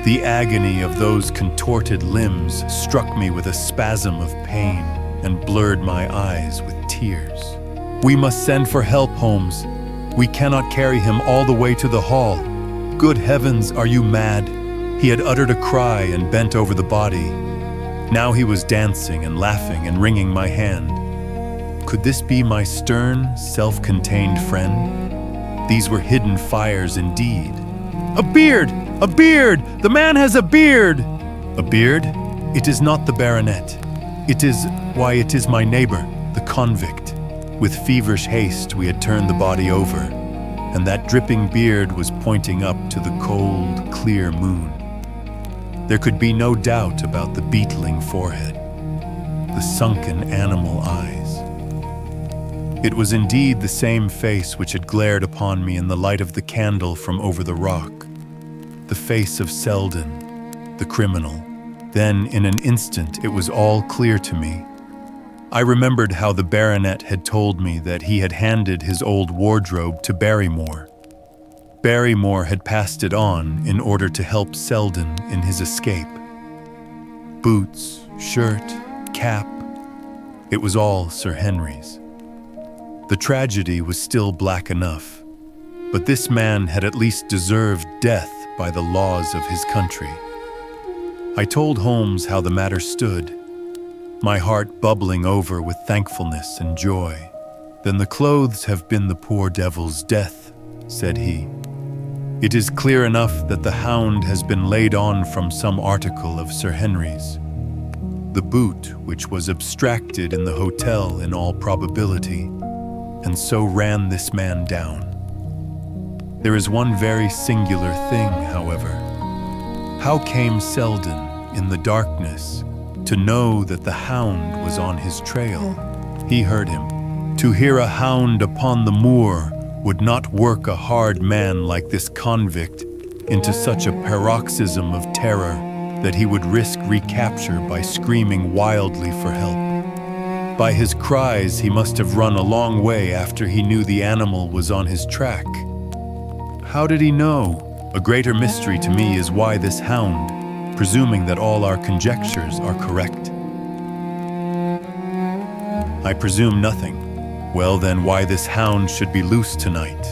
The agony of those contorted limbs struck me with a spasm of pain and blurred my eyes with tears. We must send for help, Holmes. We cannot carry him all the way to the hall. Good heavens, are you mad? He had uttered a cry and bent over the body. Now he was dancing and laughing and wringing my hand. Could this be my stern, self-contained friend? These were hidden fires indeed. A beard! A beard! The man has a beard! A beard? It is not the baronet. It is my neighbor, the convict. With feverish haste, we had turned the body over, and that dripping beard was pointing up to the cold, clear moon. There could be no doubt about the beetling forehead, the sunken animal eyes. It was indeed the same face which had glared upon me in the light of the candle from over the rock. The face of Selden, the criminal. Then, in an instant, it was all clear to me. I remembered how the baronet had told me that he had handed his old wardrobe to Barrymore. Barrymore had passed it on in order to help Selden in his escape. Boots, shirt, cap, it was all Sir Henry's. The tragedy was still black enough, but this man had at least deserved death by the laws of his country. I told Holmes how the matter stood, my heart bubbling over with thankfulness and joy. Then the clothes have been the poor devil's death, said he. It is clear enough that the Hound has been laid on from some article of Sir Henry's. The boot, which was abstracted in the hotel in all probability, and so ran this man down. There is one very singular thing, however. How came Selden, in the darkness, to know that the Hound was on his trail? He heard him. To hear a hound upon the moor would not work a hard man like this convict into such a paroxysm of terror that he would risk recapture by screaming wildly for help. By his cries, he must have run a long way after he knew the animal was on his track. How did he know? A greater mystery to me is why this hound, presuming that all our conjectures are correct. I presume nothing. Well then, why this hound should be loose tonight?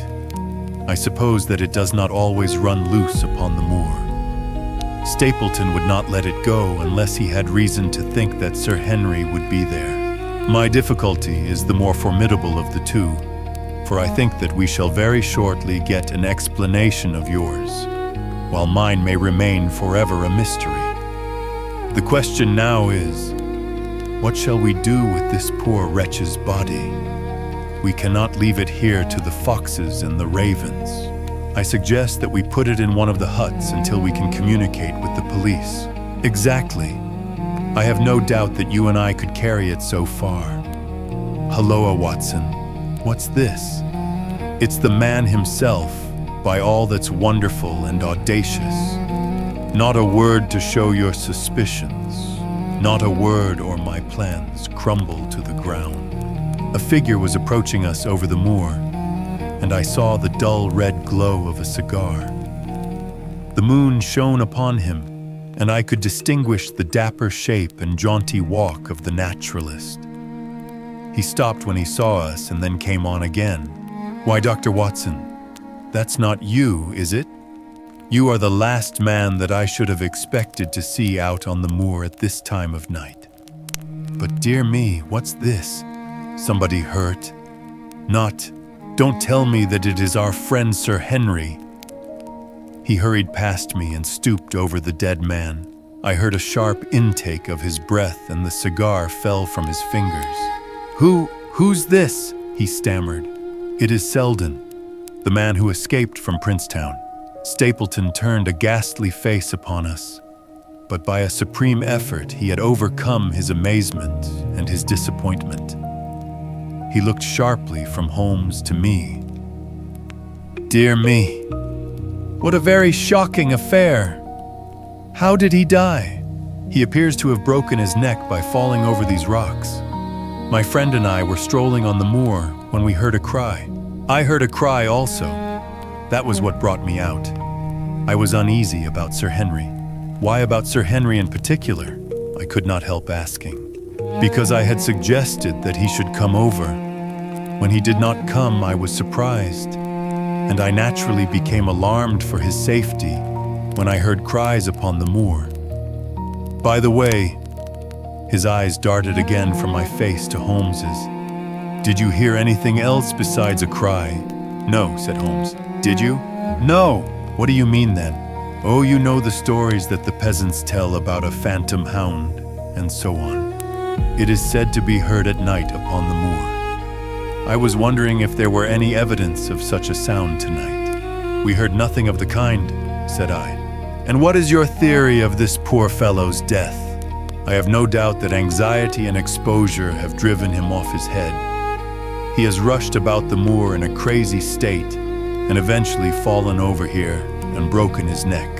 I suppose that it does not always run loose upon the moor. Stapleton would not let it go unless he had reason to think that Sir Henry would be there. My difficulty is the more formidable of the two, for I think that we shall very shortly get an explanation of yours, while mine may remain forever a mystery. The question now is, what shall we do with this poor wretch's body? We cannot leave it here to the foxes and the ravens. I suggest that we put it in one of the huts until we can communicate with the police. Exactly. I have no doubt that you and I could carry it so far. Halloa, Watson. What's this? It's the man himself, by all that's wonderful and audacious. Not a word to show your suspicions. Not a word or my plans crumble to the ground. A figure was approaching us over the moor, and I saw the dull red glow of a cigar. The moon shone upon him, and I could distinguish the dapper shape and jaunty walk of the naturalist. He stopped when he saw us and then came on again. Why, Dr. Watson, that's not you, is it? You are the last man that I should have expected to see out on the moor at this time of night. But dear me, what's this? Somebody hurt? Don't tell me that it is our friend Sir Henry. He hurried past me and stooped over the dead man. I heard a sharp intake of his breath and the cigar fell from his fingers. Who's this? He stammered. It is Selden, the man who escaped from Princetown. Stapleton turned a ghastly face upon us, but by a supreme effort he had overcome his amazement and his disappointment. He looked sharply from Holmes to me. Dear me, what a very shocking affair. How did he die? He appears to have broken his neck by falling over these rocks. My friend and I were strolling on the moor when we heard a cry. I heard a cry also. That was what brought me out. I was uneasy about Sir Henry. Why about Sir Henry in particular? I could not help asking. Because I had suggested that he should come over. When he did not come, I was surprised, and I naturally became alarmed for his safety when I heard cries upon the moor. By the way, his eyes darted again from my face to Holmes's. Did you hear anything else besides a cry? No, said Holmes. Did you? No. What do you mean then? Oh, you know the stories that the peasants tell about a phantom hound, and so on. It is said to be heard at night upon the moor. I was wondering if there were any evidence of such a sound tonight. We heard nothing of the kind, said I. And what is your theory of this poor fellow's death? I have no doubt that anxiety and exposure have driven him off his head. He has rushed about the moor in a crazy state and eventually fallen over here and broken his neck.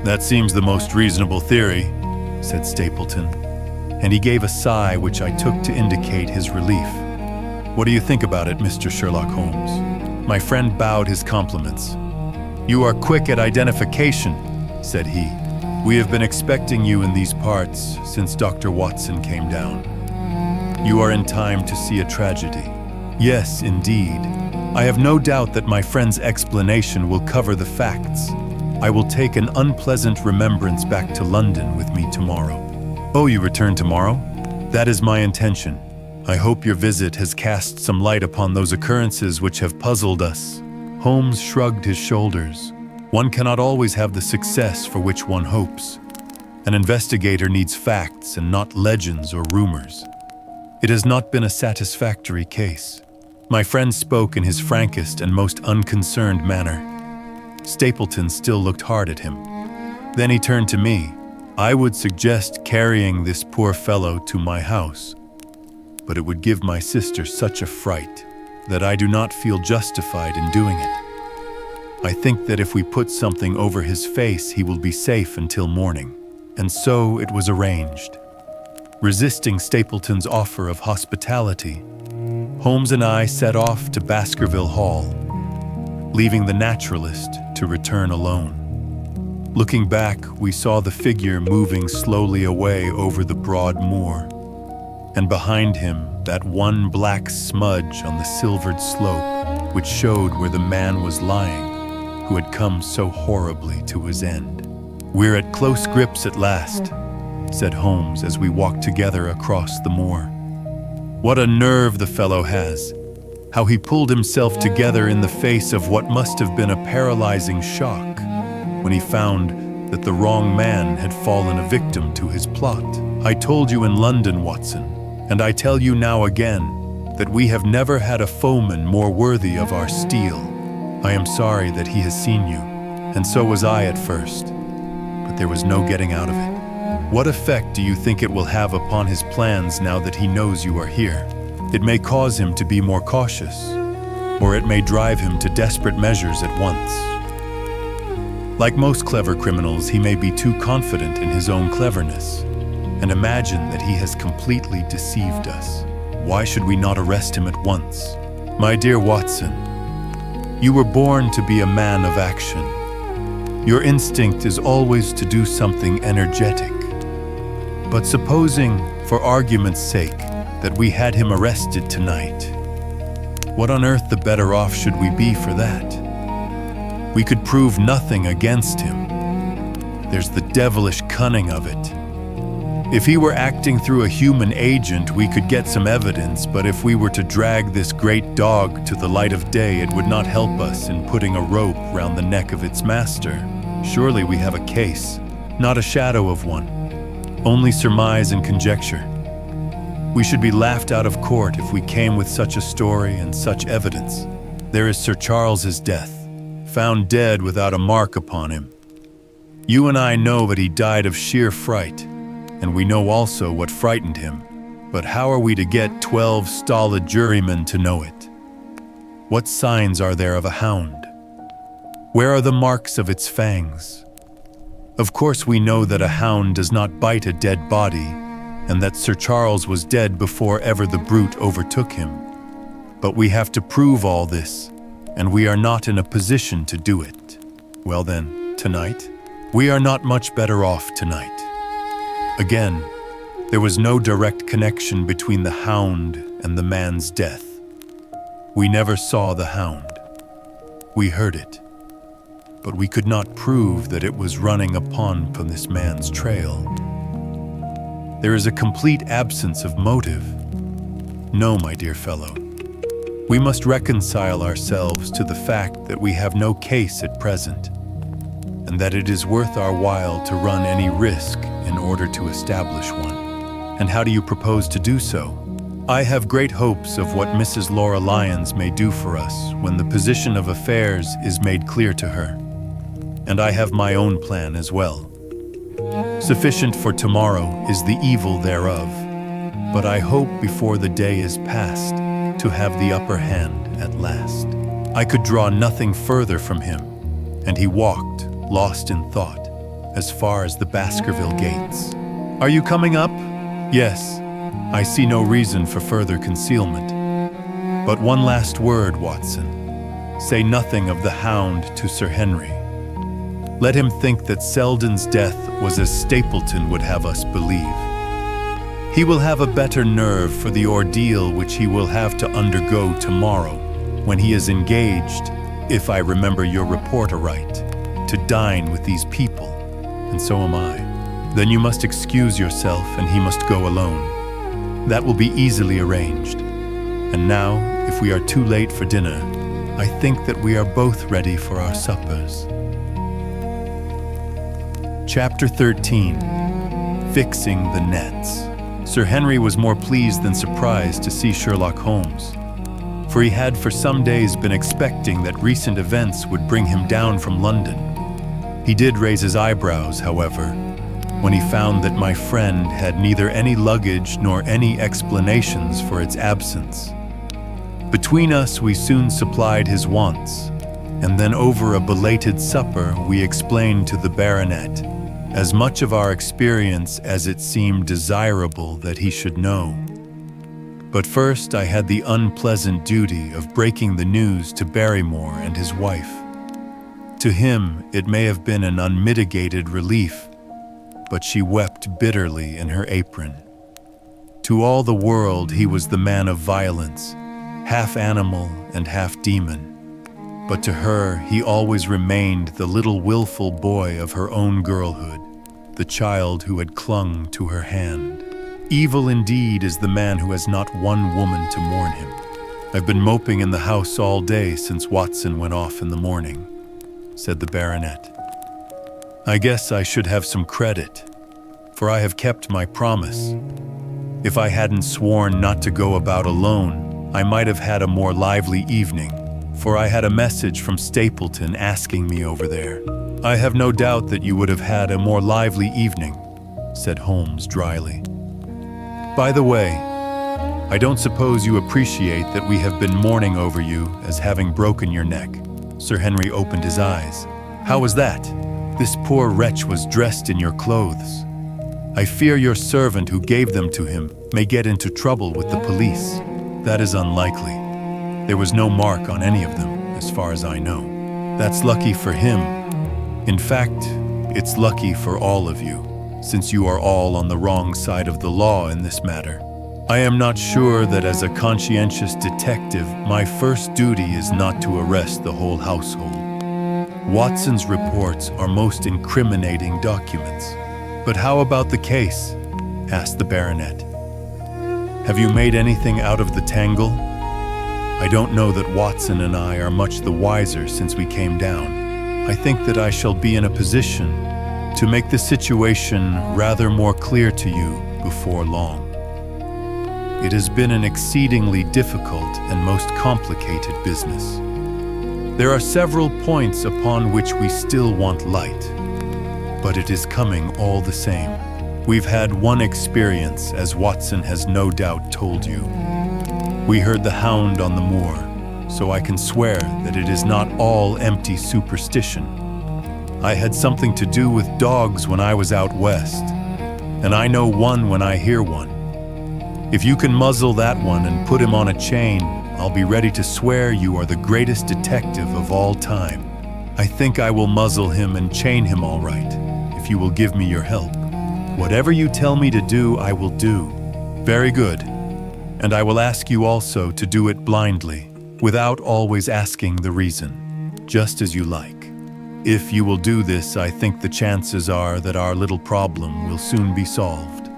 That seems the most reasonable theory, said Stapleton, and he gave a sigh which I took to indicate his relief. What do you think about it, Mr. Sherlock Holmes? My friend bowed his compliments. You are quick at identification, said he. We have been expecting you in these parts since Dr. Watson came down. You are in time to see a tragedy. Yes, indeed. I have no doubt that my friend's explanation will cover the facts. I will take an unpleasant remembrance back to London with me tomorrow. Oh, you return tomorrow? That is my intention. I hope your visit has cast some light upon those occurrences which have puzzled us. Holmes shrugged his shoulders. One cannot always have the success for which one hopes. An investigator needs facts and not legends or rumors. It has not been a satisfactory case. My friend spoke in his frankest and most unconcerned manner. Stapleton still looked hard at him. Then he turned to me. I would suggest carrying this poor fellow to my house, but it would give my sister such a fright that I do not feel justified in doing it. I think that if we put something over his face, he will be safe until morning. And so it was arranged. Resisting Stapleton's offer of hospitality, Holmes and I set off to Baskerville Hall, leaving the naturalist to return alone. Looking back, we saw the figure moving slowly away over the broad moor, and behind him that one black smudge on the silvered slope which showed where the man was lying who had come so horribly to his end. "We're at close grips at last," said Holmes as we walked together across the moor. "What a nerve the fellow has! How he pulled himself together in the face of what must have been a paralyzing shock when he found that the wrong man had fallen a victim to his plot. I told you in London, Watson, and I tell you now again, that we have never had a foeman more worthy of our steel. I am sorry that he has seen you, and so was I at first, but there was no getting out of it. What effect do you think it will have upon his plans now that he knows you are here? It may cause him to be more cautious, or it may drive him to desperate measures at once. Like most clever criminals, he may be too confident in his own cleverness and imagine that he has completely deceived us. Why should we not arrest him at once? My dear Watson, you were born to be a man of action. Your instinct is always to do something energetic. But supposing, for argument's sake, that we had him arrested tonight, what on earth the better off should we be for that? We could prove nothing against him. There's the devilish cunning of it. If he were acting through a human agent, we could get some evidence, but if we were to drag this great dog to the light of day, it would not help us in putting a rope round the neck of its master. Surely we have a case, not a shadow of one, only surmise and conjecture. We should be laughed out of court if we came with such a story and such evidence. There is Sir Charles's death, found dead without a mark upon him. You and I know that he died of sheer fright, and we know also what frightened him. But how are we to get 12 stolid jurymen to know it? What signs are there of a hound? Where are the marks of its fangs? Of course we know that a hound does not bite a dead body, and that Sir Charles was dead before ever the brute overtook him. But we have to prove all this, and we are not in a position to do it. Well then, tonight? We are not much better off tonight. Again, there was no direct connection between the hound and the man's death. We never saw the hound. We heard it, but we could not prove that it was running upon from this man's trail. There is a complete absence of motive. No, my dear fellow. We must reconcile ourselves to the fact that we have no case at present, and that it is worth our while to run any risk in order to establish one. And how do you propose to do so? I have great hopes of what Mrs. Laura Lyons may do for us when the position of affairs is made clear to her. And I have my own plan as well. Sufficient for tomorrow is the evil thereof, but I hope before the day is past to have the upper hand at last. I could draw nothing further from him, and he walked, lost in thought, as far as the Baskerville gates. Are you coming up? Yes. I see no reason for further concealment. But one last word, Watson. Say nothing of the hound to Sir Henry. Let him think that Selden's death was as Stapleton would have us believe. He will have a better nerve for the ordeal which he will have to undergo tomorrow, when he is engaged, if I remember your report aright, to dine with these people, and so am I. Then you must excuse yourself and he must go alone. That will be easily arranged. And now, if we are too late for dinner, I think that we are both ready for our suppers. Chapter 13. Fixing the Nets. Sir Henry was more pleased than surprised to see Sherlock Holmes, for he had for some days been expecting that recent events would bring him down from London. He did raise his eyebrows, however, when he found that my friend had neither any luggage nor any explanations for its absence. Between us, we soon supplied his wants, and then over a belated supper we explained to the baronet as much of our experience as it seemed desirable that he should know. But first I had the unpleasant duty of breaking the news to Barrymore and his wife. To him it may have been an unmitigated relief, but she wept bitterly in her apron. To all the world he was the man of violence, half animal and half demon. But to her he always remained the little willful boy of her own girlhood, the child who had clung to her hand. Evil indeed is the man who has not one woman to mourn him. I've been moping in the house all day since Watson went off in the morning, said the baronet. I guess I should have some credit, for I have kept my promise. If I hadn't sworn not to go about alone, I might have had a more lively evening, for I had a message from Stapleton asking me over there. I have no doubt that you would have had a more lively evening, said Holmes dryly. By the way, I don't suppose you appreciate that we have been mourning over you as having broken your neck. Sir Henry opened his eyes. How was that? This poor wretch was dressed in your clothes. I fear your servant who gave them to him may get into trouble with the police. That is unlikely. There was no mark on any of them, as far as I know. That's lucky for him. In fact, it's lucky for all of you, since you are all on the wrong side of the law in this matter. I am not sure that as a conscientious detective, my first duty is not to arrest the whole household. Watson's reports are most incriminating documents. But how about the case? Asked the baronet. Have you made anything out of the tangle? I don't know that Watson and I are much the wiser since we came down. I think that I shall be in a position to make the situation rather more clear to you before long. It has been an exceedingly difficult and most complicated business. There are several points upon which we still want light, but it is coming all the same. We've had one experience, as Watson has no doubt told you. We heard the Hound on the Moor, so I can swear that it is not all empty superstition. I had something to do with dogs when I was out west, and I know one when I hear one. If you can muzzle that one and put him on a chain, I'll be ready to swear you are the greatest detective of all time. I think I will muzzle him and chain him all right, if you will give me your help. Whatever you tell me to do, I will do. Very good. And I will ask you also to do it blindly, without always asking the reason, just as you like. If you will do this, I think the chances are that our little problem will soon be solved.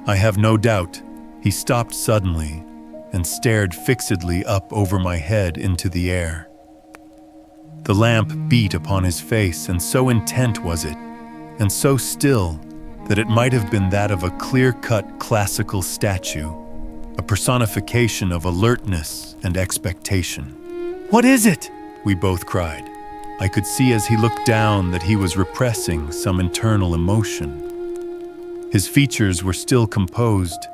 I have no doubt. He stopped suddenly and stared fixedly up over my head into the air. The lamp beat upon his face, and so intent was it, and so still, that it might have been that of a clear-cut classical statue, a personification of alertness and expectation. "What is it?" we both cried. I could see as he looked down that he was repressing some internal emotion. His features were still composed,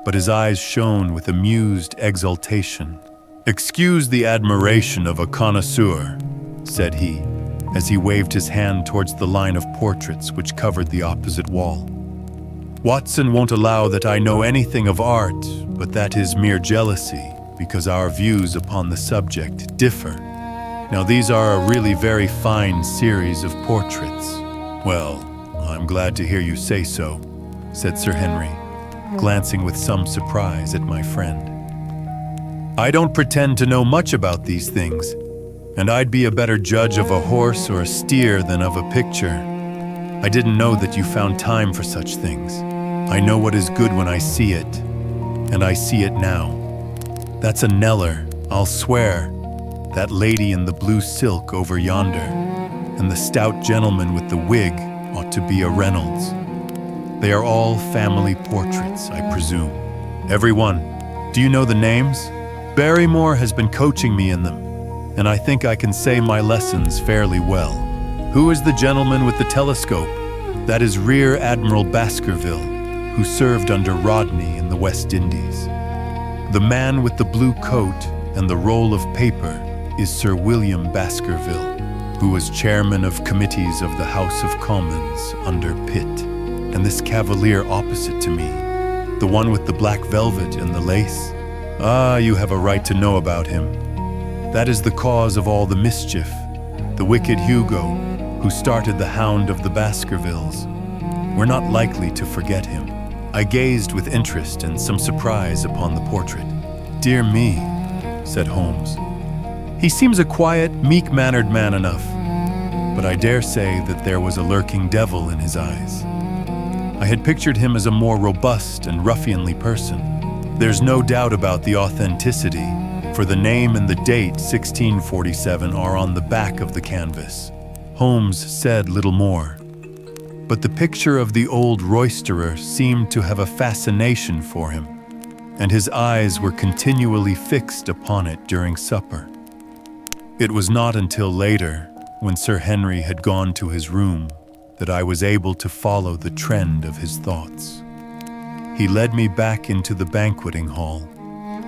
but his eyes shone with amused exultation. "Excuse the admiration of a connoisseur," said he, as he waved his hand towards the line of portraits which covered the opposite wall. "Watson won't allow that I know anything of art, but that is mere jealousy, because our views upon the subject differ. Now these are a really very fine series of portraits." "Well, I'm glad to hear you say so," said Sir Henry, glancing with some surprise at my friend. "I don't pretend to know much about these things, and I'd be a better judge of a horse or a steer than of a picture. I didn't know that you found time for such things. I know what is good when I see it, and I see it now. That's a Kneller, I'll swear. That lady in the blue silk over yonder, and the stout gentleman with the wig, ought to be a Reynolds. They are all family portraits, I presume. Every one. Do you know the names? Barrymore has been coaching me in them, and I think I can say my lessons fairly well. Who is the gentleman with the telescope? That is Rear Admiral Baskerville, who served under Rodney in the West Indies. The man with the blue coat and the roll of paper is Sir William Baskerville, who was chairman of committees of the House of Commons under Pitt. And this cavalier opposite to me, the one with the black velvet and the lace, you have a right to know about him. That is the cause of all the mischief, the wicked Hugo, who started the Hound of the Baskervilles. We're not likely to forget him. I gazed with interest and some surprise upon the portrait. Dear me, said Holmes. He seems a quiet, meek-mannered man enough, but I dare say that there was a lurking devil in his eyes. I had pictured him as a more robust and ruffianly person. There's no doubt about the authenticity, for the name and the date 1647 are on the back of the canvas. Holmes said little more, but the picture of the old roisterer seemed to have a fascination for him, and his eyes were continually fixed upon it during supper. It was not until later, when Sir Henry had gone to his room, that I was able to follow the trend of his thoughts. He led me back into the banqueting hall,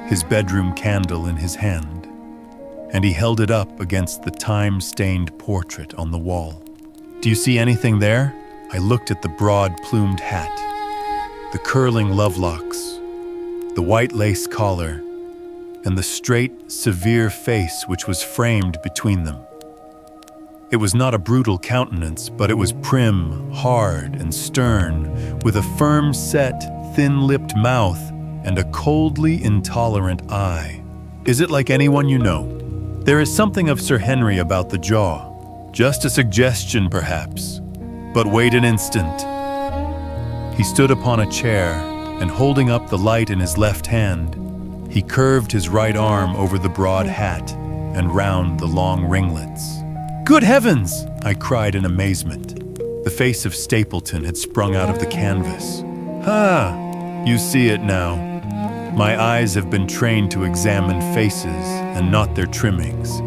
his bedroom candle in his hand, and he held it up against the time-stained portrait on the wall. Do you see anything there? I looked at the broad-plumed hat, the curling lovelocks, the white lace collar, and the straight, severe face which was framed between them. It was not a brutal countenance, but it was prim, hard, and stern, with a firm-set, thin-lipped mouth and a coldly intolerant eye. Is it like anyone you know? There is something of Sir Henry about the jaw. Just a suggestion, perhaps. But wait an instant. He stood upon a chair, and holding up the light in his left hand, he curved his right arm over the broad hat and round the long ringlets. Good heavens! I cried in amazement. The face of Stapleton had sprung out of the canvas. You see it now. My eyes have been trained to examine faces and not their trimmings.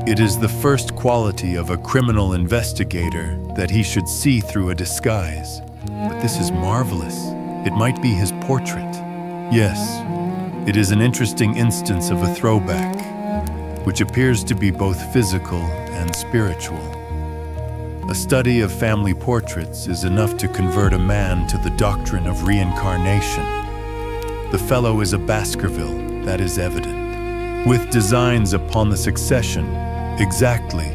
It is the first quality of a criminal investigator that he should see through a disguise. But this is marvelous. It might be his portrait. Yes, it is an interesting instance of a throwback, which appears to be both physical and spiritual. A study of family portraits is enough to convert a man to the doctrine of reincarnation. The fellow is a Baskerville, that is evident. With designs upon the succession, exactly.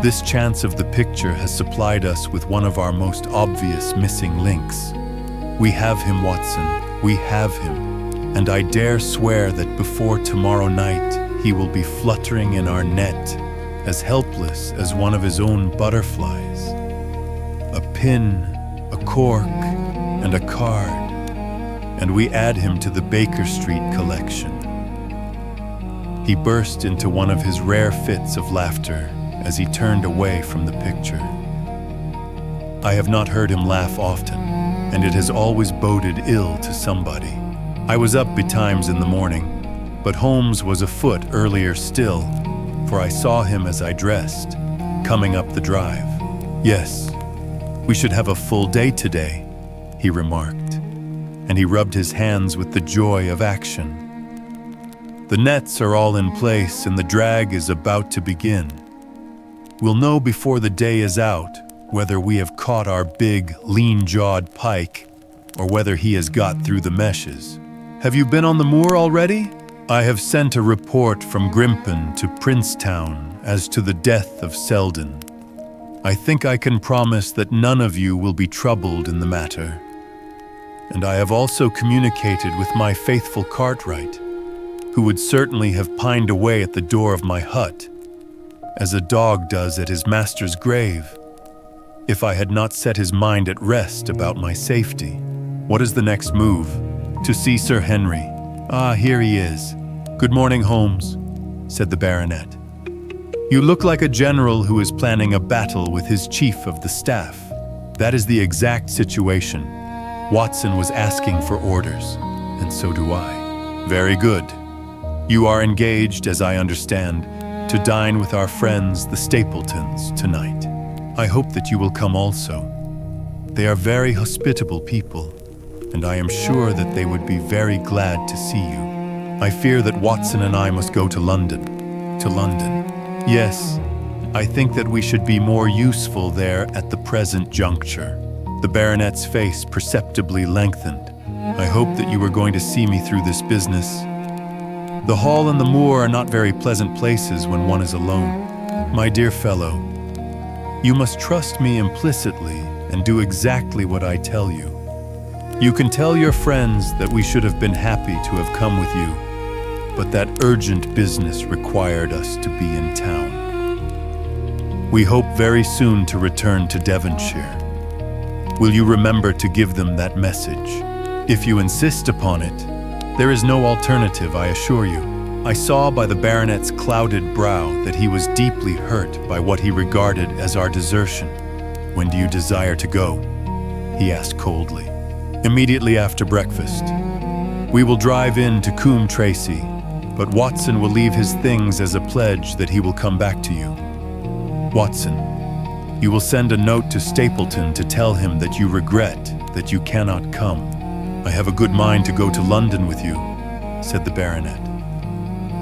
This chance of the picture has supplied us with one of our most obvious missing links. We have him, Watson, we have him, and I dare swear that before tomorrow night he will be fluttering in our net, as helpless as one of his own butterflies. A pin, a cork, and a card, and we add him to the Baker Street collection. He burst into one of his rare fits of laughter as he turned away from the picture. I have not heard him laugh often, and it has always boded ill to somebody. I was up betimes in the morning, but Holmes was afoot earlier still, for I saw him as I dressed, coming up the drive. Yes, we should have a full day today, he remarked, and he rubbed his hands with the joy of action. The nets are all in place and the drag is about to begin. We'll know before the day is out whether we have caught our big, lean-jawed pike or whether he has got through the meshes. Have you been on the moor already? I have sent a report from Grimpen to Princetown as to the death of Selden. I think I can promise that none of you will be troubled in the matter. And I have also communicated with my faithful Cartwright, who would certainly have pined away at the door of my hut, as a dog does at his master's grave, if I had not set his mind at rest about my safety. What is the next move? To see Sir Henry. Here he is. Good morning, Holmes, said the baronet. You look like a general who is planning a battle with his chief of the staff. That is the exact situation. Watson was asking for orders, and so do I. Very good. You are engaged, as I understand, to dine with our friends, the Stapletons, tonight. I hope that you will come also. They are very hospitable people, and I am sure that they would be very glad to see you. I fear that Watson and I must go to London. To London? Yes, I think that we should be more useful there at the present juncture. The baronet's face perceptibly lengthened. I hope that you are going to see me through this business. The hall and the moor are not very pleasant places when one is alone. My dear fellow, you must trust me implicitly and do exactly what I tell you. You can tell your friends that we should have been happy to have come with you, but that urgent business required us to be in town. We hope very soon to return to Devonshire. Will you remember to give them that message? If you insist upon it, there is no alternative, I assure you. I saw by the baronet's clouded brow that he was deeply hurt by what he regarded as our desertion. When do you desire to go? He asked coldly. Immediately after breakfast. We will drive in to Coombe Tracy, but Watson will leave his things as a pledge that he will come back to you. Watson, you will send a note to Stapleton to tell him that you regret that you cannot come. I have a good mind to go to London with you, said the baronet.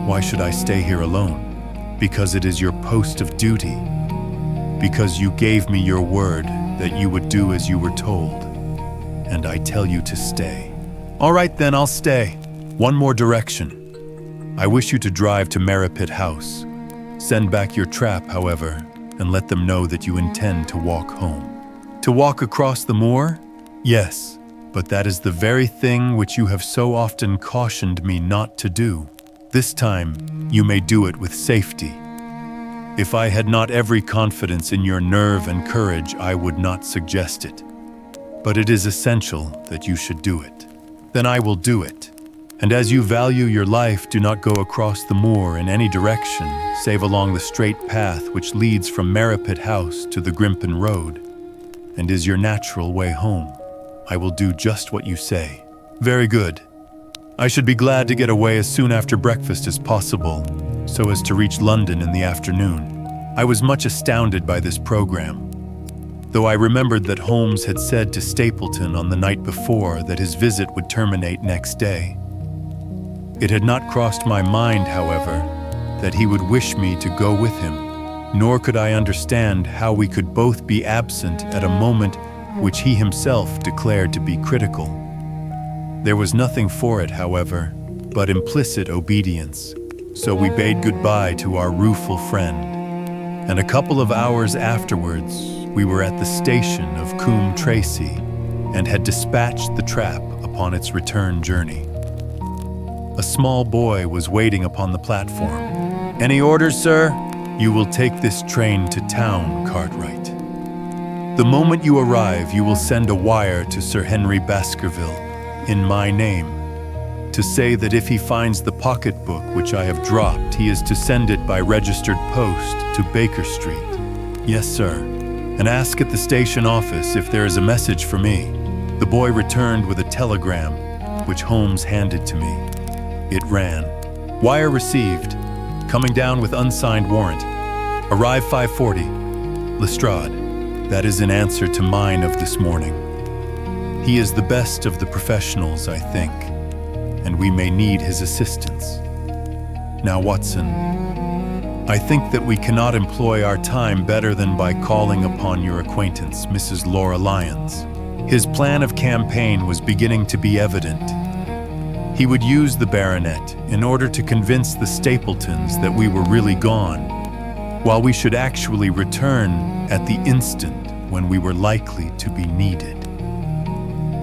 Why should I stay here alone? Because it is your post of duty. Because you gave me your word that you would do as you were told. And I tell you to stay. All right then, I'll stay. One more direction. I wish you to drive to Merripit House. Send back your trap, however, and let them know that you intend to walk home. To walk across the moor? Yes, but that is the very thing which you have so often cautioned me not to do. This time, you may do it with safety. If I had not every confidence in your nerve and courage, I would not suggest it. But it is essential that you should do it. Then I will do it. And as you value your life, do not go across the moor in any direction, save along the straight path which leads from Merripit House to the Grimpen Road, and is your natural way home. I will do just what you say. Very good. I should be glad to get away as soon after breakfast as possible, so as to reach London in the afternoon. I was much astounded by this program, though I remembered that Holmes had said to Stapleton on the night before that his visit would terminate next day. It had not crossed my mind, however, that he would wish me to go with him, nor could I understand how we could both be absent at a moment which he himself declared to be critical. There was nothing for it, however, but implicit obedience, so we bade goodbye to our rueful friend, and a couple of hours afterwards we were at the station of Coombe Tracy and had dispatched the trap upon its return journey. A small boy was waiting upon the platform. Any orders, sir? You will take this train to town, Cartwright. The moment you arrive, you will send a wire to Sir Henry Baskerville, in my name, to say that if he finds the pocketbook which I have dropped, he is to send it by registered post to Baker Street. Yes, sir. And ask at the station office if there is a message for me. The boy returned with a telegram, which Holmes handed to me. It ran, wire received, coming down with unsigned warrant. Arrive 5:40. Lestrade, that is in answer to mine of this morning. He is the best of the professionals, I think, and we may need his assistance. Now, Watson, I think that we cannot employ our time better than by calling upon your acquaintance, Mrs. Laura Lyons. His plan of campaign was beginning to be evident. He would use the baronet in order to convince the Stapletons that we were really gone, while we should actually return at the instant when we were likely to be needed.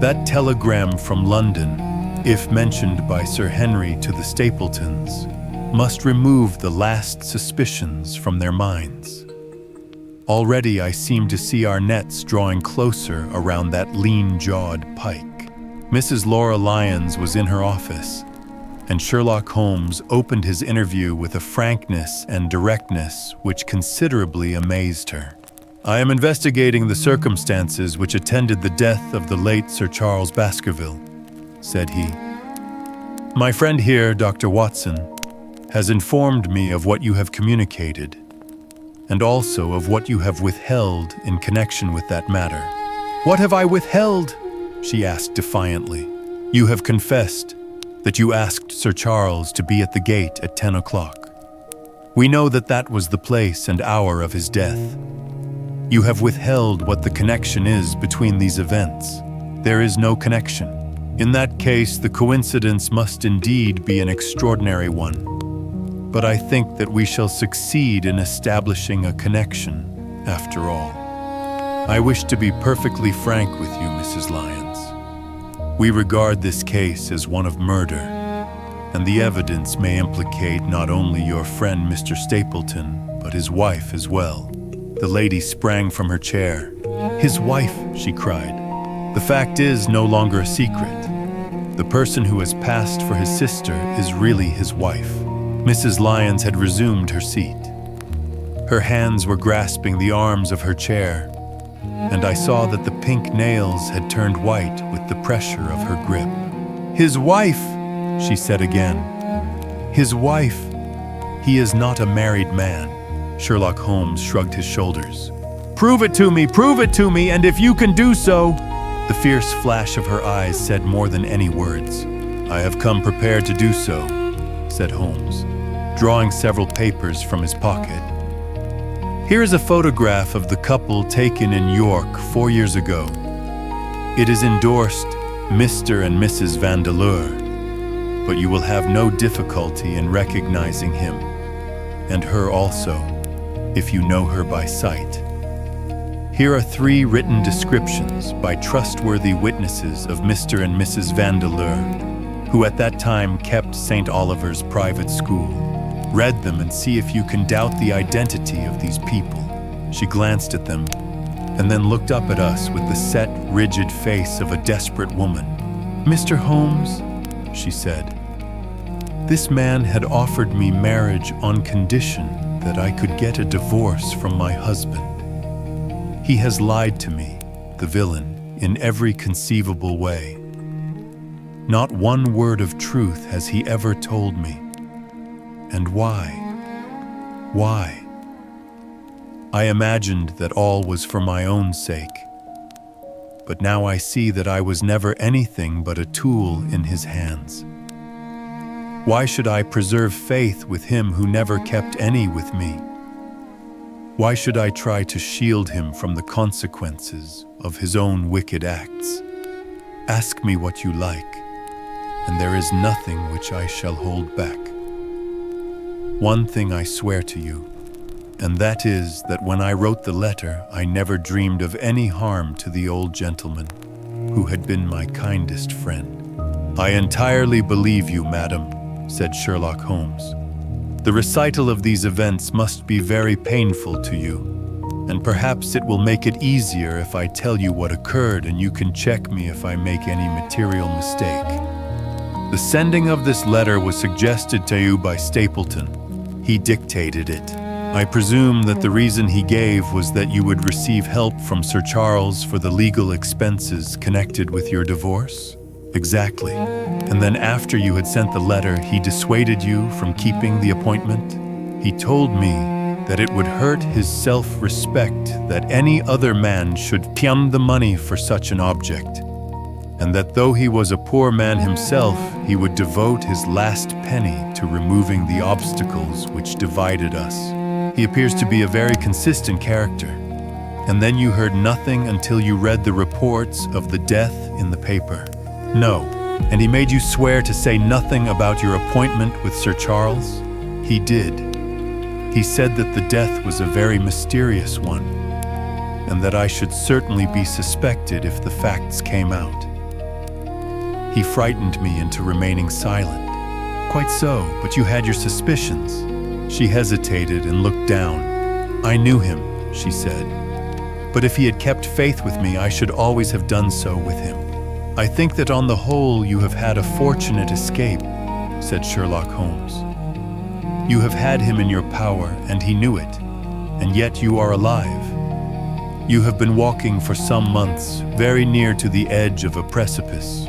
That telegram from London, if mentioned by Sir Henry to the Stapletons, must remove the last suspicions from their minds. Already I seem to see our nets drawing closer around that lean-jawed pike. Mrs. Laura Lyons was in her office, and Sherlock Holmes opened his interview with a frankness and directness which considerably amazed her. I am investigating the circumstances which attended the death of the late Sir Charles Baskerville, said he. My friend here, Dr. Watson, has informed me of what you have communicated, and also of what you have withheld in connection with that matter. What have I withheld? She asked defiantly. You have confessed that you asked Sir Charles to be at the gate at 10 o'clock. We know that that was the place and hour of his death. You have withheld what the connection is between these events. There is no connection. In that case, the coincidence must indeed be an extraordinary one. But I think that we shall succeed in establishing a connection, after all. I wish to be perfectly frank with you, Mrs. Lyons. We regard this case as one of murder, and the evidence may implicate not only your friend Mr. Stapleton, but his wife as well. The lady sprang from her chair. His wife, she cried. The fact is no longer a secret. The person who has passed for his sister is really his wife. Mrs. Lyons had resumed her seat. Her hands were grasping the arms of her chair, and I saw that the pink nails had turned white with the pressure of her grip. His wife, she said again. His wife. He is not a married man. Sherlock Holmes shrugged his shoulders. Prove it to me, and if you can do so. The fierce flash of her eyes said more than any words. I have come prepared to do so, said Holmes, drawing several papers from his pocket. Here is a photograph of the couple taken in York 4 years ago. It is endorsed Mr. and Mrs. Vandeleur, but you will have no difficulty in recognizing him, and her also, if you know her by sight. Here are 3 written descriptions by trustworthy witnesses of Mr. and Mrs. Vandeleur, who at that time kept St. Oliver's private school. Read them and see if you can doubt the identity of these people. She glanced at them and then looked up at us with the set, rigid face of a desperate woman. Mr. Holmes, she said, this man had offered me marriage on condition that I could get a divorce from my husband. He has lied to me, the villain, in every conceivable way. Not one word of truth has he ever told me. And why? Why? I imagined that all was for my own sake. But now I see that I was never anything but a tool in his hands. Why should I preserve faith with him who never kept any with me? Why should I try to shield him from the consequences of his own wicked acts? Ask me what you like, and there is nothing which I shall hold back. One thing I swear to you, and that is that when I wrote the letter, I never dreamed of any harm to the old gentleman, who had been my kindest friend. I entirely believe you, madam, said Sherlock Holmes. The recital of these events must be very painful to you, and perhaps it will make it easier if I tell you what occurred and you can check me if I make any material mistake. The sending of this letter was suggested to you by Stapleton. He dictated it. I presume that the reason he gave was that you would receive help from Sir Charles for the legal expenses connected with your divorce? Exactly. And then after you had sent the letter, he dissuaded you from keeping the appointment? He told me that it would hurt his self-respect that any other man should pawn the money for such an object, and that though he was a poor man himself, he would devote his last penny to removing the obstacles which divided us. He appears to be a very consistent character. And then you heard nothing until you read the reports of the death in the paper. No, and he made you swear to say nothing about your appointment with Sir Charles? He did. He said that the death was a very mysterious one, and that I should certainly be suspected if the facts came out. He frightened me into remaining silent. Quite so, but you had your suspicions. She hesitated and looked down. I knew him, she said. But if he had kept faith with me, I should always have done so with him. I think that on the whole you have had a fortunate escape, said Sherlock Holmes. You have had him in your power, and he knew it, and yet you are alive. You have been walking for some months, very near to the edge of a precipice.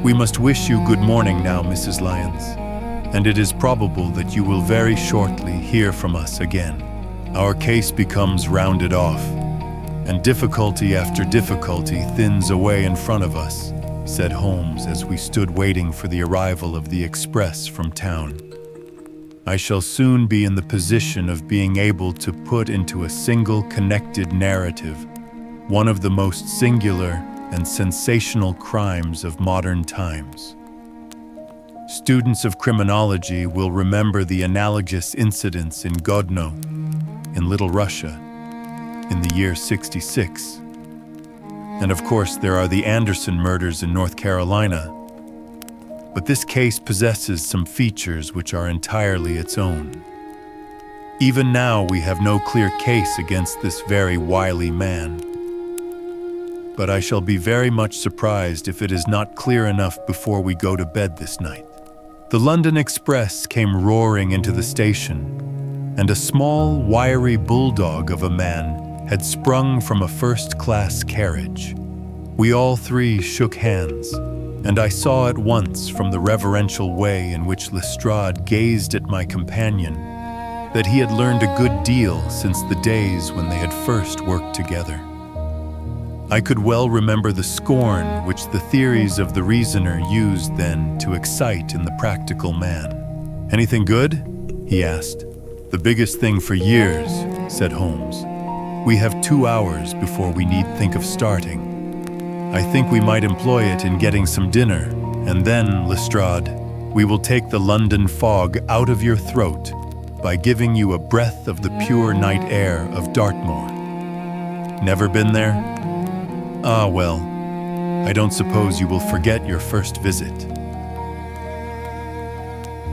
We must wish you good morning now, Mrs. Lyons, and it is probable that you will very shortly hear from us again. Our case becomes rounded off, and difficulty after difficulty thins away in front of us, said Holmes as we stood waiting for the arrival of the express from town. I shall soon be in the position of being able to put into a single connected narrative one of the most singular and sensational crimes of modern times. Students of criminology will remember the analogous incidents in Godno, in Little Russia, in the year 66. And of course, there are the Anderson murders in North Carolina. But this case possesses some features which are entirely its own. Even now, we have no clear case against this very wily man. But I shall be very much surprised if it is not clear enough before we go to bed this night. The London Express came roaring into the station, and a small, wiry bulldog of a man had sprung from a first-class carriage. We all three shook hands, and I saw at once from the reverential way in which Lestrade gazed at my companion that he had learned a good deal since the days when they had first worked together. I could well remember the scorn which the theories of the reasoner used then to excite in the practical man. "Anything good?" he asked. "The biggest thing for years," said Holmes. "We have 2 hours before we need think of starting. I think we might employ it in getting some dinner, and then, Lestrade, we will take the London fog out of your throat by giving you a breath of the pure night air of Dartmoor. Never been there? Ah, well, I don't suppose you will forget your first visit."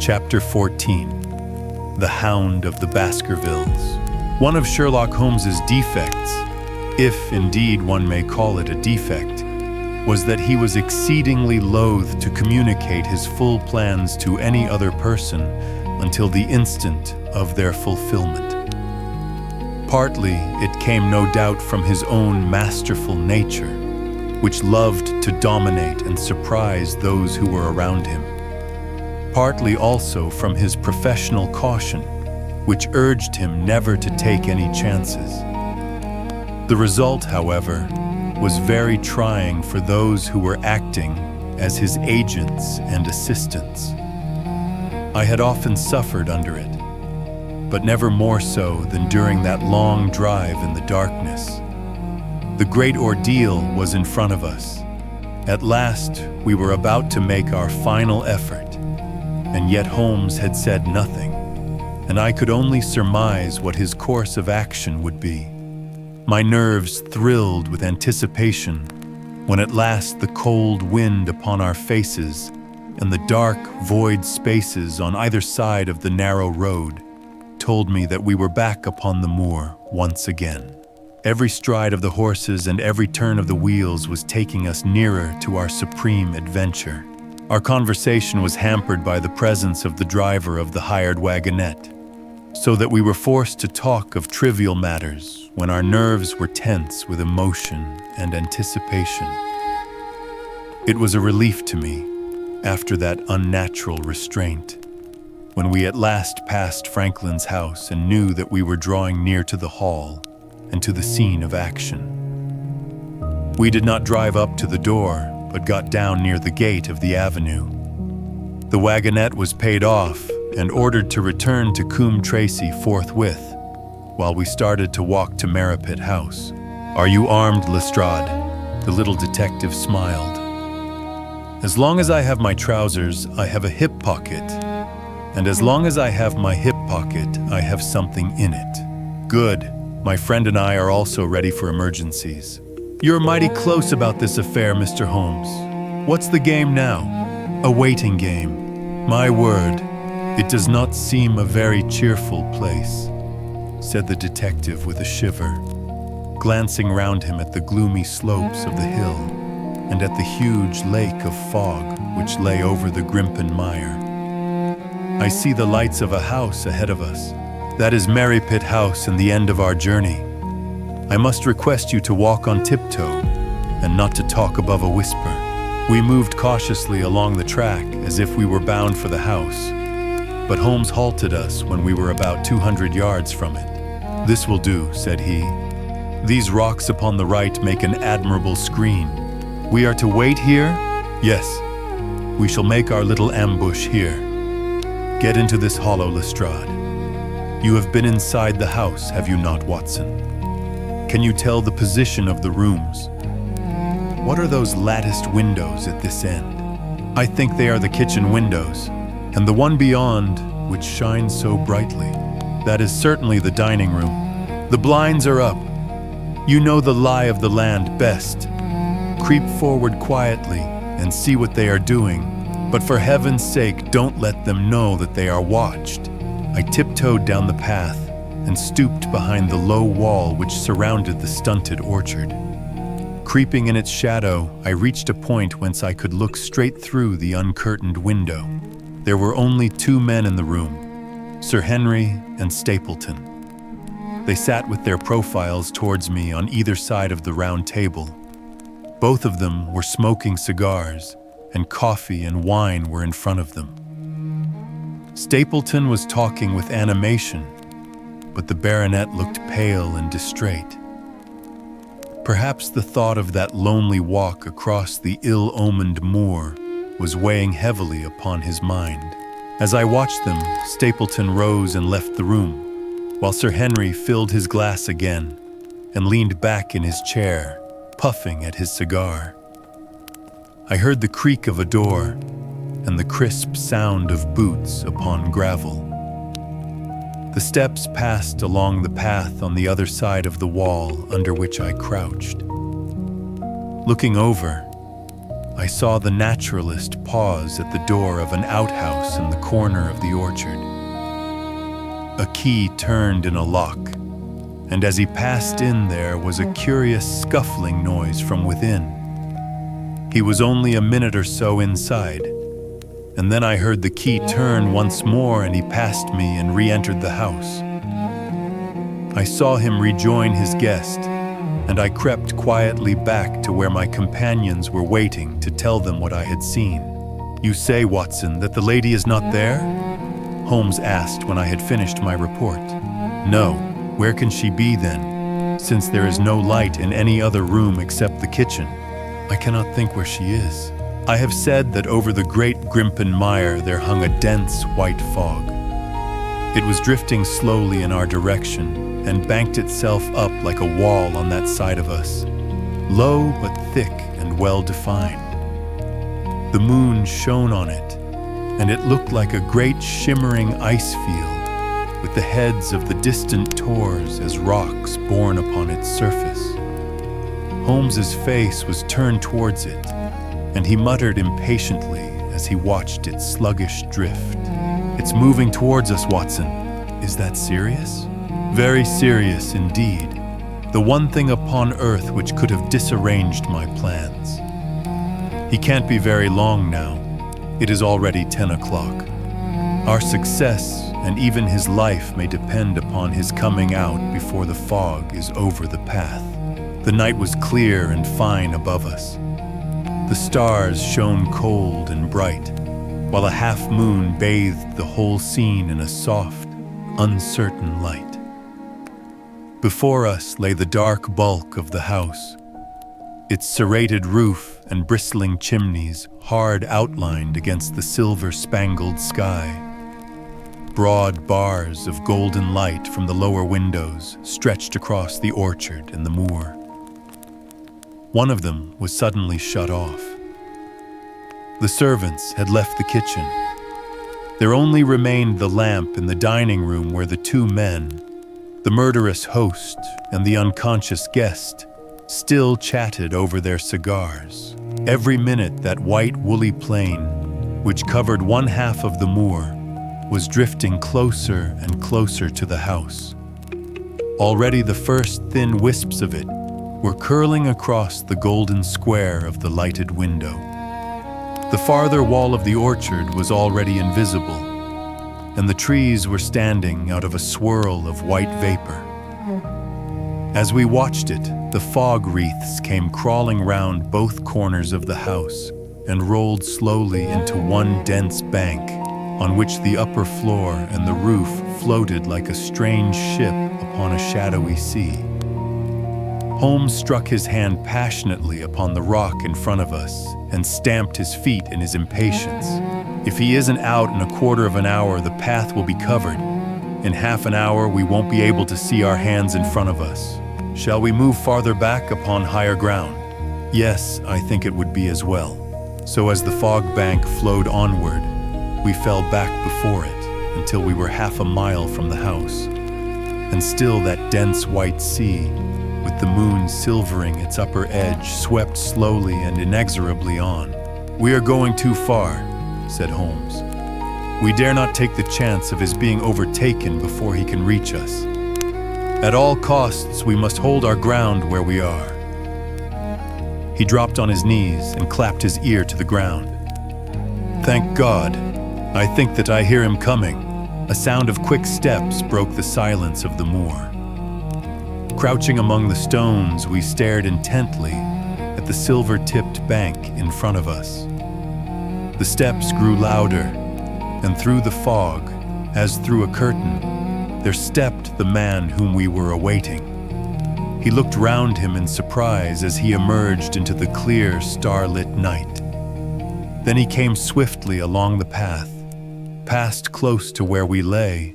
Chapter 14. The Hound of the Baskervilles. One of Sherlock Holmes's defects, if indeed one may call it a defect, was that he was exceedingly loath to communicate his full plans to any other person until the instant of their fulfillment. Partly it came no doubt from his own masterful nature, which loved to dominate and surprise those who were around him. Partly also from his professional caution, which urged him never to take any chances. The result, however, was very trying for those who were acting as his agents and assistants. I had often suffered under it, but never more so than during that long drive in the darkness. The great ordeal was in front of us. At last, we were about to make our final effort, and yet Holmes had said nothing, and I could only surmise what his course of action would be. My nerves thrilled with anticipation when at last the cold wind upon our faces and the dark, void spaces on either side of the narrow road told me that we were back upon the moor once again. Every stride of the horses and every turn of the wheels was taking us nearer to our supreme adventure. Our conversation was hampered by the presence of the driver of the hired wagonette, so that we were forced to talk of trivial matters when our nerves were tense with emotion and anticipation. It was a relief to me, after that unnatural restraint, when we at last passed Franklin's house and knew that we were drawing near to the hall and to the scene of action. We did not drive up to the door, but got down near the gate of the avenue. The wagonette was paid off and ordered to return to Coombe Tracy forthwith, while we started to walk to Merripit House. "Are you armed, Lestrade?" The little detective smiled. "As long as I have my trousers, I have a hip pocket, and as long as I have my hip pocket, I have something in it." "Good. My friend and I are also ready for emergencies." "You're mighty close about this affair, Mr. Holmes. What's the game now?" "A waiting game. My word, it does not seem a very cheerful place," said the detective with a shiver, glancing round him at the gloomy slopes of the hill and at the huge lake of fog which lay over the Grimpen Mire. "I see the lights of a house ahead of us. That is Merripit House and the end of our journey. I must request you to walk on tiptoe and not to talk above a whisper." We moved cautiously along the track as if we were bound for the house, but Holmes halted us when we were about 200 yards from it. "This will do," said he. "These rocks upon the right make an admirable screen. We are to wait here?" "Yes. We shall make our little ambush here. Get into this hollow, Lestrade. You have been inside the house, have you not, Watson? Can you tell the position of the rooms? What are those latticed windows at this end?" "I think they are the kitchen windows, and the one beyond, which shines so brightly. That is certainly the dining room. The blinds are up. You know the lie of the land best. Creep forward quietly and see what they are doing, but for heaven's sake, don't let them know that they are watched." I tiptoed down the path and stooped behind the low wall which surrounded the stunted orchard. Creeping in its shadow, I reached a point whence I could look straight through the uncurtained window. There were only 2 men in the room, Sir Henry and Stapleton. They sat with their profiles towards me on either side of the round table. Both of them were smoking cigars, and coffee and wine were in front of them. Stapleton was talking with animation, but the baronet looked pale and distrait. Perhaps the thought of that lonely walk across the ill-omened moor was weighing heavily upon his mind. As I watched them, Stapleton rose and left the room, while Sir Henry filled his glass again and leaned back in his chair, puffing at his cigar. I heard the creak of a door and the crisp sound of boots upon gravel. The steps passed along the path on the other side of the wall under which I crouched. Looking over, I saw the naturalist pause at the door of an outhouse in the corner of the orchard. A key turned in a lock, and as he passed in there was a curious scuffling noise from within. He was only a minute or so inside, and then I heard the key turn once more and he passed me and re-entered the house. I saw him rejoin his guest, and I crept quietly back to where my companions were waiting to tell them what I had seen. "You say, Watson, that the lady is not there?" Holmes asked when I had finished my report. "No. Where can she be then, since there is no light in any other room except the kitchen? I cannot think where she is. I have said that over the great Grimpen Mire there hung a dense white fog. It was drifting slowly in our direction and banked itself up like a wall on that side of us, low but thick and well-defined. The moon shone on it, and it looked like a great shimmering ice field with the heads of the distant tors as rocks borne upon its surface. Holmes's face was turned towards it, and he muttered impatiently as he watched its sluggish drift. "It's moving towards us, Watson. Is that serious?" "Very serious indeed. The one thing upon earth which could have disarranged my plans. He can't be very long now. It is already 10 o'clock. Our success and even his life may depend upon his coming out before the fog is over the path." The night was clear and fine above us. The stars shone cold and bright, while a half-moon bathed the whole scene in a soft, uncertain light. Before us lay the dark bulk of the house, its serrated roof and bristling chimneys hard outlined against the silver-spangled sky. Broad bars of golden light from the lower windows stretched across the orchard and the moor. One of them was suddenly shut off. The servants had left the kitchen. There only remained the lamp in the dining room where the 2 men, the murderous host and the unconscious guest, still chatted over their cigars. Every minute that white woolly plain, which covered one half of the moor, was drifting closer and closer to the house. Already the first thin wisps of it were curling across the golden square of the lighted window. The farther wall of the orchard was already invisible, and the trees were standing out of a swirl of white vapor. As we watched it, the fog wreaths came crawling round both corners of the house and rolled slowly into one dense bank, on which the upper floor and the roof floated like a strange ship upon a shadowy sea. Holmes struck his hand passionately upon the rock in front of us and stamped his feet in his impatience. If he isn't out in a quarter of an hour, the path will be covered. In half an hour, we won't be able to see our hands in front of us. Shall we move farther back upon higher ground? Yes, I think it would be as well. So as the fog bank flowed onward, we fell back before it until we were half a mile from the house. And still that dense white sea, with the moon silvering its upper edge, swept slowly and inexorably on. "We are going too far," said Holmes. "We dare not take the chance of his being overtaken before he can reach us. At all costs, we must hold our ground where we are." He dropped on his knees and clapped his ear to the ground. "Thank God, I think that I hear him coming." A sound of quick steps broke the silence of the moor. Crouching among the stones, we stared intently at the silver-tipped bank in front of us. The steps grew louder, and through the fog, as through a curtain, there stepped the man whom we were awaiting. He looked round him in surprise as he emerged into the clear, starlit night. Then he came swiftly along the path, passed close to where we lay,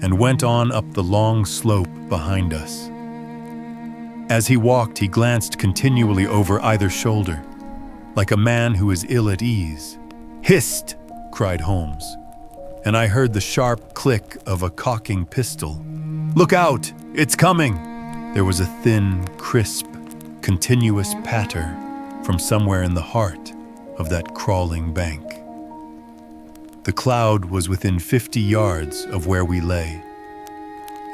and went on up the long slope behind us. As he walked, he glanced continually over either shoulder, like a man who is ill at ease. "Hist!" cried Holmes, and I heard the sharp click of a cocking pistol. "Look out! It's coming!" There was a thin, crisp, continuous patter from somewhere in the heart of that crawling bank. The cloud was within 50 yards of where we lay,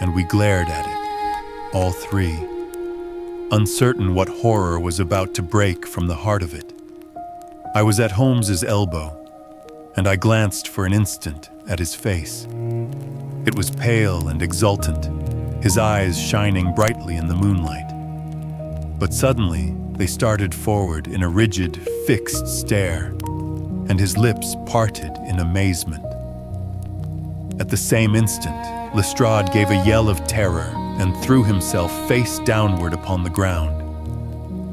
and we glared at it, all three, uncertain what horror was about to break from the heart of it. I was at Holmes's elbow, and I glanced for an instant at his face. It was pale and exultant, his eyes shining brightly in the moonlight. But suddenly, they started forward in a rigid, fixed stare, and his lips parted in amazement. At the same instant, Lestrade gave a yell of terror and threw himself face downward upon the ground.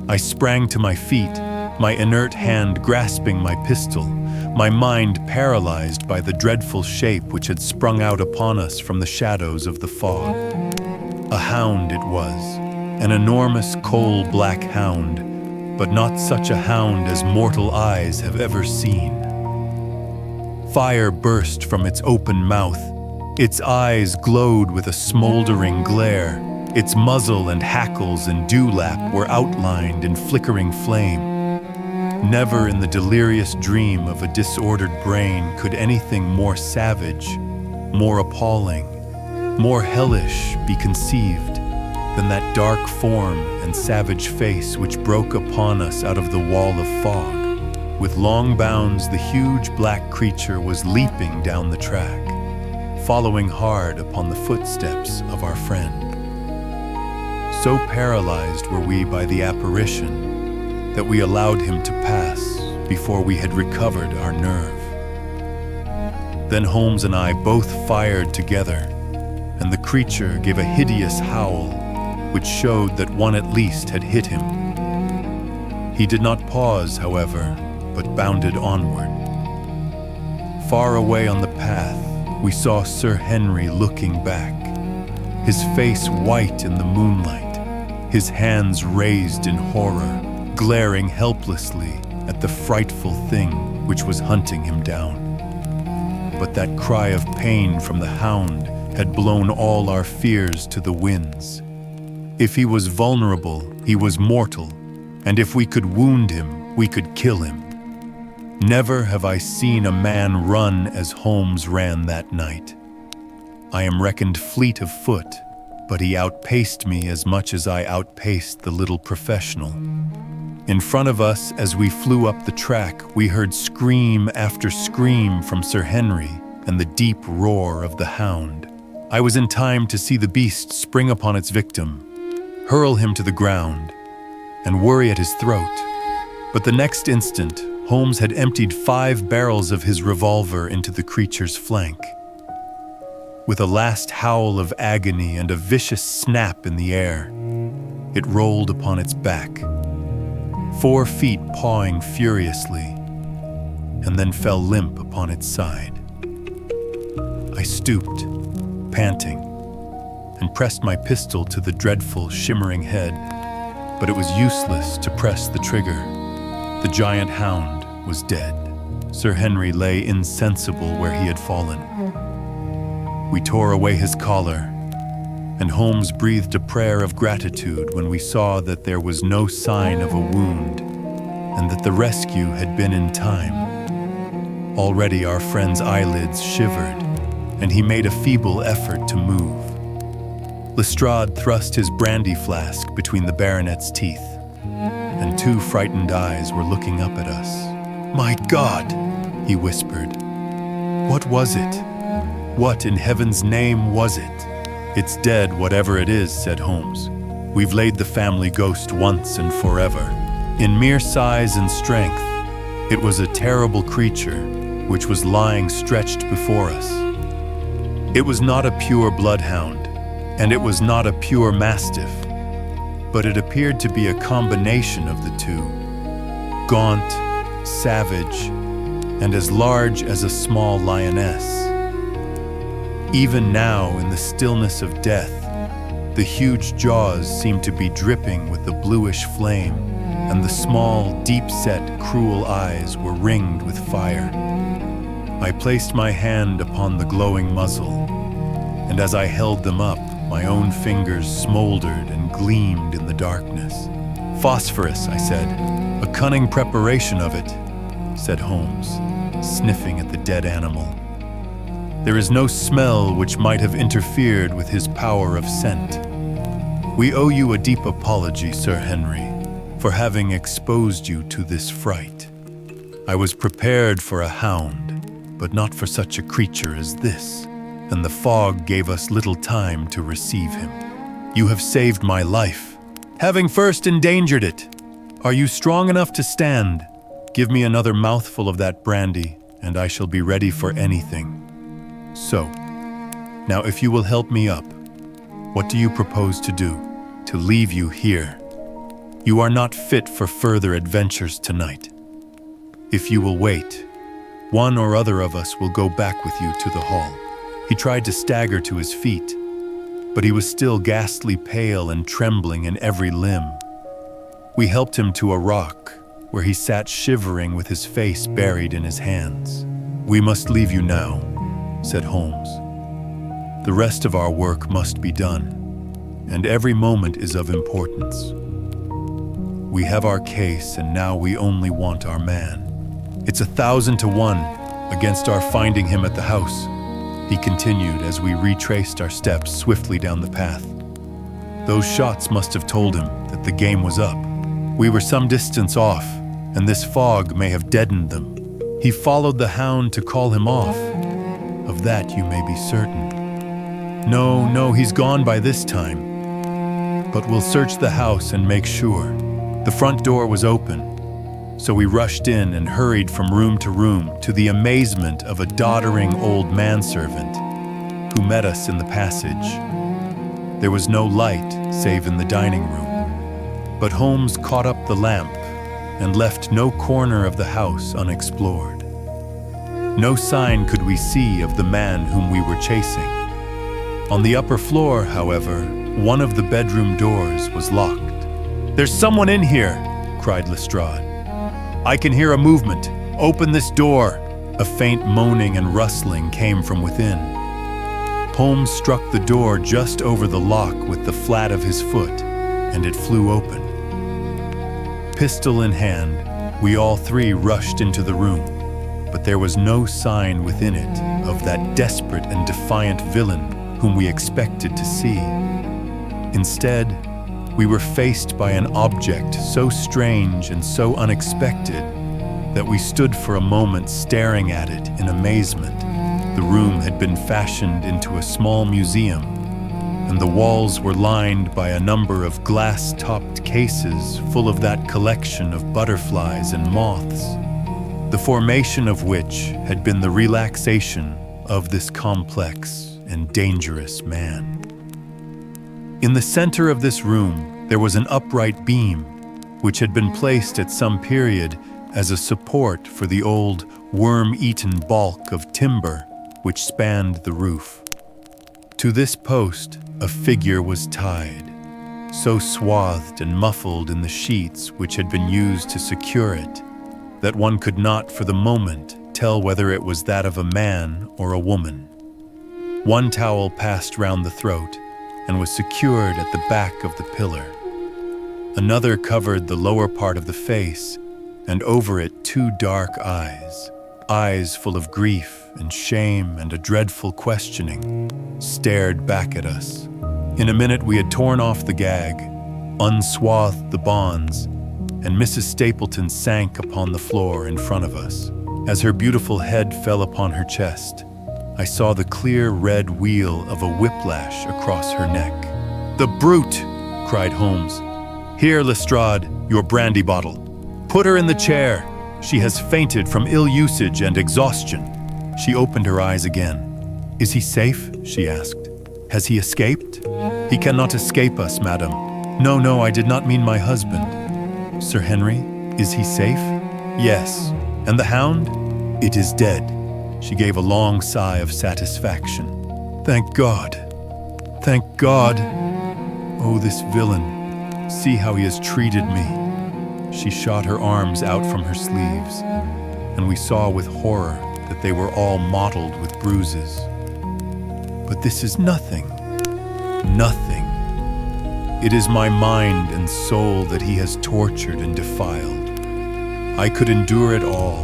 I sprang to my feet, my inert hand grasping my pistol, my mind paralyzed by the dreadful shape which had sprung out upon us from the shadows of the fog. A hound it was, an enormous coal-black hound, but not such a hound as mortal eyes have ever seen. Fire burst from its open mouth. Its eyes glowed with a smoldering glare. Its muzzle and hackles and dewlap were outlined in flickering flame. Never in the delirious dream of a disordered brain could anything more savage, more appalling, more hellish be conceived than that dark form and savage face which broke upon us out of the wall of fog. With long bounds, the huge black creature was leaping down the track, following hard upon the footsteps of our friend. So paralyzed were we by the apparition that we allowed him to pass before we had recovered our nerve. Then Holmes and I both fired together, and the creature gave a hideous howl, which showed that one at least had hit him. He did not pause, however, but bounded onward. Far away on the path, we saw Sir Henry looking back, his face white in the moonlight, his hands raised in horror, glaring helplessly at the frightful thing which was hunting him down. But that cry of pain from the hound had blown all our fears to the winds. If he was vulnerable, he was mortal, and if we could wound him, we could kill him. Never have I seen a man run as Holmes ran that night. I am reckoned fleet of foot, but he outpaced me as much as I outpaced the little professional. In front of us, as we flew up the track, we heard scream after scream from Sir Henry and the deep roar of the hound. I was in time to see the beast spring upon its victim, hurl him to the ground, and worry at his throat. But the next instant, Holmes had emptied 5 barrels of his revolver into the creature's flank. With a last howl of agony and a vicious snap in the air, it rolled upon its back, 4 feet pawing furiously, and then fell limp upon its side. I stooped, panting, and pressed my pistol to the dreadful, shimmering head, but it was useless to press the trigger. The giant hound was dead. Sir Henry lay insensible where he had fallen. We tore away his collar, and Holmes breathed a prayer of gratitude when we saw that there was no sign of a wound and that the rescue had been in time. Already our friend's eyelids shivered, and he made a feeble effort to move. Lestrade thrust his brandy flask between the baronet's teeth, and 2 frightened eyes were looking up at us. "My God," he whispered. "What was it? What in heaven's name was it?" "It's dead, whatever it is," said Holmes. "We've laid the family ghost once and forever." In mere size and strength, it was a terrible creature which was lying stretched before us. It was not a pure bloodhound, and it was not a pure mastiff, but it appeared to be a combination of the two. Gaunt, savage, and as large as a small lioness. Even now, in the stillness of death, the huge jaws seemed to be dripping with a bluish flame, and the small, deep-set, cruel eyes were ringed with fire. I placed my hand upon the glowing muzzle, and as I held them up, my own fingers smoldered and gleamed in the darkness. "Phosphorus," I said. "A cunning preparation of it," said Holmes, sniffing at the dead animal. "There is no smell which might have interfered with his power of scent. We owe you a deep apology, Sir Henry, for having exposed you to this fright. I was prepared for a hound, but not for such a creature as this, and the fog gave us little time to receive him. You have saved my life, having first endangered it. Are you strong enough to stand? Give me another mouthful of that brandy, and I shall be ready for anything. So, now if you will help me up, what do you propose to do? To leave you here? You are not fit for further adventures tonight. If you will wait, one or other of us will go back with you to the hall." He tried to stagger to his feet, but he was still ghastly pale and trembling in every limb. We helped him to a rock, where he sat shivering with his face buried in his hands. "We must leave you now," said Holmes. "The rest of our work must be done, and every moment is of importance. We have our case, and now we only want our man. It's 1,000 to 1 against our finding him at the house," he continued as we retraced our steps swiftly down the path. "Those shots must have told him that the game was up. We were some distance off, and this fog may have deadened them. He followed the hound to call him off. Of that you may be certain. No, he's gone by this time. But we'll search the house and make sure." The front door was open, so we rushed in and hurried from room to room to the amazement of a doddering old manservant who met us in the passage. There was no light save in the dining room, but Holmes caught up the lamp and left no corner of the house unexplored. No sign could we see of the man whom we were chasing. On the upper floor, however, one of the bedroom doors was locked. "There's someone in here!" cried Lestrade. "I can hear a movement. Open this door!" A faint moaning and rustling came from within. Holmes struck the door just over the lock with the flat of his foot, and it flew open. Pistol in hand, we all 3 rushed into the room, but there was no sign within it of that desperate and defiant villain whom we expected to see. Instead, we were faced by an object so strange and so unexpected that we stood for a moment staring at it in amazement. The room had been fashioned into a small museum, and and the walls were lined by a number of glass-topped cases full of that collection of butterflies and moths, the formation of which had been the relaxation of this complex and dangerous man. In the center of this room, there was an upright beam, which had been placed at some period as a support for the old worm-eaten balk of timber which spanned the roof. To this post, a figure was tied, so swathed and muffled in the sheets which had been used to secure it, that one could not for the moment tell whether it was that of a man or a woman. One towel passed round the throat and was secured at the back of the pillar. Another covered the lower part of the face, and over it 2 dark eyes, eyes full of grief and shame and a dreadful questioning, stared back at us. In a minute we had torn off the gag, unswathed the bonds, and Mrs. Stapleton sank upon the floor in front of us. As her beautiful head fell upon her chest, I saw the clear red wheal of a whiplash across her neck. "The brute!" cried Holmes. "Here, Lestrade, your brandy bottle. Put her in the chair. She has fainted from ill usage and exhaustion." She opened her eyes again. "Is he safe?" she asked. "Has he escaped?" "He cannot escape us, madam." No, I did not mean my husband." "Sir Henry, is he safe?" "Yes." "And the hound?" "It is dead." She gave a long sigh of satisfaction. "Thank God! Thank God! Oh, this villain! See how he has treated me." She shot her arms out from her sleeves, and we saw with horror that they were all mottled with bruises. "But this is nothing. Nothing. It is my mind and soul that he has tortured and defiled. I could endure it all.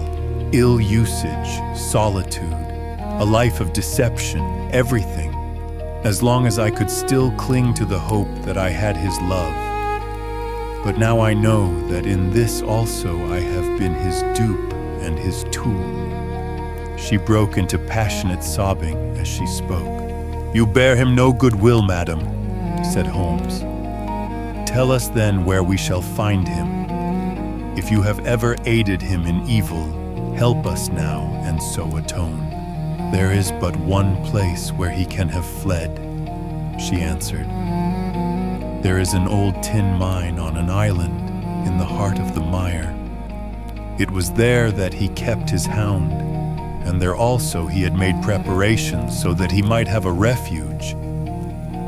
Ill usage, solitude, a life of deception, everything, as long as I could still cling to the hope that I had his love. But now I know that in this also I have been his dupe and his tool." She broke into passionate sobbing as she spoke. "You bear him no goodwill, madam," said Holmes. "Tell us then where we shall find him. If you have ever aided him in evil, help us now and so atone." "There is but one place where he can have fled," she answered. "There is an old tin mine on an island in the heart of the mire. It was there that he kept his hound, and there also he had made preparations so that he might have a refuge.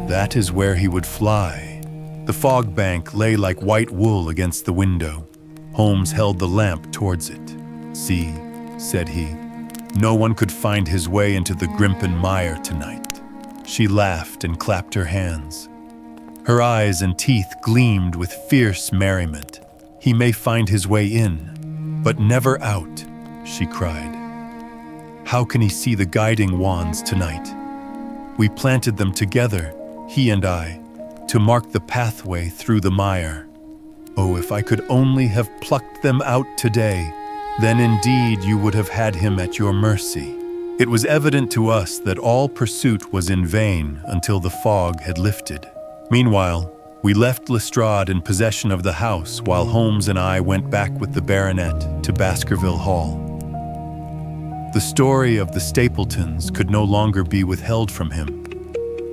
That is where he would fly." The fog bank lay like white wool against the window. Holmes held the lamp towards it. "See," said he, "no one could find his way into the Grimpen mire tonight." She laughed and clapped her hands. Her eyes and teeth gleamed with fierce merriment. "He may find his way in, but never out," she cried. "How can he see the guiding wands tonight? We planted them together, he and I, to mark the pathway through the mire. Oh, if I could only have plucked them out today, then indeed you would have had him at your mercy." It was evident to us that all pursuit was in vain until the fog had lifted. Meanwhile, we left Lestrade in possession of the house while Holmes and I went back with the baronet to Baskerville Hall. The story of the Stapletons could no longer be withheld from him,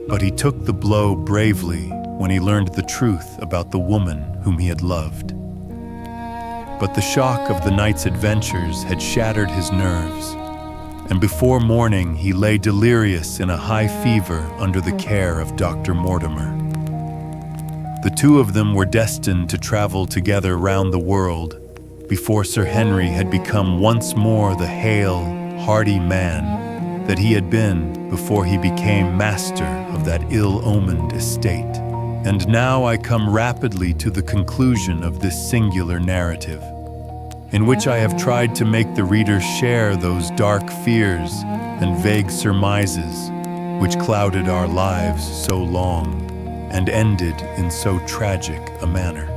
but he took the blow bravely when he learned the truth about the woman whom he had loved. But the shock of the night's adventures had shattered his nerves, and before morning he lay delirious in a high fever under the care of Dr. Mortimer. The two of them were destined to travel together round the world before Sir Henry had become once more the hale, hardy man that he had been before he became master of that ill-omened estate. And now I come rapidly to the conclusion of this singular narrative, in which I have tried to make the reader share those dark fears and vague surmises which clouded our lives so long and ended in so tragic a manner.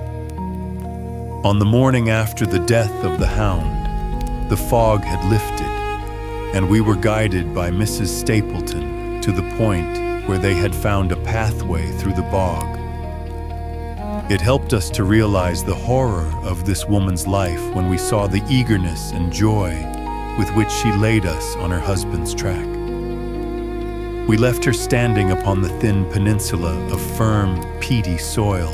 On the morning after the death of the Hound, the fog had lifted, and we were guided by Mrs. Stapleton to the point where they had found a pathway through the bog. It helped us to realize the horror of this woman's life when we saw the eagerness and joy with which she laid us on her husband's track. We left her standing upon the thin peninsula of firm, peaty soil,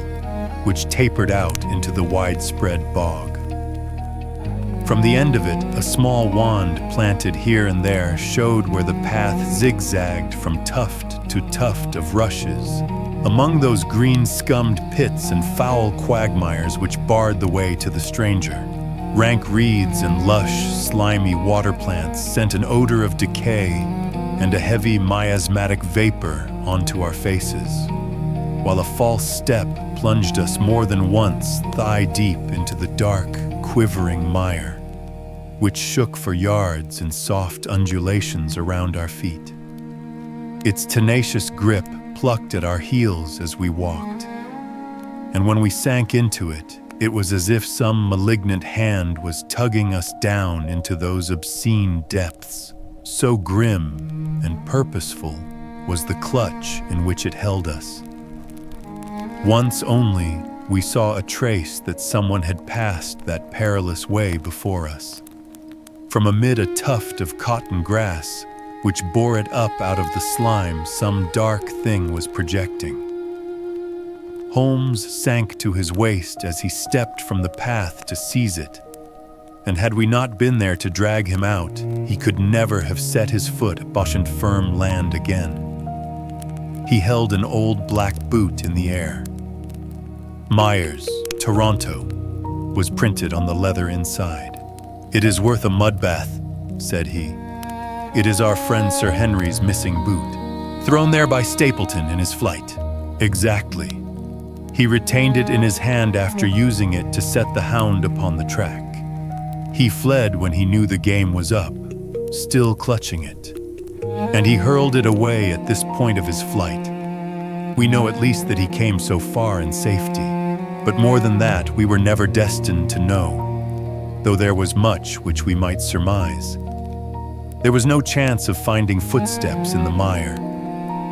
which tapered out into the widespread bog. From the end of it, a small wand planted here and there showed where the path zigzagged from tuft to tuft of rushes, among those green-scummed pits and foul quagmires which barred the way to the stranger. Rank reeds and lush, slimy water plants sent an odor of decay and a heavy miasmatic vapor onto our faces, while a false step plunged us more than once thigh-deep into the dark, quivering mire, which shook for yards in soft undulations around our feet. Its tenacious grip plucked at our heels as we walked, and when we sank into it, it was as if some malignant hand was tugging us down into those obscene depths. So grim and purposeful was the clutch in which it held us. Once only, we saw a trace that someone had passed that perilous way before us. From amid a tuft of cotton grass, which bore it up out of the slime, some dark thing was projecting. Holmes sank to his waist as he stepped from the path to seize it, and had we not been there to drag him out, he could never have set his foot upon firm land again. He held an old black boot in the air. Myers, Toronto, was printed on the leather inside. "It is worth a mud bath," said he. "It is our friend Sir Henry's missing boot, thrown there by Stapleton in his flight." Exactly. He retained it in his hand after using it to set the Hound upon the track. He fled when he knew the game was up, still clutching it, and he hurled it away at this point of his flight. We know at least that he came so far in safety, but more than that we were never destined to know, though there was much which we might surmise. There was no chance of finding footsteps in the mire,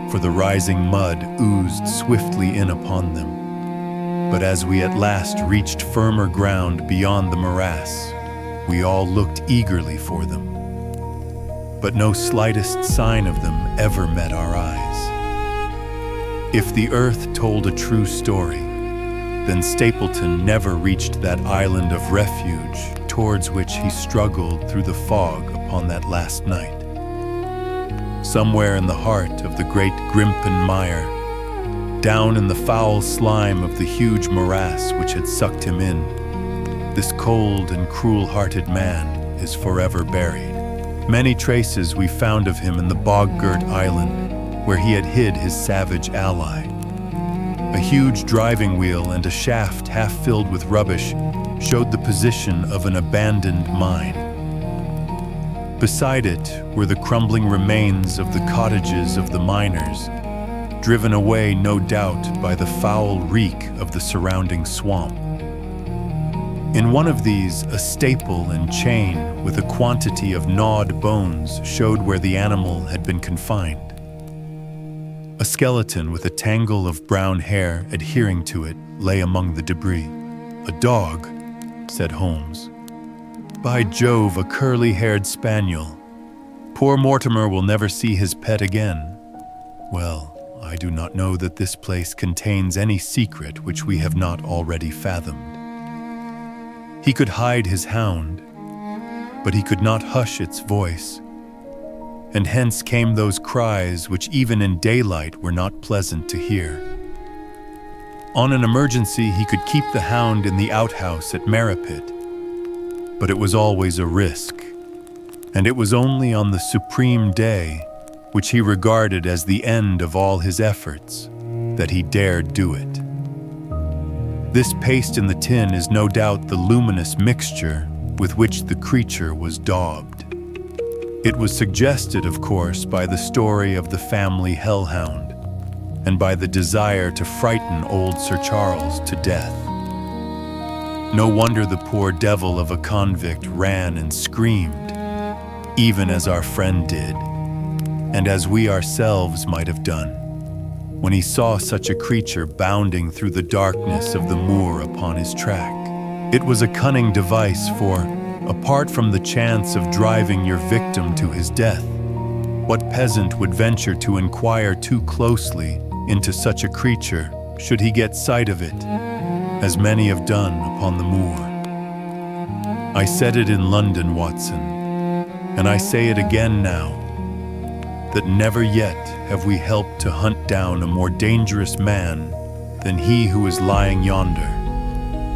for the rising mud oozed swiftly in upon them. But as we at last reached firmer ground beyond the morass, we all looked eagerly for them. But no slightest sign of them ever met our eyes. If the earth told a true story, then Stapleton never reached that island of refuge towards which he struggled through the fog upon that last night. Somewhere in the heart of the great Grimpen mire, down in the foul slime of the huge morass which had sucked him in, this cold and cruel-hearted man is forever buried. Many traces we found of him in the bog-girt island where he had hid his savage ally. A huge driving wheel and a shaft half filled with rubbish showed the position of an abandoned mine. Beside it were the crumbling remains of the cottages of the miners, driven away no doubt by the foul reek of the surrounding swamp. In one of these, a staple and chain with a quantity of gnawed bones showed where the animal had been confined. A skeleton with a tangle of brown hair adhering to it lay among the debris. "A dog," said Holmes. "By Jove, a curly-haired spaniel. Poor Mortimer will never see his pet again. Well, I do not know that this place contains any secret which we have not already fathomed. He could hide his hound, but he could not hush its voice, and hence came those cries which even in daylight were not pleasant to hear. On an emergency, he could keep the Hound in the outhouse at Merripit, but it was always a risk, and it was only on the supreme day, which he regarded as the end of all his efforts, that he dared do it. This paste in the tin is no doubt the luminous mixture with which the creature was daubed. It was suggested, of course, by the story of the family hellhound, and by the desire to frighten old Sir Charles to death. No wonder the poor devil of a convict ran and screamed, even as our friend did, and as we ourselves might have done. when he saw such a creature bounding through the darkness of the moor upon his track. It was a cunning device, for, apart from the chance of driving your victim to his death, what peasant would venture to inquire too closely into such a creature should he get sight of it, as many have done upon the moor? I said it in London, Watson, and I say it again now, that never yet have we helped to hunt down a more dangerous man than he who is lying yonder.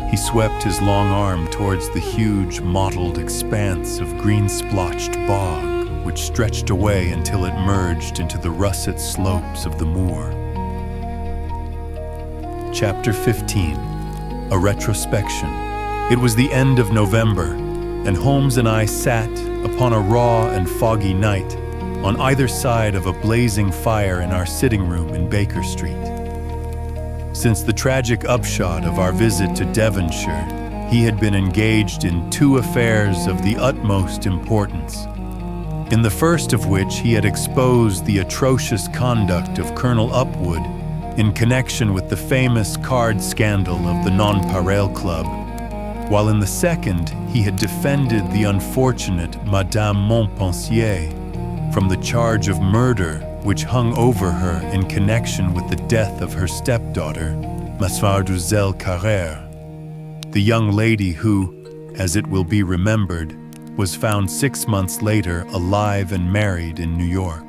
He swept his long arm towards the huge, mottled expanse of green-splotched bog, which stretched away until it merged into the russet slopes of the moor. Chapter 15. A Retrospection. It was the end of November, and Holmes and I sat upon a raw and foggy night on either side of a blazing fire in our sitting room in Baker Street. Since the tragic upshot of our visit to Devonshire, he had been engaged in two affairs of the utmost importance, in the first of which he had exposed the atrocious conduct of Colonel Upwood in connection with the famous card scandal of the Nonpareil Club, while in the second he had defended the unfortunate Madame Montpensier from the charge of murder which hung over her in connection with the death of her stepdaughter, Mademoiselle Carrère, the young lady who, as it will be remembered, was found 6 months later alive and married in New York.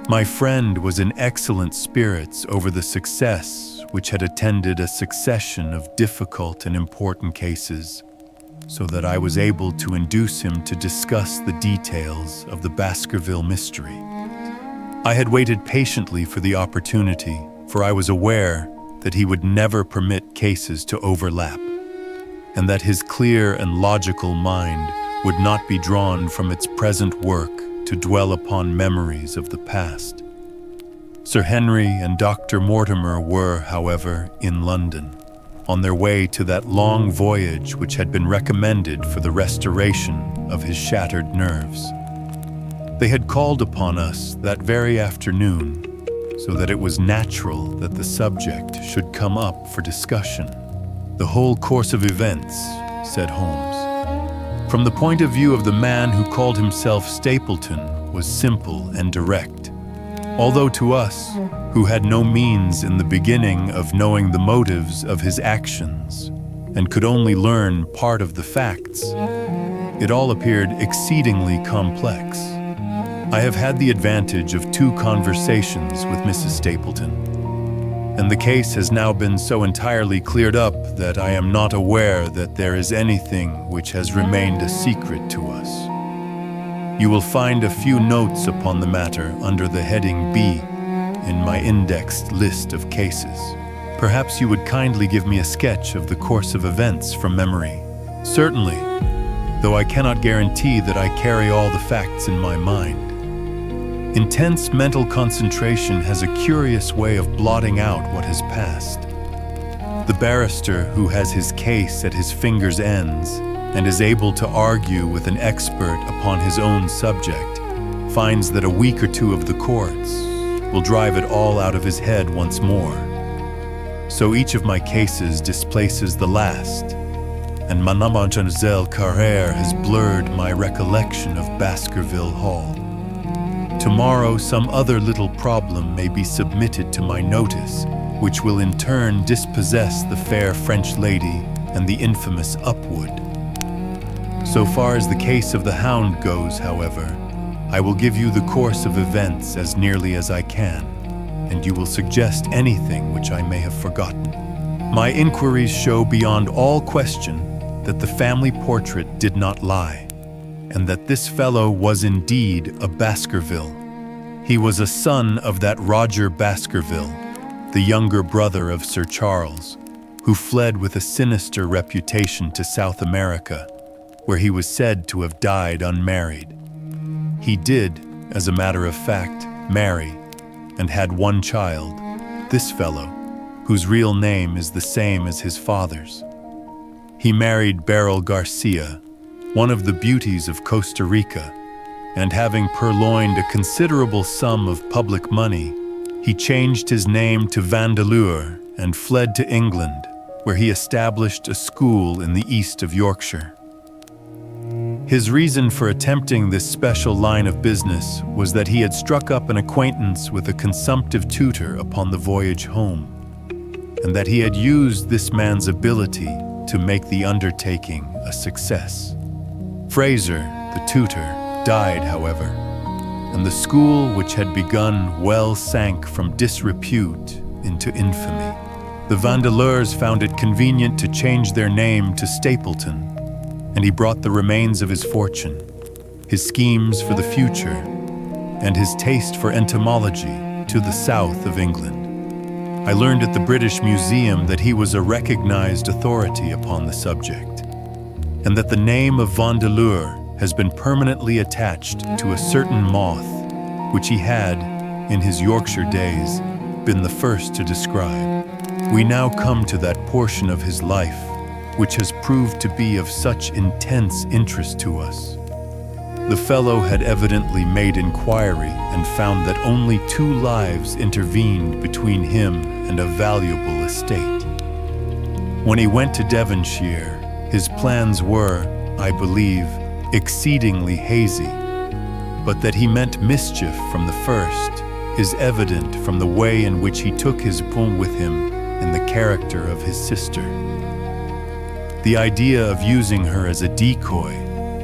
My friend was in excellent spirits over the success which had attended a succession of difficult and important cases, so that I was able to induce him to discuss the details of the Baskerville mystery. I had waited patiently for the opportunity, for I was aware that he would never permit cases to overlap, and that his clear and logical mind would not be drawn from its present work to dwell upon memories of the past. Sir Henry and Dr. Mortimer were, however, in London, on their way to that long voyage which had been recommended for the restoration of his shattered nerves. They had called upon us that very afternoon, so that it was natural that the subject should come up for discussion. The whole course of events, said Holmes, from the point of view of the man who called himself Stapleton, was simple and direct. Although to us, who had no means in the beginning of knowing the motives of his actions, and could only learn part of the facts, it all appeared exceedingly complex. I have had the advantage of 2 conversations with Mrs. Stapleton, and the case has now been so entirely cleared up that I am not aware that there is anything which has remained a secret to us. You will find a few notes upon the matter under the heading B in my indexed list of cases. Perhaps you would kindly give me a sketch of the course of events from memory. Certainly, though I cannot guarantee that I carry all the facts in my mind. Intense mental concentration has a curious way of blotting out what has passed. The barrister who has his case at his fingers' ends and is able to argue with an expert upon his own subject finds that a week or 2 of the courts will drive it all out of his head once more. So each of my cases displaces the last, and Mademoiselle Carrère has blurred my recollection of Baskerville Hall. Tomorrow some other little problem may be submitted to my notice, which will in turn dispossess the fair French lady and the infamous Upwood. So far as the case of the Hound goes, however, I will give you the course of events as nearly as I can, and you will suggest anything which I may have forgotten. My inquiries show beyond all question that the family portrait did not lie, and that this fellow was indeed a Baskerville. He was a son of that Roger Baskerville, the younger brother of Sir Charles, who fled with a sinister reputation to South America, where he was said to have died unmarried. He did, as a matter of fact, marry, and had 1 child, this fellow, whose real name is the same as his father's. He married Beryl Garcia, one of the beauties of Costa Rica, and having purloined a considerable sum of public money, He changed his name to Vandeleur and fled to England, where he established a school in the east of Yorkshire. His reason for attempting this special line of business was that he had struck up an acquaintance with a consumptive tutor upon the voyage home, and that he had used this man's ability to make the undertaking a success. Fraser, the tutor, died, however, and the school which had begun well sank from disrepute into infamy. The Vandeleurs found it convenient to change their name to Stapleton, and he brought the remains of his fortune, his schemes for the future, and his taste for entomology to the south of England. I learned at the British Museum that he was a recognized authority upon the subject, and that the name of Vandeleur has been permanently attached to a certain moth, which he had, in his Yorkshire days, been the first to describe. We now come to that portion of his life which has proved to be of such intense interest to us. The fellow had evidently made inquiry and found that only 2 lives intervened between him and a valuable estate. When he went to Devonshire, his plans were, I believe, exceedingly hazy, but that he meant mischief from the first is evident from the way in which he took his poem with him in the character of his sister. The idea of using her as a decoy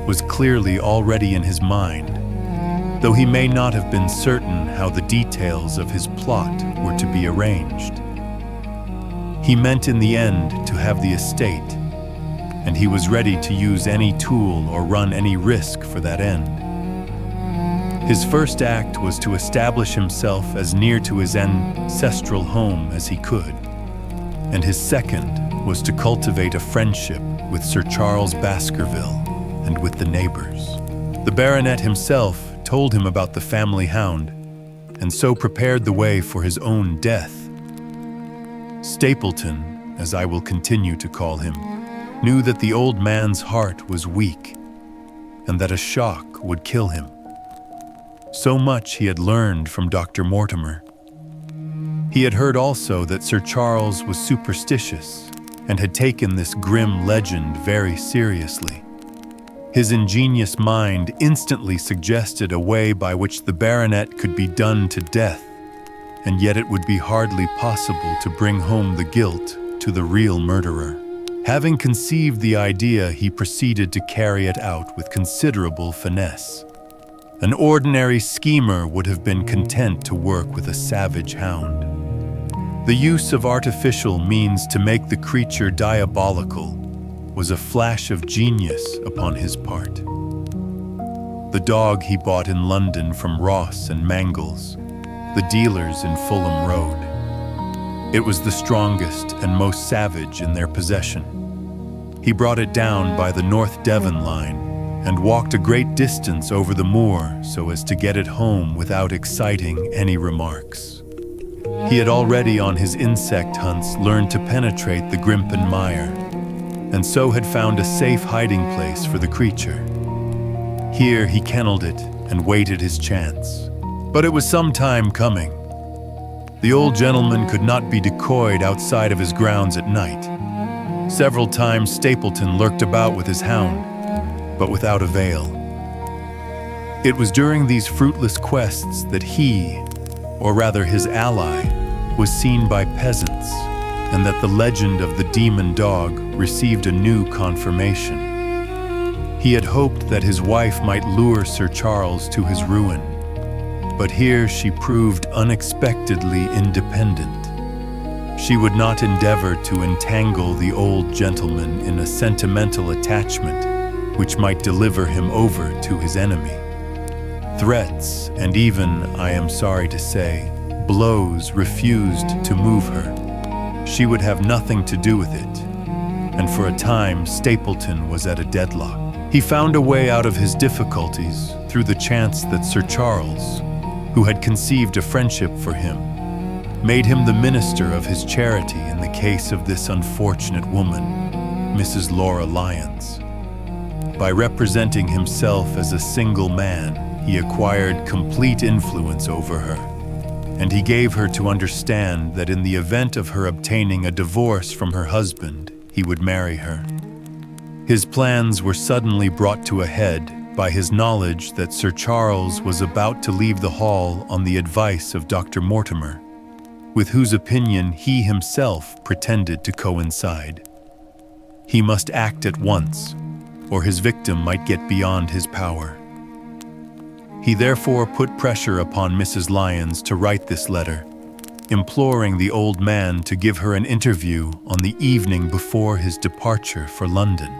was clearly already in his mind, though he may not have been certain how the details of his plot were to be arranged. He meant in the end to have the estate, and he was ready to use any tool or run any risk for that end. His first act was to establish himself as near to his ancestral home as he could, and his second was to cultivate a friendship with Sir Charles Baskerville and with the neighbors. The baronet himself told him about the family hound, and so prepared the way for his own death. Stapleton, as I will continue to call him, knew that the old man's heart was weak, and that a shock would kill him. So much he had learned from Dr. Mortimer. He had heard also that Sir Charles was superstitious and had taken this grim legend very seriously. His ingenious mind instantly suggested a way by which the baronet could be done to death, and yet it would be hardly possible to bring home the guilt to the real murderer. Having conceived the idea, he proceeded to carry it out with considerable finesse. An ordinary schemer would have been content to work with a savage hound. The use of artificial means to make the creature diabolical was a flash of genius upon his part. The dog he bought in London from Ross and Mangles, the dealers in Fulham Road. It was the strongest and most savage in their possession. He brought it down by the North Devon line and walked a great distance over the moor so as to get it home without exciting any remarks. He had already on his insect hunts learned to penetrate the Grimpen mire, and so had found a safe hiding place for the creature. Here he kennelled it and waited his chance. But it was some time coming. The old gentleman could not be decoyed outside of his grounds at night. Several times Stapleton lurked about with his hound, but without avail. It was during these fruitless quests that he, or rather his ally, was seen by peasants, and that the legend of the demon dog received a new confirmation. He had hoped that his wife might lure Sir Charles to his ruin, but here she proved unexpectedly independent. She would not endeavor to entangle the old gentleman in a sentimental attachment which might deliver him over to his enemy. Threats, and even, I am sorry to say, blows refused to move her. She would have nothing to do with it, and for a time Stapleton was at a deadlock. He found a way out of his difficulties through the chance that Sir Charles, who had conceived a friendship for him, made him the minister of his charity in the case of this unfortunate woman, Mrs. Laura Lyons. By representing himself as a single man, he acquired complete influence over her, and he gave her to understand that in the event of her obtaining a divorce from her husband, he would marry her. His plans were suddenly brought to a head by his knowledge that Sir Charles was about to leave the hall on the advice of Dr. Mortimer, with whose opinion he himself pretended to coincide. He must act at once, or his victim might get beyond his power. He therefore put pressure upon Mrs. Lyons to write this letter, imploring the old man to give her an interview on the evening before his departure for London.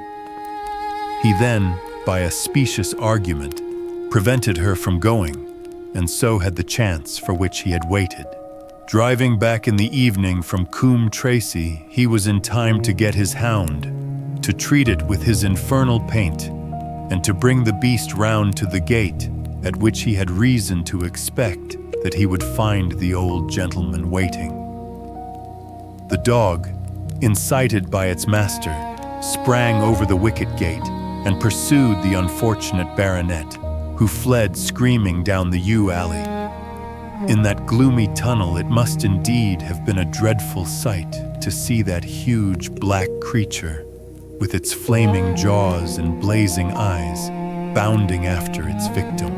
He then, by a specious argument, prevented her from going, and so had the chance for which he had waited. Driving back in the evening from Coombe Tracy, he was in time to get his hound, to treat it with his infernal paint, and to bring the beast round to the gate, at which he had reason to expect that he would find the old gentleman waiting. The dog, incited by its master, sprang over the wicket gate and pursued the unfortunate baronet, who fled screaming down the yew alley. In that gloomy tunnel, it must indeed have been a dreadful sight to see that huge black creature, with its flaming jaws and blazing eyes, bounding after its victim.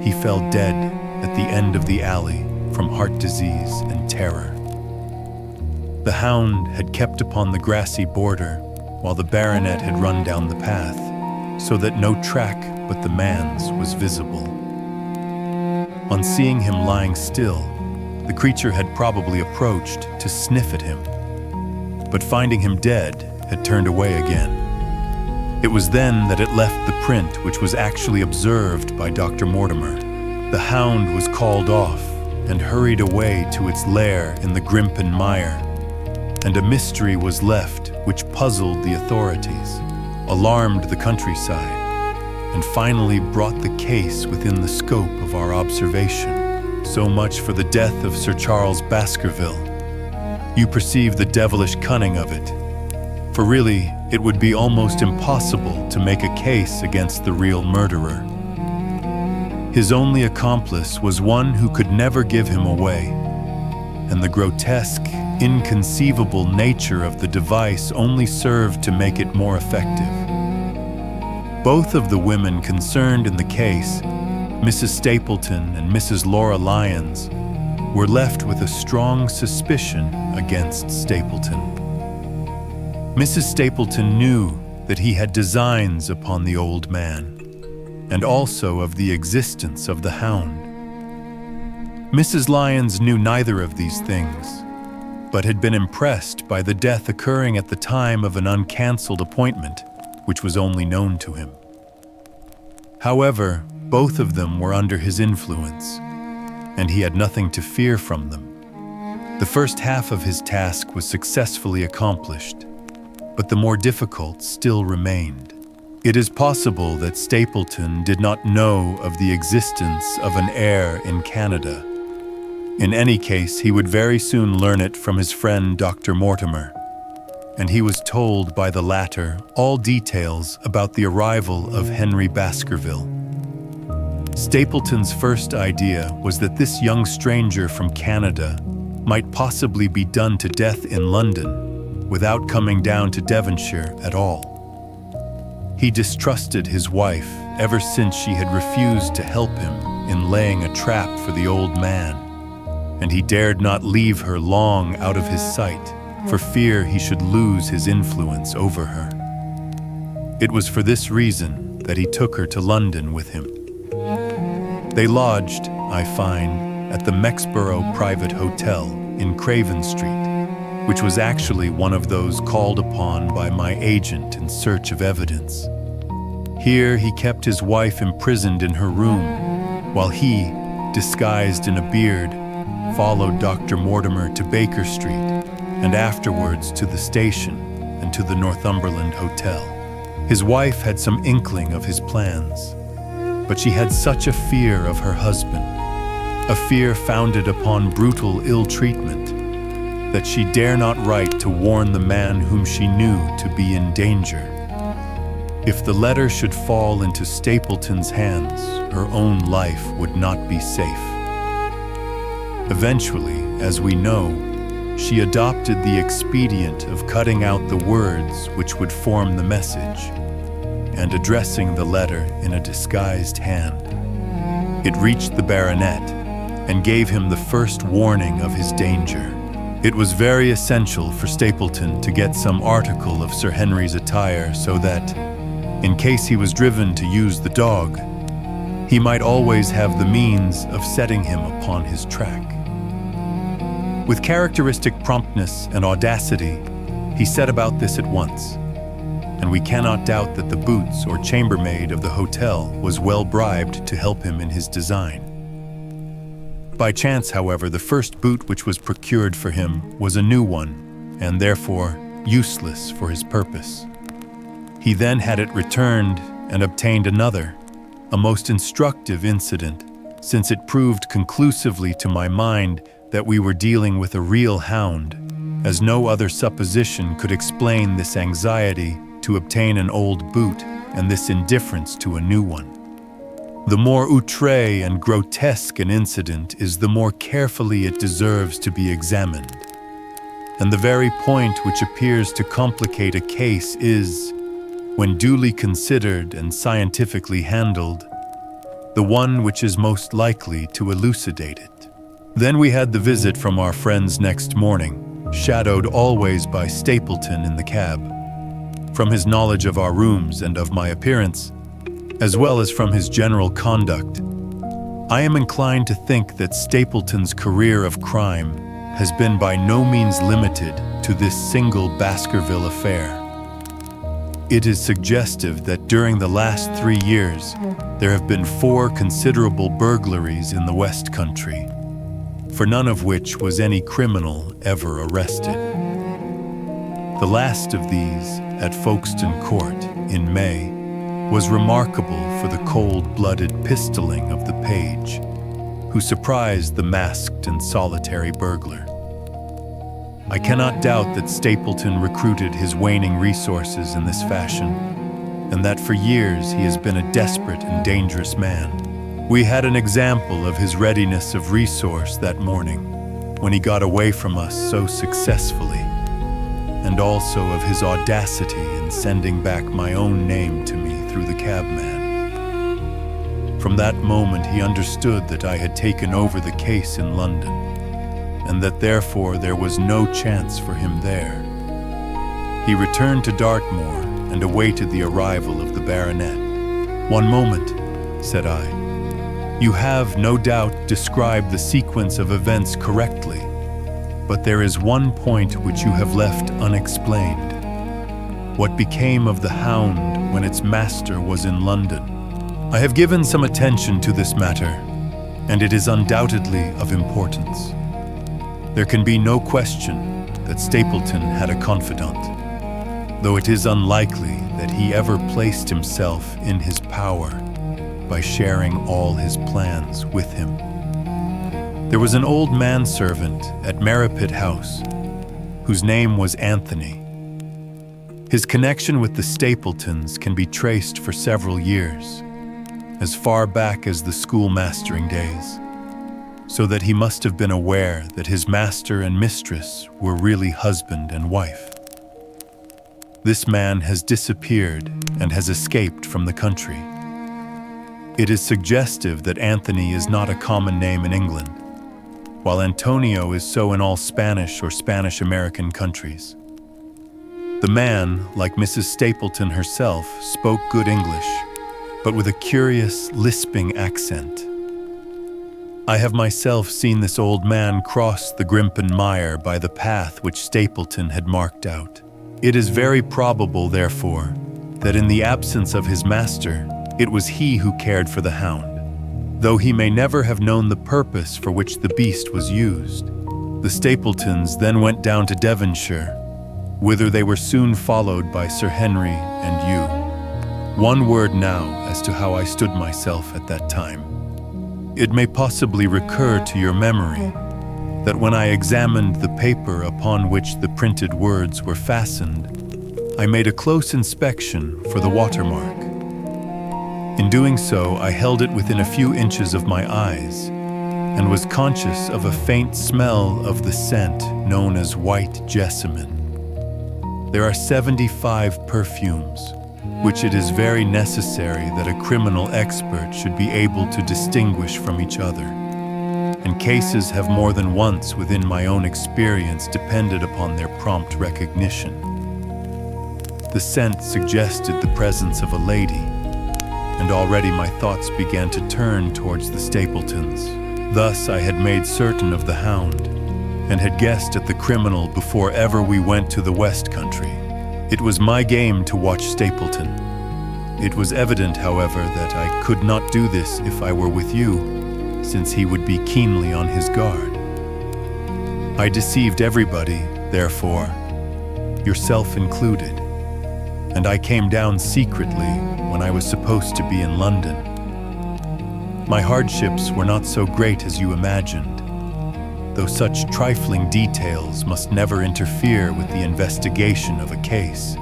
He fell dead at the end of the alley from heart disease and terror. The hound had kept upon the grassy border, while the baronet had run down the path, so that no track but the man's was visible. On seeing him lying still, the creature had probably approached to sniff at him, but finding him dead, had turned away again. It was then that it left the print which was actually observed by Dr. Mortimer. The hound was called off and hurried away to its lair in the Grimpen mire, and a mystery was left which puzzled the authorities, alarmed the countryside, and finally brought the case within the scope of our observation. So much for the death of Sir Charles Baskerville. You perceive the devilish cunning of it, for really it would be almost impossible to make a case against the real murderer. His only accomplice was one who could never give him away, and the grotesque, inconceivable nature of the device only served to make it more effective. Both of the women concerned in the case, Mrs. Stapleton and Mrs. Laura Lyons, were left with a strong suspicion against Stapleton. Mrs. Stapleton knew that he had designs upon the old man, and also of the existence of the hound. Mrs. Lyons knew neither of these things, but had been impressed by the death occurring at the time of an uncancelled appointment, which was only known to him. However, both of them were under his influence, and he had nothing to fear from them. The first half of his task was successfully accomplished, but the more difficult still remained. It is possible that Stapleton did not know of the existence of an heir in Canada. In any case, he would very soon learn it from his friend Dr. Mortimer, and he was told by the latter all details about the arrival of Henry Baskerville. Stapleton's first idea was that this young stranger from Canada might possibly be done to death in London without coming down to Devonshire at all. He distrusted his wife ever since she had refused to help him in laying a trap for the old man, and he dared not leave her long out of his sight for fear he should lose his influence over her. It was for this reason that he took her to London with him. They lodged, I find, at the Mexborough Private Hotel in Craven Street, which was actually one of those called upon by my agent in search of evidence. Here he kept his wife imprisoned in her room, while he, disguised in a beard, followed Dr. Mortimer to Baker Street, and afterwards to the station and to the Northumberland Hotel. His wife had some inkling of his plans, but she had such a fear of her husband, a fear founded upon brutal ill-treatment, that she dare not write to warn the man whom she knew to be in danger. If the letter should fall into Stapleton's hands, her own life would not be safe. Eventually, as we know, she adopted the expedient of cutting out the words which would form the message and addressing the letter in a disguised hand. It reached the baronet and gave him the first warning of his danger. It was very essential for Stapleton to get some article of Sir Henry's attire so that, in case he was driven to use the dog, he might always have the means of setting him upon his track. With characteristic promptness and audacity, he set about this at once, and we cannot doubt that the boots or chambermaid of the hotel was well bribed to help him in his design. By chance, however, the first boot which was procured for him was a new one, and therefore useless for his purpose. He then had it returned and obtained another, a most instructive incident, since it proved conclusively to my mind that we were dealing with a real hound, as no other supposition could explain this anxiety to obtain an old boot and this indifference to a new one. The more outré and grotesque an incident is, the more carefully it deserves to be examined. And the very point which appears to complicate a case is, when duly considered and scientifically handled, the one which is most likely to elucidate it. Then we had the visit from our friends next morning, shadowed always by Stapleton in the cab. From his knowledge of our rooms and of my appearance, as well as from his general conduct, I am inclined to think that Stapleton's career of crime has been by no means limited to this single Baskerville affair. It is suggestive that during the last 3 years, there have been 4 considerable burglaries in the West Country, for none of which was any criminal ever arrested. The last of these, at Folkestone Court in May, was remarkable for the cold-blooded pistoling of the page, who surprised the masked and solitary burglar. I cannot doubt that Stapleton recruited his waning resources in this fashion, and that for years he has been a desperate and dangerous man. We had an example of his readiness of resource that morning, when he got away from us so successfully, and also of his audacity in sending back my own name to me through the cabman. From that moment he understood that I had taken over the case in London, and that therefore there was no chance for him there. He returned to Dartmoor and awaited the arrival of the baronet. "One moment," said I. "You have, no doubt, described the sequence of events correctly, but there is one point which you have left unexplained. What became of the Hound when its master was in London?" I have given some attention to this matter, and it is undoubtedly of importance. There can be no question that Stapleton had a confidant, though it is unlikely that he ever placed himself in his power by sharing all his plans with him. There was an old manservant at Merripit House, whose name was Anthony. His connection with the Stapletons can be traced for several years, as far back as the schoolmastering days, so that he must have been aware that his master and mistress were really husband and wife. This man has disappeared and has escaped from the country. It is suggestive that Anthony is not a common name in England, while Antonio is so in all Spanish or Spanish-American countries. The man, like Mrs. Stapleton herself, spoke good English, but with a curious, lisping accent. I have myself seen this old man cross the Grimpen Mire by the path which Stapleton had marked out. It is very probable, therefore, that in the absence of his master, it was he who cared for the hound, though he may never have known the purpose for which the beast was used. The Stapletons then went down to Devonshire, whither they were soon followed by Sir Henry and you. One word now as to how I stood myself at that time. It may possibly recur to your memory that when I examined the paper upon which the printed words were fastened, I made a close inspection for the watermark. In doing so, I held it within a few inches of my eyes, and was conscious of a faint smell of the scent known as white jessamine. There are 75 perfumes, which it is very necessary that a criminal expert should be able to distinguish from each other, and cases have more than once within my own experience depended upon their prompt recognition. The scent suggested the presence of a lady, and already my thoughts began to turn towards the Stapletons. Thus I had made certain of the Hound, and had guessed at the criminal before ever we went to the West Country. It was my game to watch Stapleton. It was evident, however, that I could not do this if I were with you, since he would be keenly on his guard. I deceived everybody, therefore, yourself included, and I came down secretly when I was supposed to be in London. My hardships were not so great as you imagined, though such trifling details must never interfere with the investigation of a case.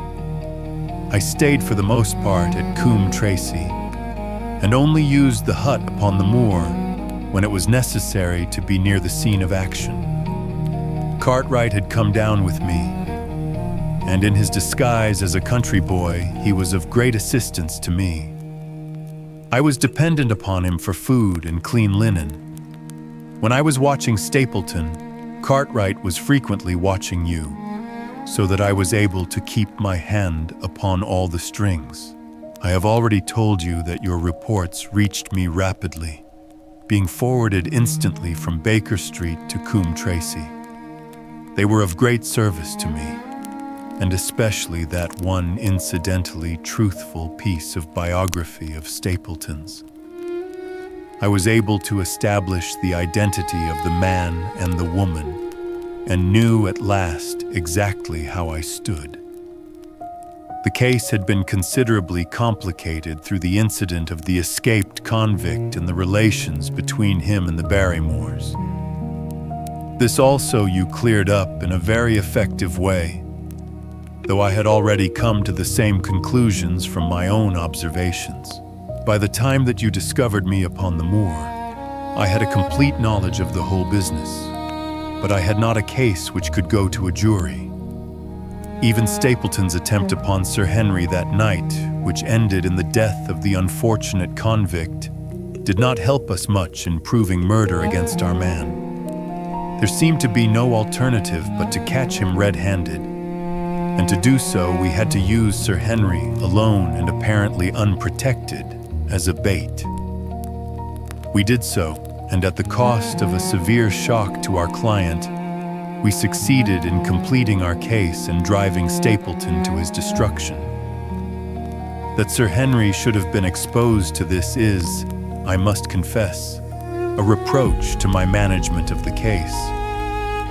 I stayed for the most part at Coombe Tracy, and only used the hut upon the moor when it was necessary to be near the scene of action. Cartwright had come down with me, and in his disguise as a country boy, he was of great assistance to me. I was dependent upon him for food and clean linen. When I was watching Stapleton, Cartwright was frequently watching you, so that I was able to keep my hand upon all the strings. I have already told you that your reports reached me rapidly, being forwarded instantly from Baker Street to Coombe Tracy. They were of great service to me, and especially that one incidentally truthful piece of biography of Stapleton's. I was able to establish the identity of the man and the woman, and knew at last exactly how I stood. The case had been considerably complicated through the incident of the escaped convict and the relations between him and the Barrymores. This also you cleared up in a very effective way, though I had already come to the same conclusions from my own observations. By the time that you discovered me upon the moor, I had a complete knowledge of the whole business, but I had not a case which could go to a jury. Even Stapleton's attempt upon Sir Henry that night, which ended in the death of the unfortunate convict, did not help us much in proving murder against our man. There seemed to be no alternative but to catch him red-handed, and to do so we had to use Sir Henry, alone and apparently unprotected, as a bait. We did so, and at the cost of a severe shock to our client, we succeeded in completing our case and driving Stapleton to his destruction. That Sir Henry should have been exposed to this is, I must confess, a reproach to my management of the case.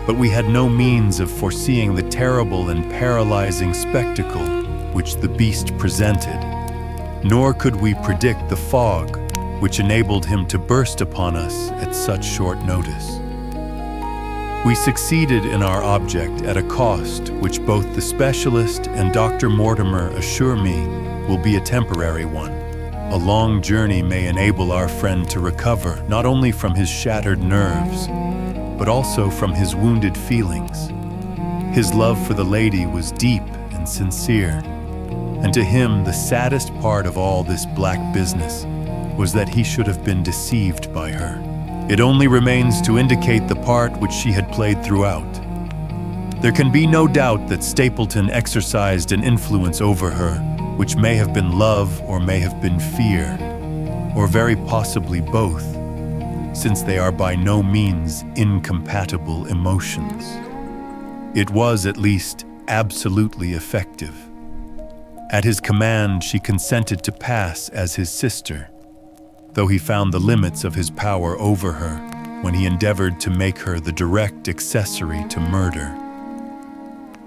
But we had no means of foreseeing the terrible and paralyzing spectacle which the beast presented, nor could we predict the fog which enabled him to burst upon us at such short notice. We succeeded in our object at a cost which both the specialist and Dr. Mortimer assure me will be a temporary one. A long journey may enable our friend to recover not only from his shattered nerves, but also from his wounded feelings. His love for the lady was deep and sincere, and to him the saddest part of all this black business was that he should have been deceived by her. It only remains to indicate the part which she had played throughout. There can be no doubt that Stapleton exercised an influence over her, which may have been love or may have been fear, or very possibly both, since they are by no means incompatible emotions. It was at least absolutely effective. At his command, she consented to pass as his sister, though he found the limits of his power over her when he endeavored to make her the direct accessory to murder.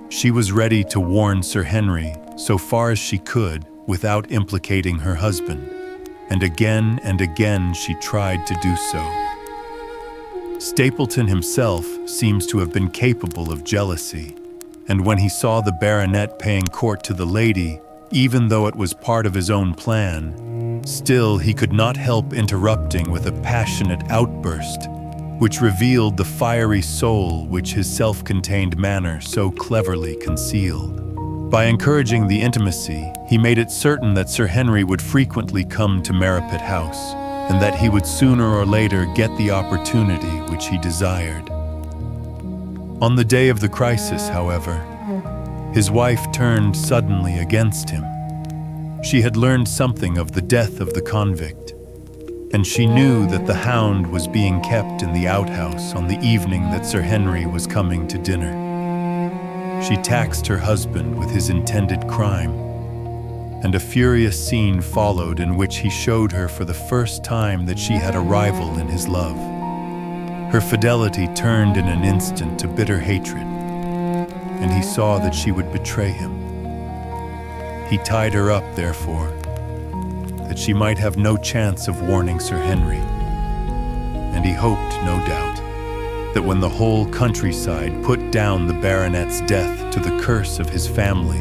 She was ready to warn Sir Henry so far as she could without implicating her husband, and again she tried to do so. Stapleton himself seems to have been capable of jealousy, and when he saw the baronet paying court to the lady, even though it was part of his own plan, still he could not help interrupting with a passionate outburst which revealed the fiery soul which his self-contained manner so cleverly concealed. By encouraging the intimacy, he made it certain that Sir Henry would frequently come to Merripit House, and that he would sooner or later get the opportunity which he desired. On the day of the crisis, however, his wife turned suddenly against him. She had learned something of the death of the convict, and she knew that the Hound was being kept in the outhouse on the evening that Sir Henry was coming to dinner. She taxed her husband with his intended crime, and a furious scene followed in which he showed her for the first time that she had a rival in his love. Her fidelity turned in an instant to bitter hatred, and he saw that she would betray him. He tied her up, therefore, that she might have no chance of warning Sir Henry, and he hoped, no doubt, that when the whole countryside put down the baronet's death to the curse of his family,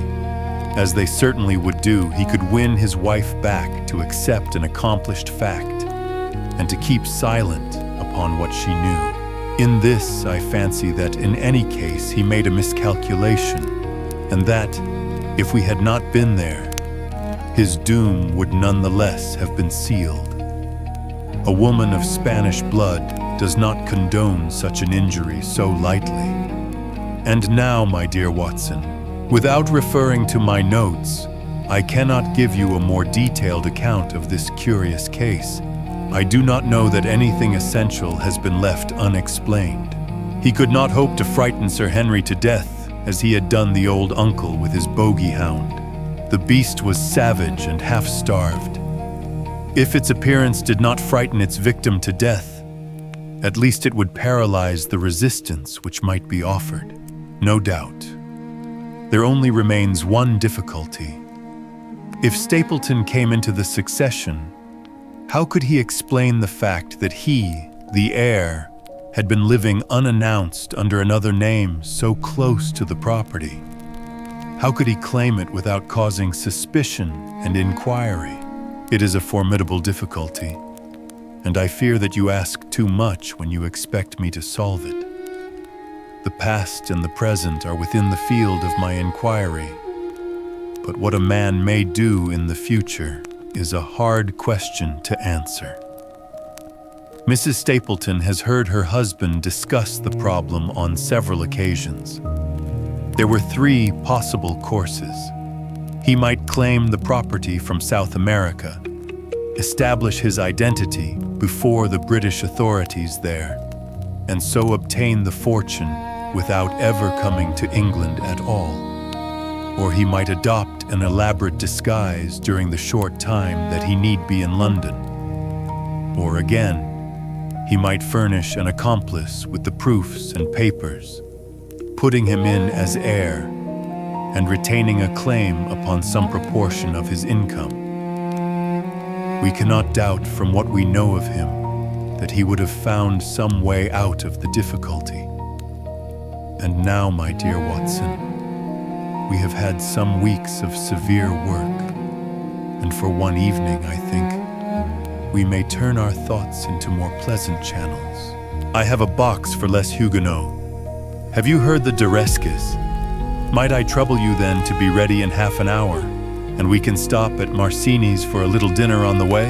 as they certainly would do, he could win his wife back to accept an accomplished fact and to keep silent upon what she knew. In this, I fancy that in any case he made a miscalculation, and that, if we had not been there, his doom would nonetheless have been sealed. A woman of Spanish blood does not condone such an injury so lightly. And now, my dear Watson, without referring to my notes, I cannot give you a more detailed account of this curious case. I do not know that anything essential has been left unexplained. He could not hope to frighten Sir Henry to death, as he had done the old uncle with his bogey hound. The beast was savage and half-starved. If its appearance did not frighten its victim to death, at least it would paralyze the resistance which might be offered. No doubt. There only remains one difficulty. If Stapleton came into the succession, how could he explain the fact that he, the heir, had been living unannounced under another name so close to the property? How could he claim it without causing suspicion and inquiry? It is a formidable difficulty, and I fear that you ask too much when you expect me to solve it. The past and the present are within the field of my inquiry, but what a man may do in the future is a hard question to answer. Mrs. Stapleton has heard her husband discuss the problem on several occasions. There were 3 possible courses. He might claim the property from South America, establish his identity before the British authorities there, and so obtain the fortune without ever coming to England at all. Or he might adopt an elaborate disguise during the short time that he need be in London. Or again, he might furnish an accomplice with the proofs and papers, putting him in as heir and retaining a claim upon some proportion of his income. We cannot doubt from what we know of him that he would have found some way out of the difficulty. And now, my dear Watson, we have had some weeks of severe work, and for one evening, I think, we may turn our thoughts into more pleasant channels. I have a box for Les Huguenots. Have you heard the Duresques? Might I trouble you then to be ready in half an hour, and we can stop at Marcini's for a little dinner on the way?